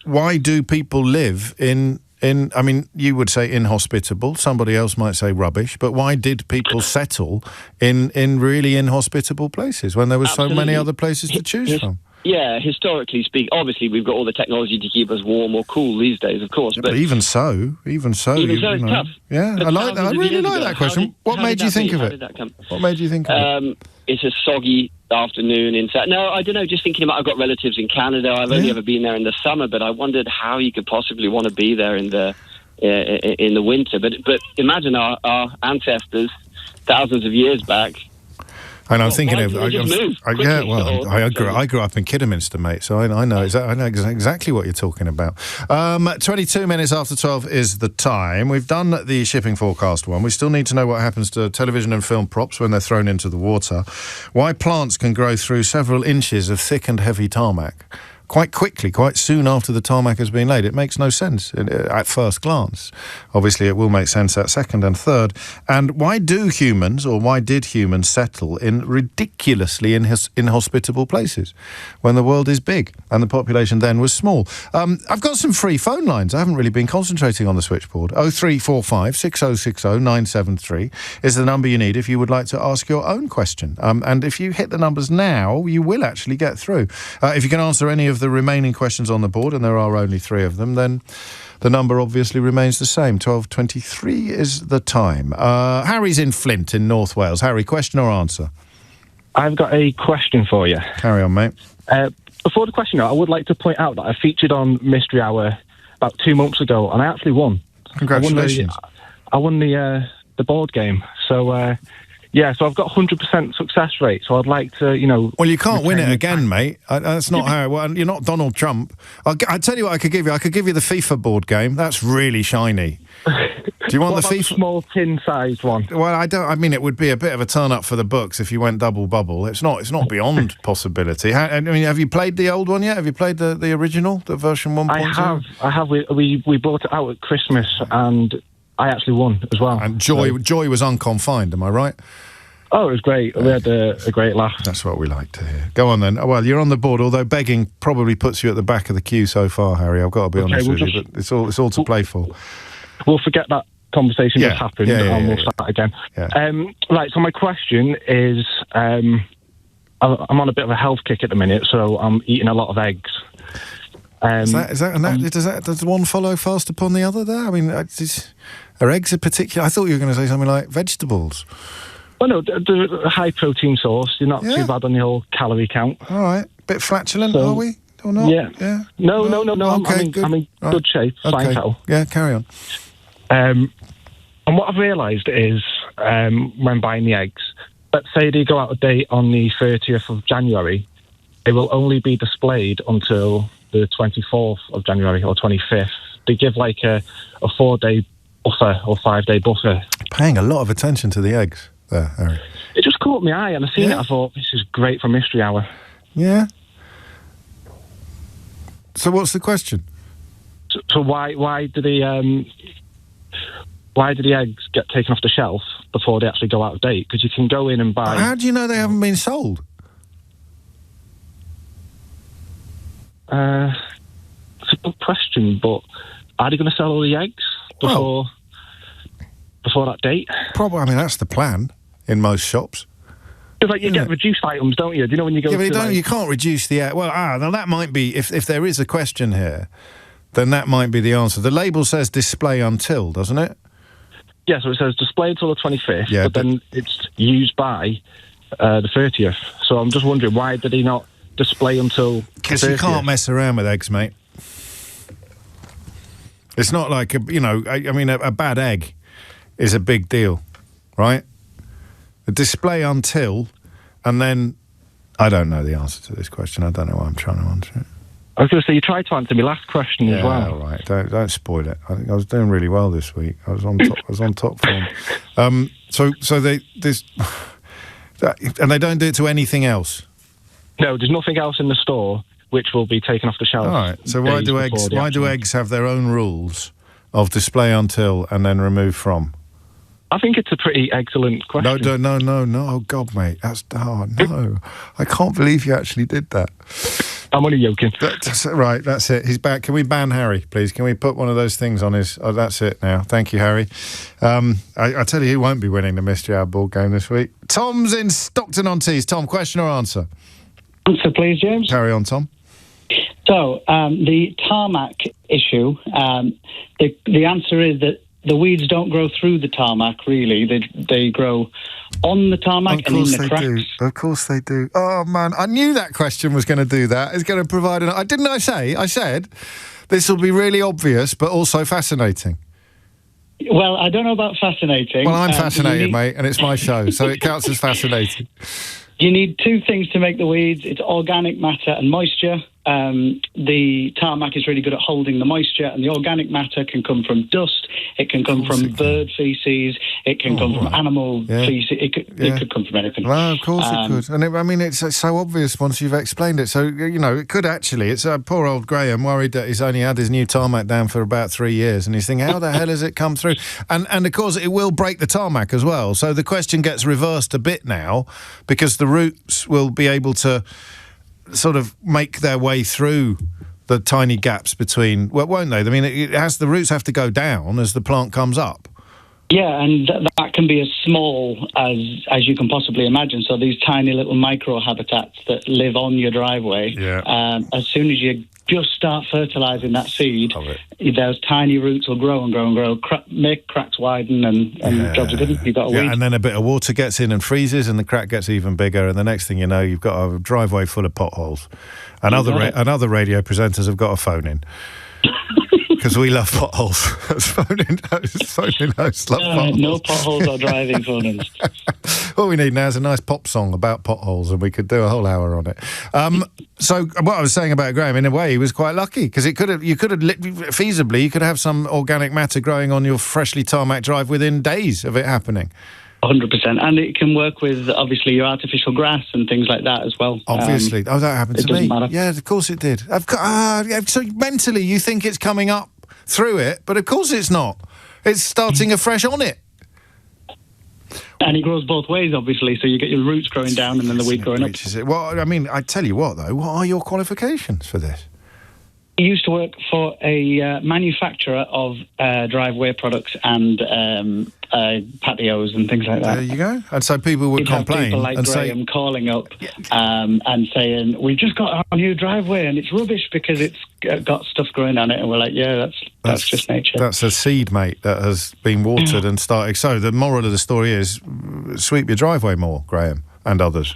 Why do people live in? You would say inhospitable. Somebody else might say rubbish. But why did people settle in really inhospitable places when there were so many other places to choose from? Yeah, historically speaking, obviously we've got all the technology to keep us warm or cool these days, of course. But even so, it's tough. Yeah, I like that. I really like that question. What made you think of it? What made you think of it? It's a soggy afternoon in... No, I don't know, just thinking about... I've got relatives in Canada. I've only ever been there in the summer, but I wondered how you could possibly want to be there in the winter. But imagine our ancestors, thousands of years back... And I'm thinking of... I grew up in Kidderminster, mate, so I know exactly what you're talking about. 22 minutes after 12 is the time. We've done the shipping forecast one. We still need to know what happens to television and film props when they're thrown into the water. Why plants can grow through several inches of thick and heavy tarmac. quite quickly, quite soon after the tarmac has been laid. It makes no sense at first glance. Obviously, it will make sense at second and third. And why did humans settle in ridiculously inhospitable places when the world is big and the population then was small? I've got some free phone lines. I haven't really been concentrating on the switchboard. 0345 6060 973 is the number you need if you would like to ask your own question. And if you hit the numbers now, you will actually get through. If you can answer any of the remaining questions on the board, and there are only 3 of them, then the number obviously remains the same. 12:23 is the time. Harry's in Flint in North Wales. Harry, question or answer? I've got a question for you. Carry on, mate. Before the question, I would like to point out that I featured on Mystery Hour about 2 months ago, and I actually won. Congratulations. I won the board game. So, so I've got 100% success rate, so I'd like to, Well, you can't win it again, mate. That's not how it works. You're not Donald Trump. I'll tell you what I could give you. I could give you the FIFA board game. That's really shiny. Do you want the FIFA? Small tin-sized one? Well, I mean, it would be a bit of a turn-up for the books if you went double bubble. It's not beyond possibility. Have you played the old one yet? Have you played the original, the version 1.0? I have. We brought it out at Christmas, and I actually won as well. And joy was unconfined, am I right? Oh, it was great. We had a great laugh. That's what we like to hear. Go on then. Well, you're on the board, although begging probably puts you at the back of the queue so far, Harry. I've got to be honest with you, but it's all to play for. We'll forget that conversation just happened, and we'll start again. Yeah. Right, so my question is, I'm on a bit of a health kick at the minute, so I'm eating a lot of eggs. Does one follow fast upon the other there? I mean, are eggs a particular... I thought you were going to say something like vegetables. Well, no, they're a high-protein source. You're not too bad on the whole calorie count. All right. Bit flatulent, are we? Or not? Yeah. No. Okay, I'm in good shape. Fine kettle. Yeah, carry on. And what I've realised is, when buying the eggs, let's say they go out of date on the 30th of January, they will only be displayed until the 24th of January or 25th. They give like a 4-day buffer or 5-day buffer. Paying a lot of attention to the eggs there, Harry. It just caught my eye, and I seen it. I thought, this is great for Mystery Hour. Yeah. So what's the question? So why do the eggs get taken off the shelf before they actually go out of date? Because you can go in and buy... How do you know they haven't been sold? It's a good question, but are they going to sell all the eggs before that date? Probably. I mean, that's the plan in most shops. It's like you get reduced items, don't you? Do you know when you go to... you can't reduce the... Well, now that might be... If there is a question here, then that might be the answer. The label says display until, doesn't it? Yeah, so it says display until the 25th, but then it's used by the 30th. So I'm just wondering, why did he not display until... Because you can't mess around with eggs, mate. It's not like, a bad egg is a big deal, right? The display until, and then... I don't know the answer to this question. I don't know why I'm trying to answer it. I was going to say, you tried to answer my last question as well. Yeah, all right. Don't spoil it. I think I was doing really well this week. I was on top form. And they don't do it to anything else? No, there's nothing else in the store which will be taken off the shelf. All right. So why do eggs have their own rules of display until and then remove from? I think it's a pretty excellent question. No. Oh, God, mate. No. I can't believe you actually did that. I'm only joking. Right, that's it. He's back. Can we ban Harry, please? Can we put one of those things on his... Oh, that's it now. Thank you, Harry. I tell you who won't be winning the Mystery Hour board game this week. Tom's in Stockton-on-Tees. Tom, question or answer? Answer, please, James. Carry on, Tom. So, the tarmac issue, the answer is that the weeds don't grow through the tarmac, really. They grow on the tarmac and in the cracks. Of course they do. Oh, man, I knew that question was going to do that. It's going to provide didn't I say? I said, this will be really obvious, but also fascinating. Well, I don't know about fascinating. Well, I'm fascinated, mate, and it's my show, so it counts as fascinating. You need 2 things to make the weeds. It's organic matter and moisture. the tarmac is really good at holding the moisture, and the organic matter can come from dust, it can come from bird feces, it can come from animal feces, it could come from anything. Well, of course it could. And it's so obvious once you've explained it. So, it could actually. It's poor old Graham worried that he's only had his new tarmac down for about 3 years, and he's thinking, how the hell has it come through? And of course, it will break the tarmac as well. So the question gets reversed a bit now, because the roots will be able to sort of make their way through the tiny gaps between, well, won't they? I mean, the roots have to go down as the plant comes up. Yeah, and that can be as small as you can possibly imagine. So these tiny little micro habitats that live on your driveway, as soon as you just start fertilising that seed, those tiny roots will grow and grow and grow, make cracks widen, and jobs are good. You've got a weed. And then a bit of water gets in and freezes, and the crack gets even bigger, and the next thing you know, you've got a driveway full of potholes. And other radio presenters have got a phone in. Because we love potholes. Phone-in hosts love potholes. No potholes or driving phone-ins. All we need now is a nice pop song about potholes, and we could do a whole hour on it. So what I was saying about Graham, in a way, he was quite lucky, because you could have feasibly, you could have some organic matter growing on your freshly tarmac drive within days of it happening. 100%, and it can work with, obviously, your artificial grass and things like that as well. Obviously. That happened to me. Doesn't matter. Yeah, of course it did. So mentally you think it's coming up through it, but of course it's not. It's starting afresh on it. And it grows both ways, obviously, so you get your roots growing down and then the weed growing up. Well, I mean, I tell you what, though, what are your qualifications for this? I used to work for a manufacturer of driveway products and patios and things like that. There you go. And so people would complain. People like and Graham calling up and saying, we've just got our new driveway and it's rubbish because it's got stuff growing on it. And we're like, yeah, that's just nature. That's a seed, mate, that has been watered and started. So the moral of the story is sweep your driveway more, Graham, and others.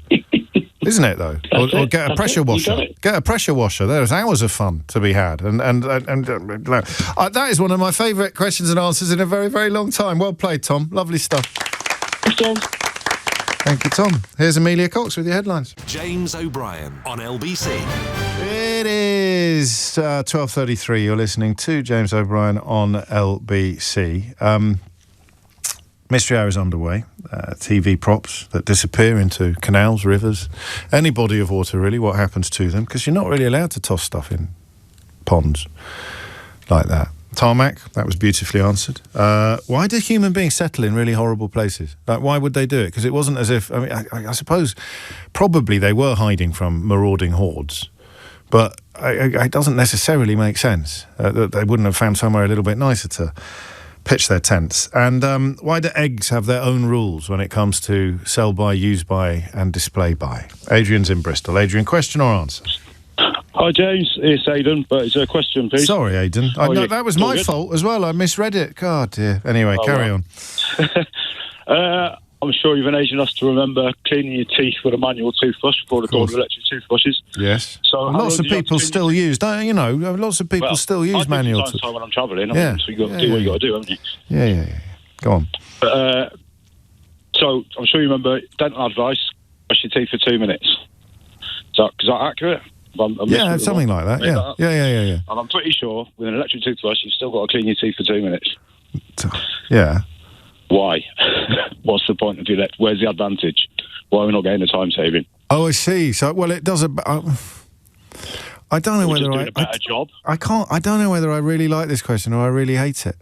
Isn't it, though? Or get a pressure washer. Get a pressure washer. There's hours of fun to be had. And that is one of my favourite questions and answers in a very, very long time. Well played, Tom. Lovely stuff. Thanks, James. Thank you, Tom. Here's Amelia Cox with your headlines. James O'Brien on LBC. It is 12:33. You're listening to James O'Brien on LBC. Mystery Hour is underway. TV props that disappear into canals, rivers, any body of water, really, what happens to them, because you're not really allowed to toss stuff in ponds like that. Tarmac, that was beautifully answered. Why do human beings settle in really horrible places? Like, why would they do it? Because it wasn't as if, I suppose, probably they were hiding from marauding hordes, but it doesn't necessarily make sense that they wouldn't have found somewhere a little bit nicer to pitch their tents. And why do eggs have their own rules when it comes to sell by, use by and display by? Adrian's in Bristol. Adrian, question or answer? Hi, James. It's Aidan, but it's a question, please. Sorry, Aidan. That was my fault as well. I misread it. God, dear. Anyway, carry on. I'm sure you've an age enough to remember cleaning your teeth with a manual toothbrush before the dawn of electric toothbrushes. Yes. So lots of people still use, lots of people still use manual toothbrushes. When I'm travelling, so you've got to do what you've got to do, haven't you? Yeah. Go on. So I'm sure you remember dental advice, brush your teeth for 2 minutes. Is that accurate? Yeah, something like that. Yeah. And I'm pretty sure with an electric toothbrush, you've still got to clean your teeth for 2 minutes. Yeah. Why? What's the point of doing that? Where's the advantage? Why are we not getting the time saving? Oh, I see. So, well, it does. I don't know whether doing a better job. I don't know whether I really like this question or I really hate it.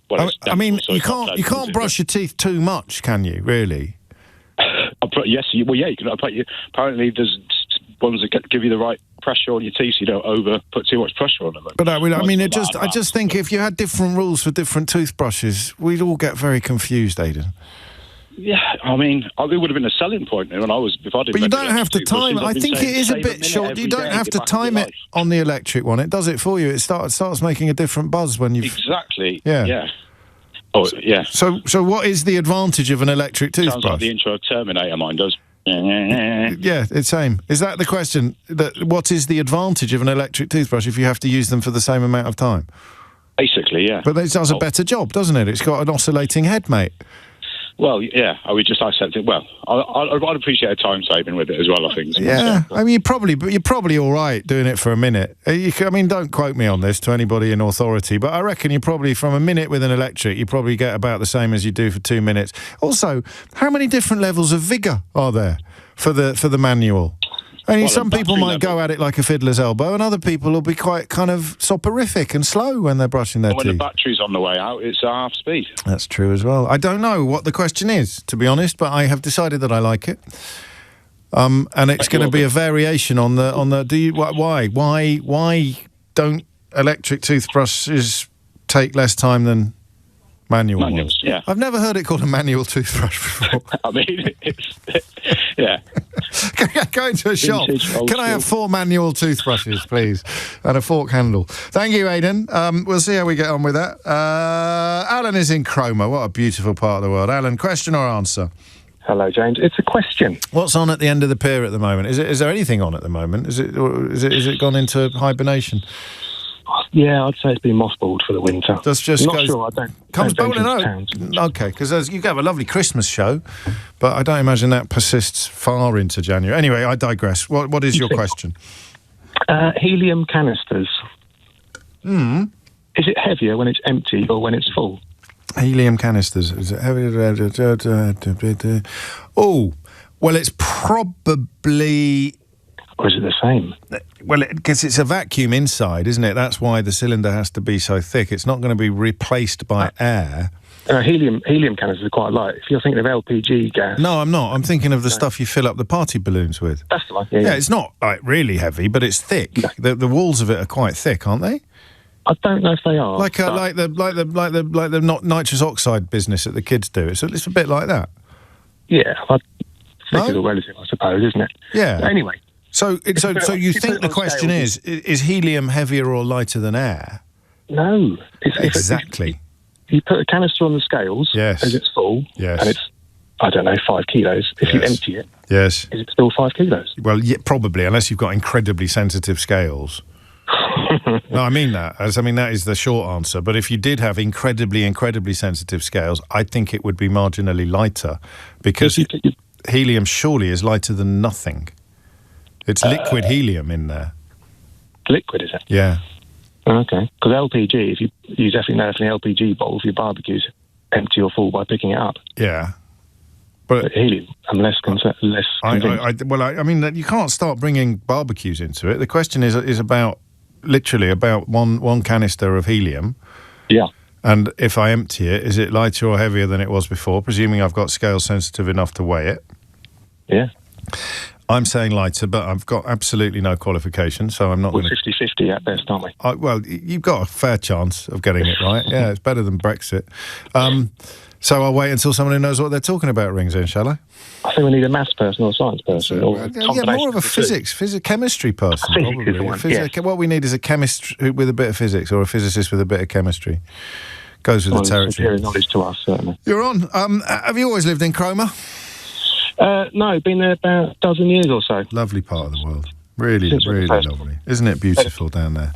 Well, you can't brush your teeth too much, can you? Really? Yes. You can. Apparently, there's ones that give you the right pressure on your teeth, so you don't put too much pressure on them. But I just think if you had different rules for different toothbrushes, we'd all get very confused, Aidan. Yeah, it would have been a selling point when I was. But you don't have to time it. I think it is a bit short. You don't have to time it on the electric one. It does it for you. It starts making a different buzz when you. Exactly. Yeah. Oh, yeah. So what is the advantage of an electric toothbrush? Sounds like the intro of Terminator, mine does. Yeah, it's same. Is that the question? What is the advantage of an electric toothbrush if you have to use them for the same amount of time? Basically, yeah. But it does a better job, doesn't it? It's got an oscillating head, mate. Well, yeah, I would just accept it. Well, I'd appreciate a time saving with it as well, I think. Yeah, I mean, you're probably all right doing it for a minute. Don't quote me on this to anybody in authority, but I reckon you probably, from a minute with an electric, you probably get about the same as you do for 2 minutes. Also, how many different levels of vigour are there for the manual? I mean, some people might go at it like a fiddler's elbow, and other people will be quite kind of soporific and slow when they're brushing their teeth. When the battery's on the way out, it's half speed. That's true as well. I don't know what the question is, to be honest, but I have decided that I like it. And it's going to be a variation on the. Why don't electric toothbrushes take less time than manual ones? Yeah. I've never heard it called a manual toothbrush before. I mean, yeah. Go into a shop. Can I have 4 manual toothbrushes, please? And a fork handle. Thank you, Aidan. We'll see how we get on with that. Alan is in Cromer. What a beautiful part of the world. Alan, question or answer? Hello, James. It's a question. What's on at the end of the pier at the moment? Is there anything on at the moment? Is it gone into hibernation? Yeah, I'd say it's been mothballed for the winter. Comes bowling out. Okay, because you have a lovely Christmas show, but I don't imagine that persists far into January. Anyway, I digress. What is your question? Helium canisters. Is it heavier when it's empty or when it's full? Helium canisters. Is it heavier? Oh, well, it's probably... Or is it the same? Well, because it's a vacuum inside, isn't it? That's why the cylinder has to be so thick. It's not going to be replaced by air. Helium canisters are quite light. If you're thinking of LPG gas... No, I'm not. I'm thinking of the stuff you fill up the party balloons with. That's the one, yeah. It's not really heavy, but it's thick. No. The walls of it are quite thick, aren't they? I don't know if they are. Like the nitrous oxide business that the kids do. It's a bit like that. Yeah, thick is a relative, I suppose, isn't it? Yeah. But anyway... So you think the question is helium heavier or lighter than air? No. Exactly. You put a canister on the scales as it's full, and it's, 5 kilos. If you empty it, is it still 5 kilos? Well, yeah, probably, unless you've got incredibly sensitive scales. No, I mean that. That is the short answer. But if you did have incredibly sensitive scales, I think it would be marginally lighter, because helium surely is lighter than nothing. It's liquid helium in there. Liquid, is it? Yeah. Okay. Because LPG, if you definitely know if an LPG bottle for your barbecue's empty or full by picking it up. Yeah. But helium, I'm less convinced. You can't start bringing barbecues into it. The question is about one canister of helium. Yeah. And if I empty it, is it lighter or heavier than it was before, presuming I've got scales sensitive enough to weigh it? Yeah. I'm saying lighter, but I've got absolutely no qualification, so I'm not going to... 50-50 at best, aren't we? Well, you've got a fair chance of getting it right. Yeah, it's better than Brexit. So I'll wait until someone who knows what they're talking about rings in, shall I? I think we need a maths person or a science person. Or more of a chemistry person. Probably. What we need is a chemist with a bit of physics, or a physicist with a bit of chemistry. Goes with the territory. Superior knowledge to us, certainly. You're on. Have you always lived in Cromer? No, been there about a dozen years or so. Lovely part of the world. Really lovely. Isn't it beautiful down there?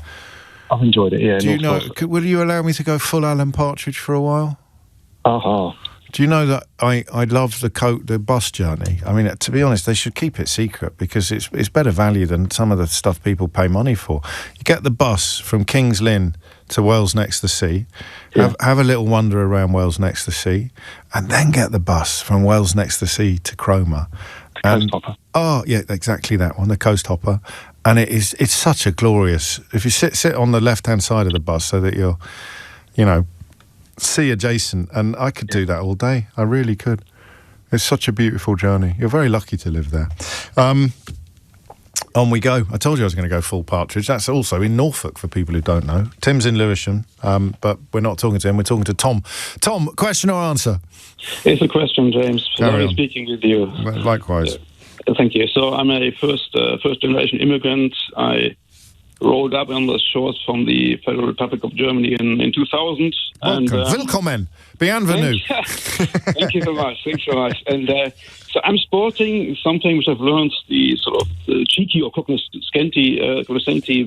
I've enjoyed it, yeah. Do you know, will you allow me to go full Alan Partridge for a while? Do you know that I love the bus journey? I mean, to be honest, they should keep it secret, because it's better value than some of the stuff people pay money for. You get the bus from King's Lynn to Wells Next to Sea, have a little wander around Wells Next to Sea, and then get the bus from Wells Next to Sea to Cromer. The Coast Hopper. Oh, yeah, exactly that one, the Coast Hopper. And it's such a glorious... If you sit on the left-hand side of the bus so that you're, sea adjacent, and I could do that all day. I really could. It's such a beautiful journey. You're very lucky to live there. On we go. I told you I was going to go full Partridge. That's also in Norfolk, for people who don't know. Tim's in Lewisham, but we're not talking to him. We're talking to Tom. Tom, question or answer? It's a question, James. Lovely speaking with you. Likewise. Thank you. So I'm a first-generation immigrant. I rolled up on the shores from the Federal Republic of Germany in 2000. Welcome. Willkommen. Bienvenue. Thank you so much. Thanks so much. And so I'm sporting something which I've learned, the sort of cheeky or cognoscenti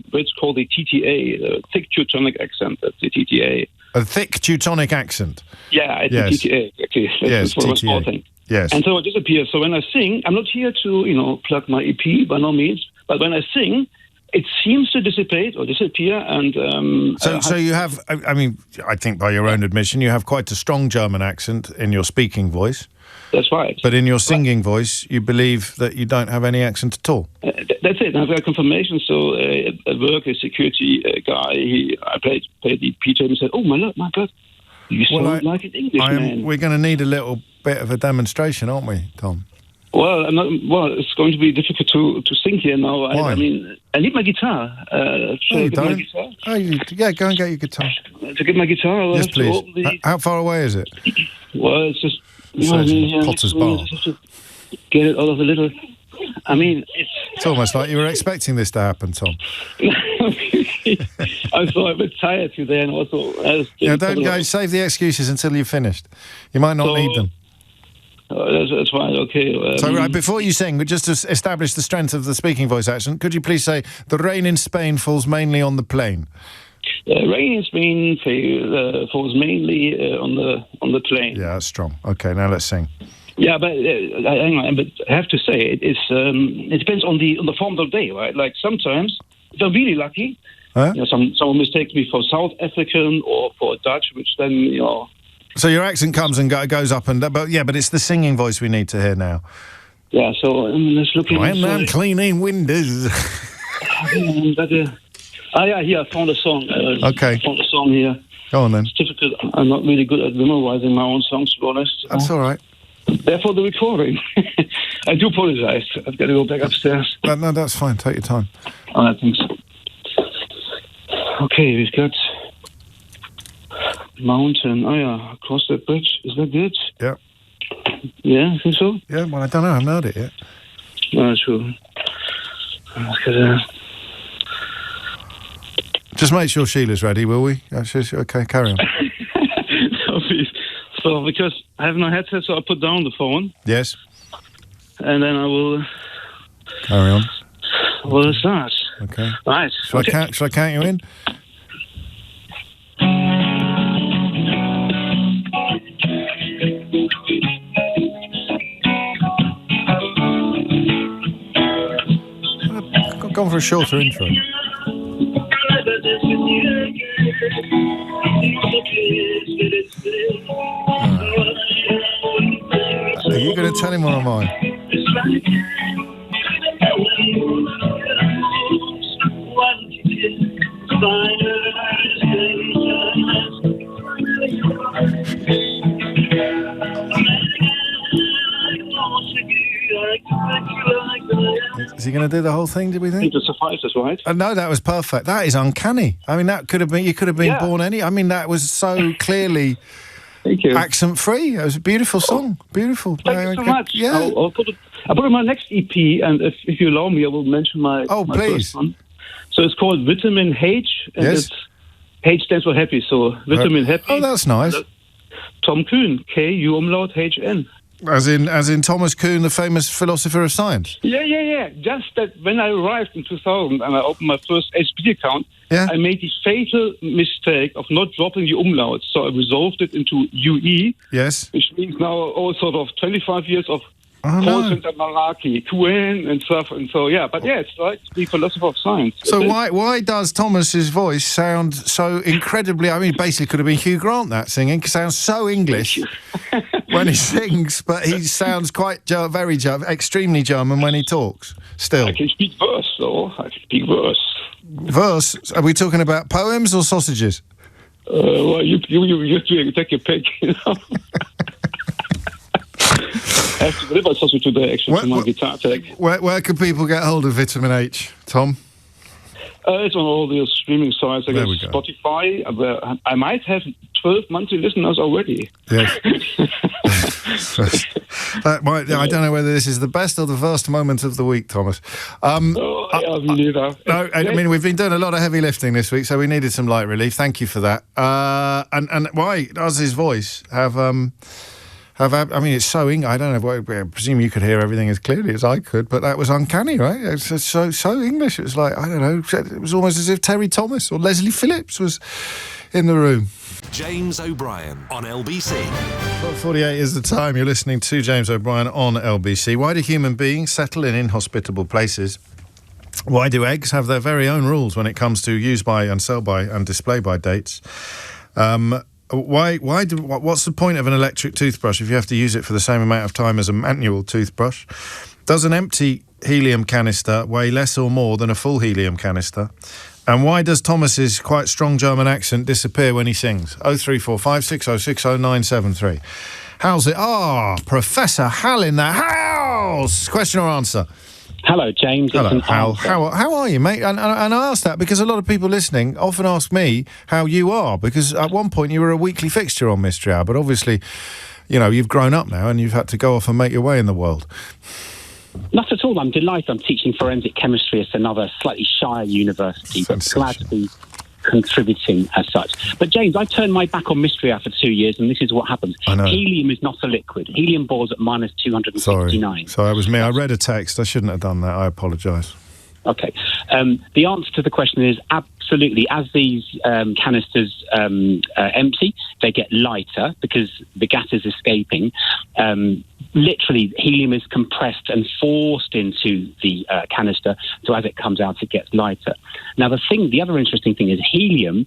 Brits call the TTA, the thick Teutonic accent. That's the TTA. A thick Teutonic accent? Yeah, it's the TTA. exactly. Yes, That's what I'm TTA. sporting. Yes. And so it disappears. So when I sing, I'm not here to, plug my EP by no means, but when I sing, it seems to dissipate or disappear. And So you have, I mean, I think by your own admission, you have quite a strong German accent in your speaking voice. That's right. But in your singing voice, you believe that you don't have any accent at all. That's it. I've got confirmation. So at work, a security guy, I played the EP to him and said, "Oh my God, you sound like an Englishman." We're going to need a little bit of a demonstration, aren't we, Tom? Well, it's going to be difficult to sing here now. Why? I mean, I need my guitar. No, you don't. Yeah, go and get your guitar. To get my guitar, I'll Yes, have to open please. How far away is it? Well, it's just... Potter's Bar. Just have to get it out of a little... I mean, It's almost like you were expecting this to happen, Tom. I'm so a bit tired today, and also... Don't go. Save the excuses until you've finished. You might not need them. That's fine, okay. So, right, before you sing, just to establish the strength of the speaking voice accent, could you please say, "The rain in Spain falls mainly on the plain"? Rain in Spain falls mainly on the plain. Yeah, that's strong. Okay, now let's sing. Yeah, but hang on. But I have to say, it depends on the form of the day, right? Like sometimes, if I'm really lucky, someone mistakes me for South African or for Dutch, which then So your accent comes and goes up and down, but it's the singing voice we need to hear now. Yeah, so let's look at When I'm cleaning windows. Here, I found a song. Okay. I found a song here. Go on then. It's difficult. I'm not really good at memorizing my own songs, to be honest. That's all right. Therefore, the recording. I do apologize. I've got to go back upstairs. No, that's fine. Take your time. I think so. Okay, we've got mountain. Oh, yeah, across that bridge. Is that good? Yeah. Yeah, I think so? Yeah, well, I don't know. I haven't heard it yet. No, sure. Just make sure Sheila's ready, will we? Okay, carry on. No, please. So, because I have no headset, so I put down the phone. Yes. And then I will... Carry on. Well, start. Okay. Right. Shall I count you in? I've gone for a shorter intro. Are you going to tell him or am I? Is he going to do the whole thing, do we think? I think it suffices, right? No, that was perfect. That is uncanny. I mean, that could have been, you could have been born I mean, that was so clearly accent-free. It was a beautiful song. Beautiful. Thank you so much. Yeah. I'll put it on my next EP, and if you allow me, I will mention my please. first one. So it's called Vitamin H, and yes. H stands for happy, so Vitamin Happy. Oh, that's nice. Tom Kuhn, K-U-umlaut-H-N. As in Thomas Kuhn, the famous philosopher of science? Yeah. Just that when I arrived in 2000 and I opened my first HB account, I made the fatal mistake of not dropping the umlaut. So I resolved it into UE. Yes. Which means now all sort of 25 years of call center malarkey, Gwynne and stuff. And so, it's like the philosopher of science. So why does Thomas's voice sound so incredibly, I mean, basically could have been Hugh Grant that singing, sounds so English when he sings, but he sounds quite extremely German when he talks, still. I can speak verse, though. I can speak verse. Verse? Are we talking about poems or sausages? Well, you take your pick, you know. I have to deliver sausage today, actually, to my guitar tech. Where can people get hold of Vitamin H, Tom? It's on all the streaming sites, I guess, Spotify. I might have 12 monthly listeners already. Yes. I don't know whether this is the best or the worst moment of the week, Thomas. Me neither. No, I mean, we've been doing a lot of heavy lifting this week, so we needed some light relief. Thank you for that. And why does his voice have I mean, it's so I don't know. I presume you could hear everything as clearly as I could, but that was uncanny, right? It's so English. It was like, I don't know. It was almost as if Terry Thomas or Leslie Phillips was in the room. James O'Brien on LBC. 48 is the time. You're listening to James O'Brien on LBC. Why do human beings settle in inhospitable places? Why do eggs have their very own rules when it comes to use by and sell by and display by dates? What's the point of an electric toothbrush if you have to use it for the same amount of time as a manual toothbrush? Does an empty helium canister weigh less or more than a full helium canister? And why does Thomas's quite strong German accent disappear when he sings? 03456060973. How's it? Professor Hal in the house! Question or answer? Hello, James. Hello, Hal. How are you, mate? And I ask that because a lot of people listening often ask me how you are, because at one point you were a weekly fixture on Mystery Hour, but obviously, you know, you've grown up now and you've had to go off and make your way in the world. Not at all. I'm delighted. I'm teaching forensic chemistry at another slightly shyer university, but glad to be contributing as such. But James, I turned my back on Mystery Hour for 2 years, and this is what happens. I know. Helium is not a liquid. Helium boils at minus 269. Sorry, that was me. I read a text. I shouldn't have done that. I apologise. Okay. The answer to the question is absolutely. As these canisters empty, they get lighter because the gas is escaping. Literally, helium is compressed and forced into the canister, so as it comes out, it gets lighter. Now, the other interesting thing is helium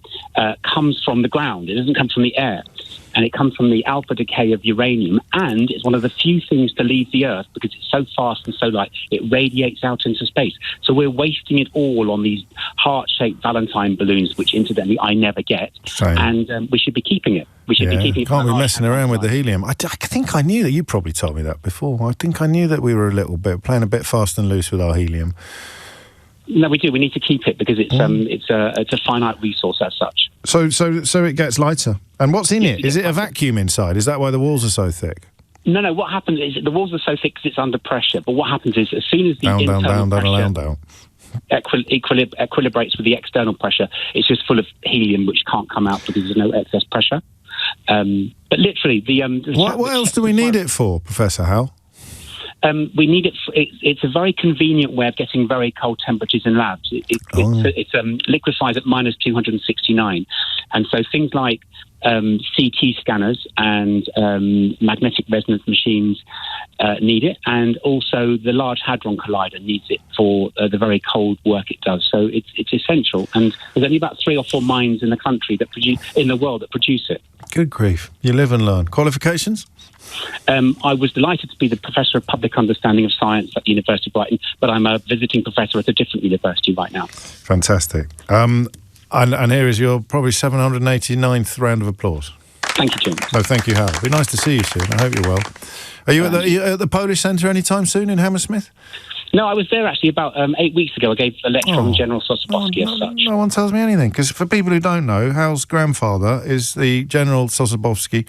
comes from the ground. It doesn't come from the air. And it comes from the alpha decay of uranium, and it's one of the few things to leave the Earth because it's so fast and so light, it radiates out into space. So we're wasting it all on these heart-shaped Valentine balloons, which incidentally I never get. Same. And we should be keeping it. We should be keeping it. Can't be messing around with the helium. I think I knew that. You probably told me that before. I think I knew that we were playing a bit fast and loose with our helium. No, we do. We need to keep it because it's a finite resource as such. So it gets lighter. And what's in it? Is it a vacuum inside? Is that why the walls are so thick? No. What happens is the walls are so thick because it's under pressure. But what happens is as soon as the internal pressure equilibrates with the external pressure, it's just full of helium which can't come out because there's no excess pressure. But literally, what else do we need it for, Professor Hal? We need it. It's a very convenient way of getting very cold temperatures in labs. It liquefies at minus 269, and so things like CT scanners and magnetic resonance machines need it, and also the Large Hadron Collider needs it for the very cold work it does. So it's essential, and there's only about 3 or 4 mines in the country in the world that produce it. Good grief! You live and learn. Qualifications? I was delighted to be the Professor of Public Understanding of Science at the University of Brighton, but I'm a visiting professor at a different university right now. Fantastic. And here is your probably 789th round of applause. Thank you, James. No, thank you, Hal. It'll be nice to see you soon. I hope you're well. Are you at the Polish Centre anytime soon in Hammersmith? No, I was there actually about 8 weeks ago. I gave a lecture on General Sosabowski as such. No one tells me anything, because for people who don't know, Hal's grandfather is the General Sosabowski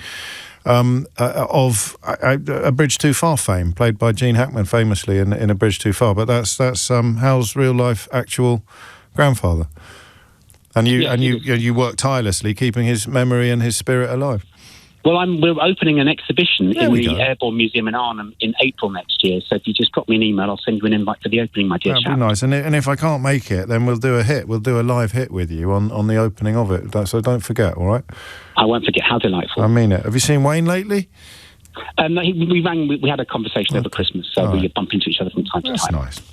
of A Bridge Too Far fame, played by Gene Hackman famously in A Bridge Too Far. But that's Hal's real life actual grandfather, and you work tirelessly keeping his memory and his spirit alive. Well, we're opening an exhibition in the Airborne Museum in Arnhem in April next year. So if you just drop me an email, I'll send you an invite for the opening, my dear chap. That'd be nice. And if I can't make it, then we'll do a hit. We'll do a live hit with you on the opening of it. So don't forget, all right? I won't forget. How delightful. I mean it. Have you seen Wayne lately? We had a conversation over Christmas, so we bump into each other from time to time.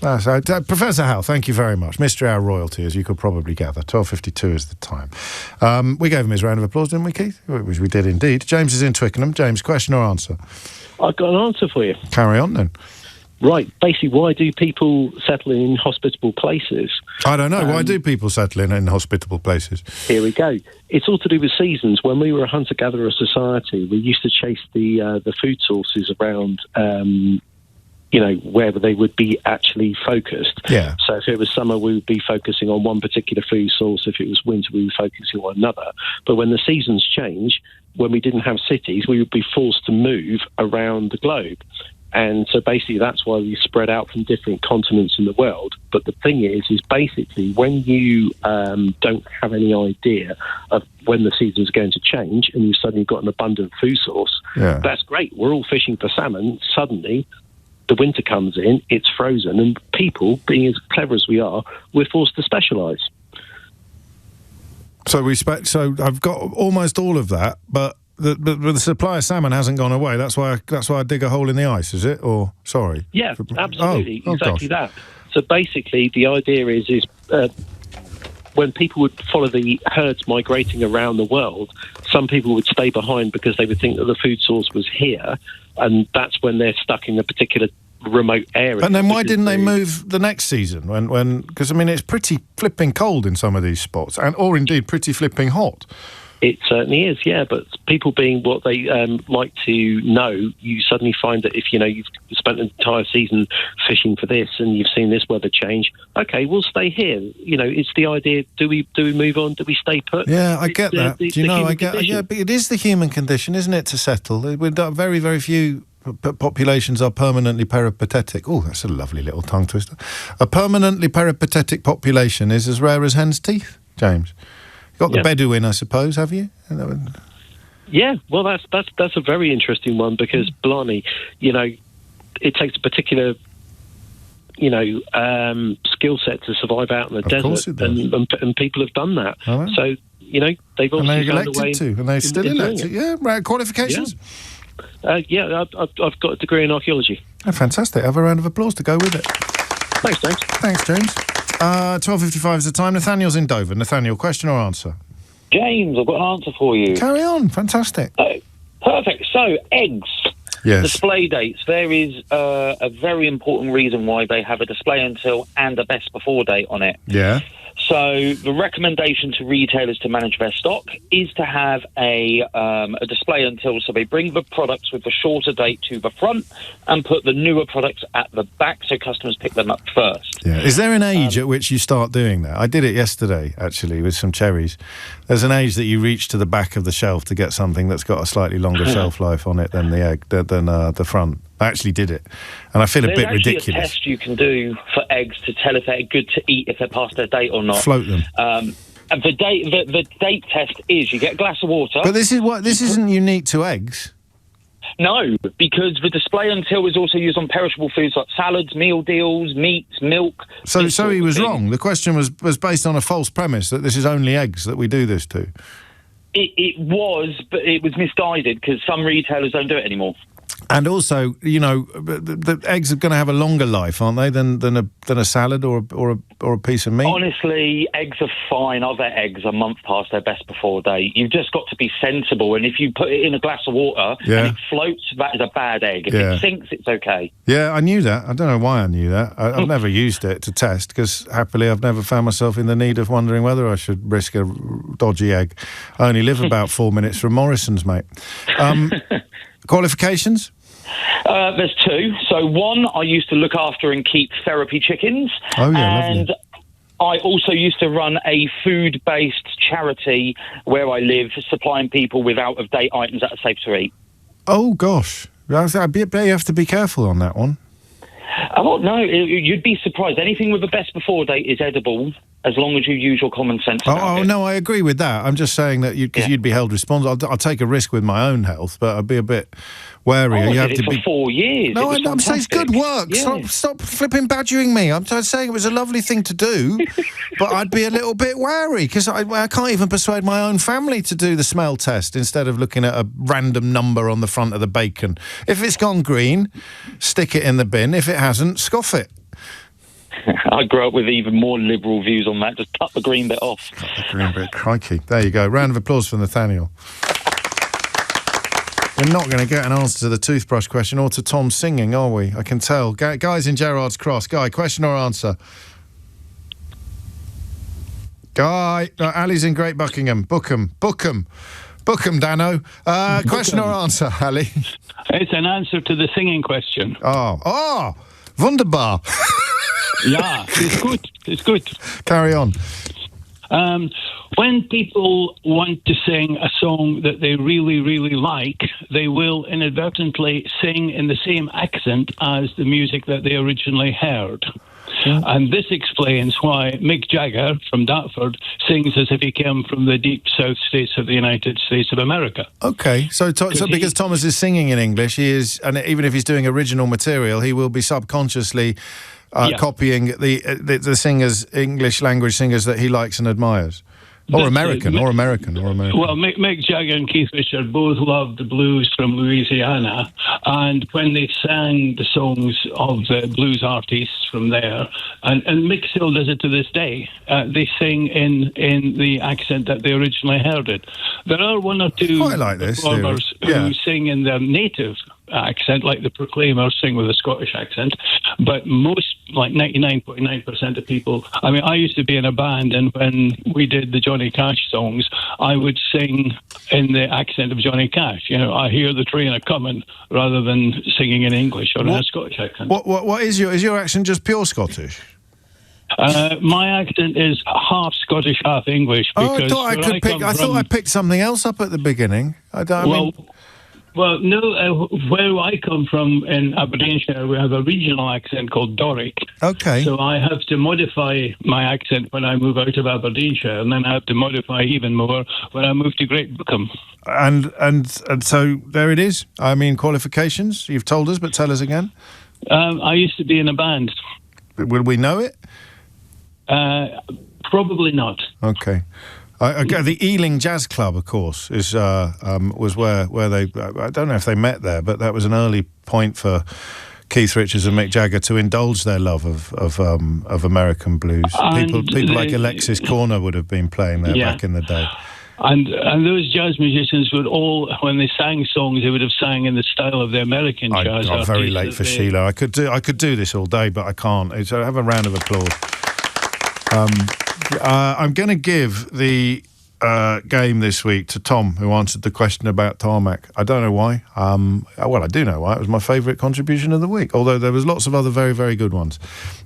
That's nice. Professor Hal, thank you very much. Mystery Hour royalty, as you could probably gather. 12:52 is the time. We gave him his round of applause, didn't we, Keith? Which we did indeed. James is in Twickenham. James, question or answer? I've got an answer for you. Carry on, then. Right. Basically, why do people settle in inhospitable places? I don't know. Why do people settle in inhospitable places? Here we go. It's all to do with seasons. When we were a hunter-gatherer society, we used to chase the food sources around, where they would be actually focused. Yeah. So if it was summer, we would be focusing on one particular food source. If it was winter, we were focusing on another. But when the seasons change, when we didn't have cities, we would be forced to move around the globe. And so basically that's why we spread out from different continents in the world. But the thing is basically when you don't have any idea of when the season's going to change and you've suddenly got an abundant food source, that's great. We're all fishing for salmon. Suddenly the winter comes in, it's frozen, and people, being as clever as we are, we're forced to specialise. So so I've got almost all of that, but the supply of salmon hasn't gone away. That's why I dig a hole in the ice, is it? Or sorry? Yeah, absolutely, exactly gosh. that. So basically, the idea is when people would follow the herds migrating around the world, some people would stay behind because they would think that the food source was here, and that's when they're stuck in a particular remote area. And then why didn't they move the next season? Because I mean, it's pretty flipping cold in some of these spots, or indeed pretty flipping hot. It certainly is, yeah. But people being what they like to know, you suddenly find that if you've spent an entire season fishing for this and you've seen this weather change, okay, we'll stay here. It's the idea: do we move on? Do we stay put? Yeah, I get that. Do you know? I get. Yeah, but it is the human condition, isn't it, to settle? We've got very, very few populations are permanently peripatetic. Oh, that's a lovely little tongue twister. A permanently peripatetic population is as rare as hen's teeth, James. Got the Bedouin, I suppose, have you? Yeah, well, that's a very interesting one because, blimey, it takes a particular, skill set to survive out in the desert, and people have done that. Oh, right. So, they've obviously found a way. And they're still elected. Yeah, right. Qualifications? Yeah, I've got a degree in archaeology. Oh, fantastic. Have a round of applause to go with it. Thanks, James. Thanks, James. 12:55 is the time. Nathaniel's in Dover. Nathaniel, question or answer? James, I've got an answer for you. Carry on. Fantastic. Perfect. So, eggs. Yes. Display dates. There is a very important reason why they have a display until and a best before date on it. Yeah. So the recommendation to retailers to manage their stock is to have a display until, so they bring the products with the shorter date to the front and put the newer products at the back so customers pick them up first. Yeah. Is there an age at which you start doing that? I did it yesterday, actually, with some cherries. There's an age that you reach to the back of the shelf to get something that's got a slightly longer shelf life on it than the front. I actually did it, and I feel a bit ridiculous. There's actually a test you can do for eggs to tell if they're good to eat, if they're past their date or not. Float them. And the date test is you get a glass of water. But this isn't unique to eggs. No, because the display until is also used on perishable foods like salads, meal deals, meats, milk. So he was wrong. The question was based on a false premise that this is only eggs that we do this to. It was, but it was misguided because some retailers don't do it anymore. And also, the eggs are going to have a longer life, aren't they, than a salad or a piece of meat? Honestly, eggs are fine. I've had eggs a month past their best before date. You've just got to be sensible. And if you put it in a glass of water and it floats, that is a bad egg. If it sinks, it's okay. Yeah, I knew that. I don't know why I knew that. I've never used it to test because, happily, I've never found myself in the need of wondering whether I should risk a dodgy egg. I only live about 4 minutes from Morrison's, mate. Qualifications? There's two. So one, I used to look after and keep therapy chickens. Oh, yeah, and lovely. I also used to run a food-based charity where I live, supplying people with out-of-date items that are safe to eat. Oh, gosh. I bet you have to be careful on that one. Oh, no, you'd be surprised. Anything with a best before date is edible, as long as you use your common sense about it. No, I agree with that. I'm just saying that you'd be held responsible. I'll take a risk with my own health, but I'd be a bit wary. I did it for 4 years. No, I'm saying it's good work. Yeah. Stop flipping badgering me. I'm saying it was a lovely thing to do, but I'd be a little bit wary because I can't even persuade my own family to do the smell test instead of looking at a random number on the front of the bacon. If it's gone green, stick it in the bin. If it hasn't, scoff it. I grew up with even more liberal views on that. Just cut the green bit off. Cut the green bit. Crikey. There you go. Round of applause for Nathaniel. We're not going to get an answer to the toothbrush question or to Tom singing, are we? I can tell. Guy's in Gerrard's Cross. Guy, question or answer? Guy. No, Ali's in Great Buckingham. Book 'em, Dano. Question or answer, Ali? It's an answer to the singing question. Oh, wunderbar. Yeah, it's good. Carry on. When people want to sing a song that they really, really like, they will inadvertently sing in the same accent as the music that they originally heard. And this explains why Mick Jagger from Dartford sings as if he came from the deep south states of the United States of America. Okay, so because Thomas is singing in English, he is, and even if he's doing original material, he will be subconsciously copying the singers, English language singers that he likes and admires. Or American. Well, Mick Jagger and Keith Richards both loved the blues from Louisiana, and when they sang the songs of the blues artists from there, and Mick still does it to this day, they sing in the accent that they originally heard it. There are one or two performers who sing in their native accent, like the Proclaimers sing with a Scottish accent, but most, like 99.9% of people, I mean, I used to be in a band, and when we did the Johnny Cash songs, I would sing in the accent of Johnny Cash. You know, I hear the train a-coming, rather than singing in English or in a Scottish accent. What is your accent just pure Scottish? My accent is half Scottish, half English. Because I thought I picked something else up at the beginning. Well, no, where I come from in Aberdeenshire, we have a regional accent called Doric. Okay. So I have to modify my accent when I move out of Aberdeenshire, and then I have to modify even more when I move to Great Bookham. And so there it is. I mean, qualifications, you've told us, but tell us again. I used to be in a band. Will we know it? Probably not. Okay. The Ealing Jazz Club, of course, was where they. I don't know if they met there, but that was an early point for Keith Richards and Mick Jagger to indulge their love of American blues. People like Alexis Corner would have been playing there back in the day. And those jazz musicians would all, when they sang songs, they would have sang in the style of the American jazz. I'm very late for Sheila. I could do this all day, but I can't. So have a round of applause. I'm going to give the game this week to Tom, who answered the question about tarmac. I don't know why. Well, I do know why. It was my favourite contribution of the week, although there was lots of other very, very good ones.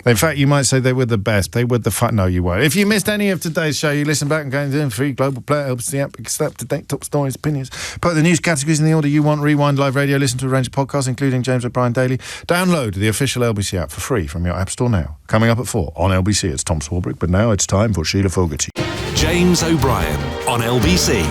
In fact, you might say they were the best. They were the No, you won't. If you missed any of today's show, you listen back and go into free global player, helps the app, stay up to date, top stories, opinions. Put the news categories in the order you want. Rewind live radio, listen to a range of podcasts, including James O'Brien Daily. Download the official LBC app for free from your app store now. Coming up at 4 on LBC, it's Tom Swarbrick, but now it's time for Sheila Fogarty. James O'Brien on LBC.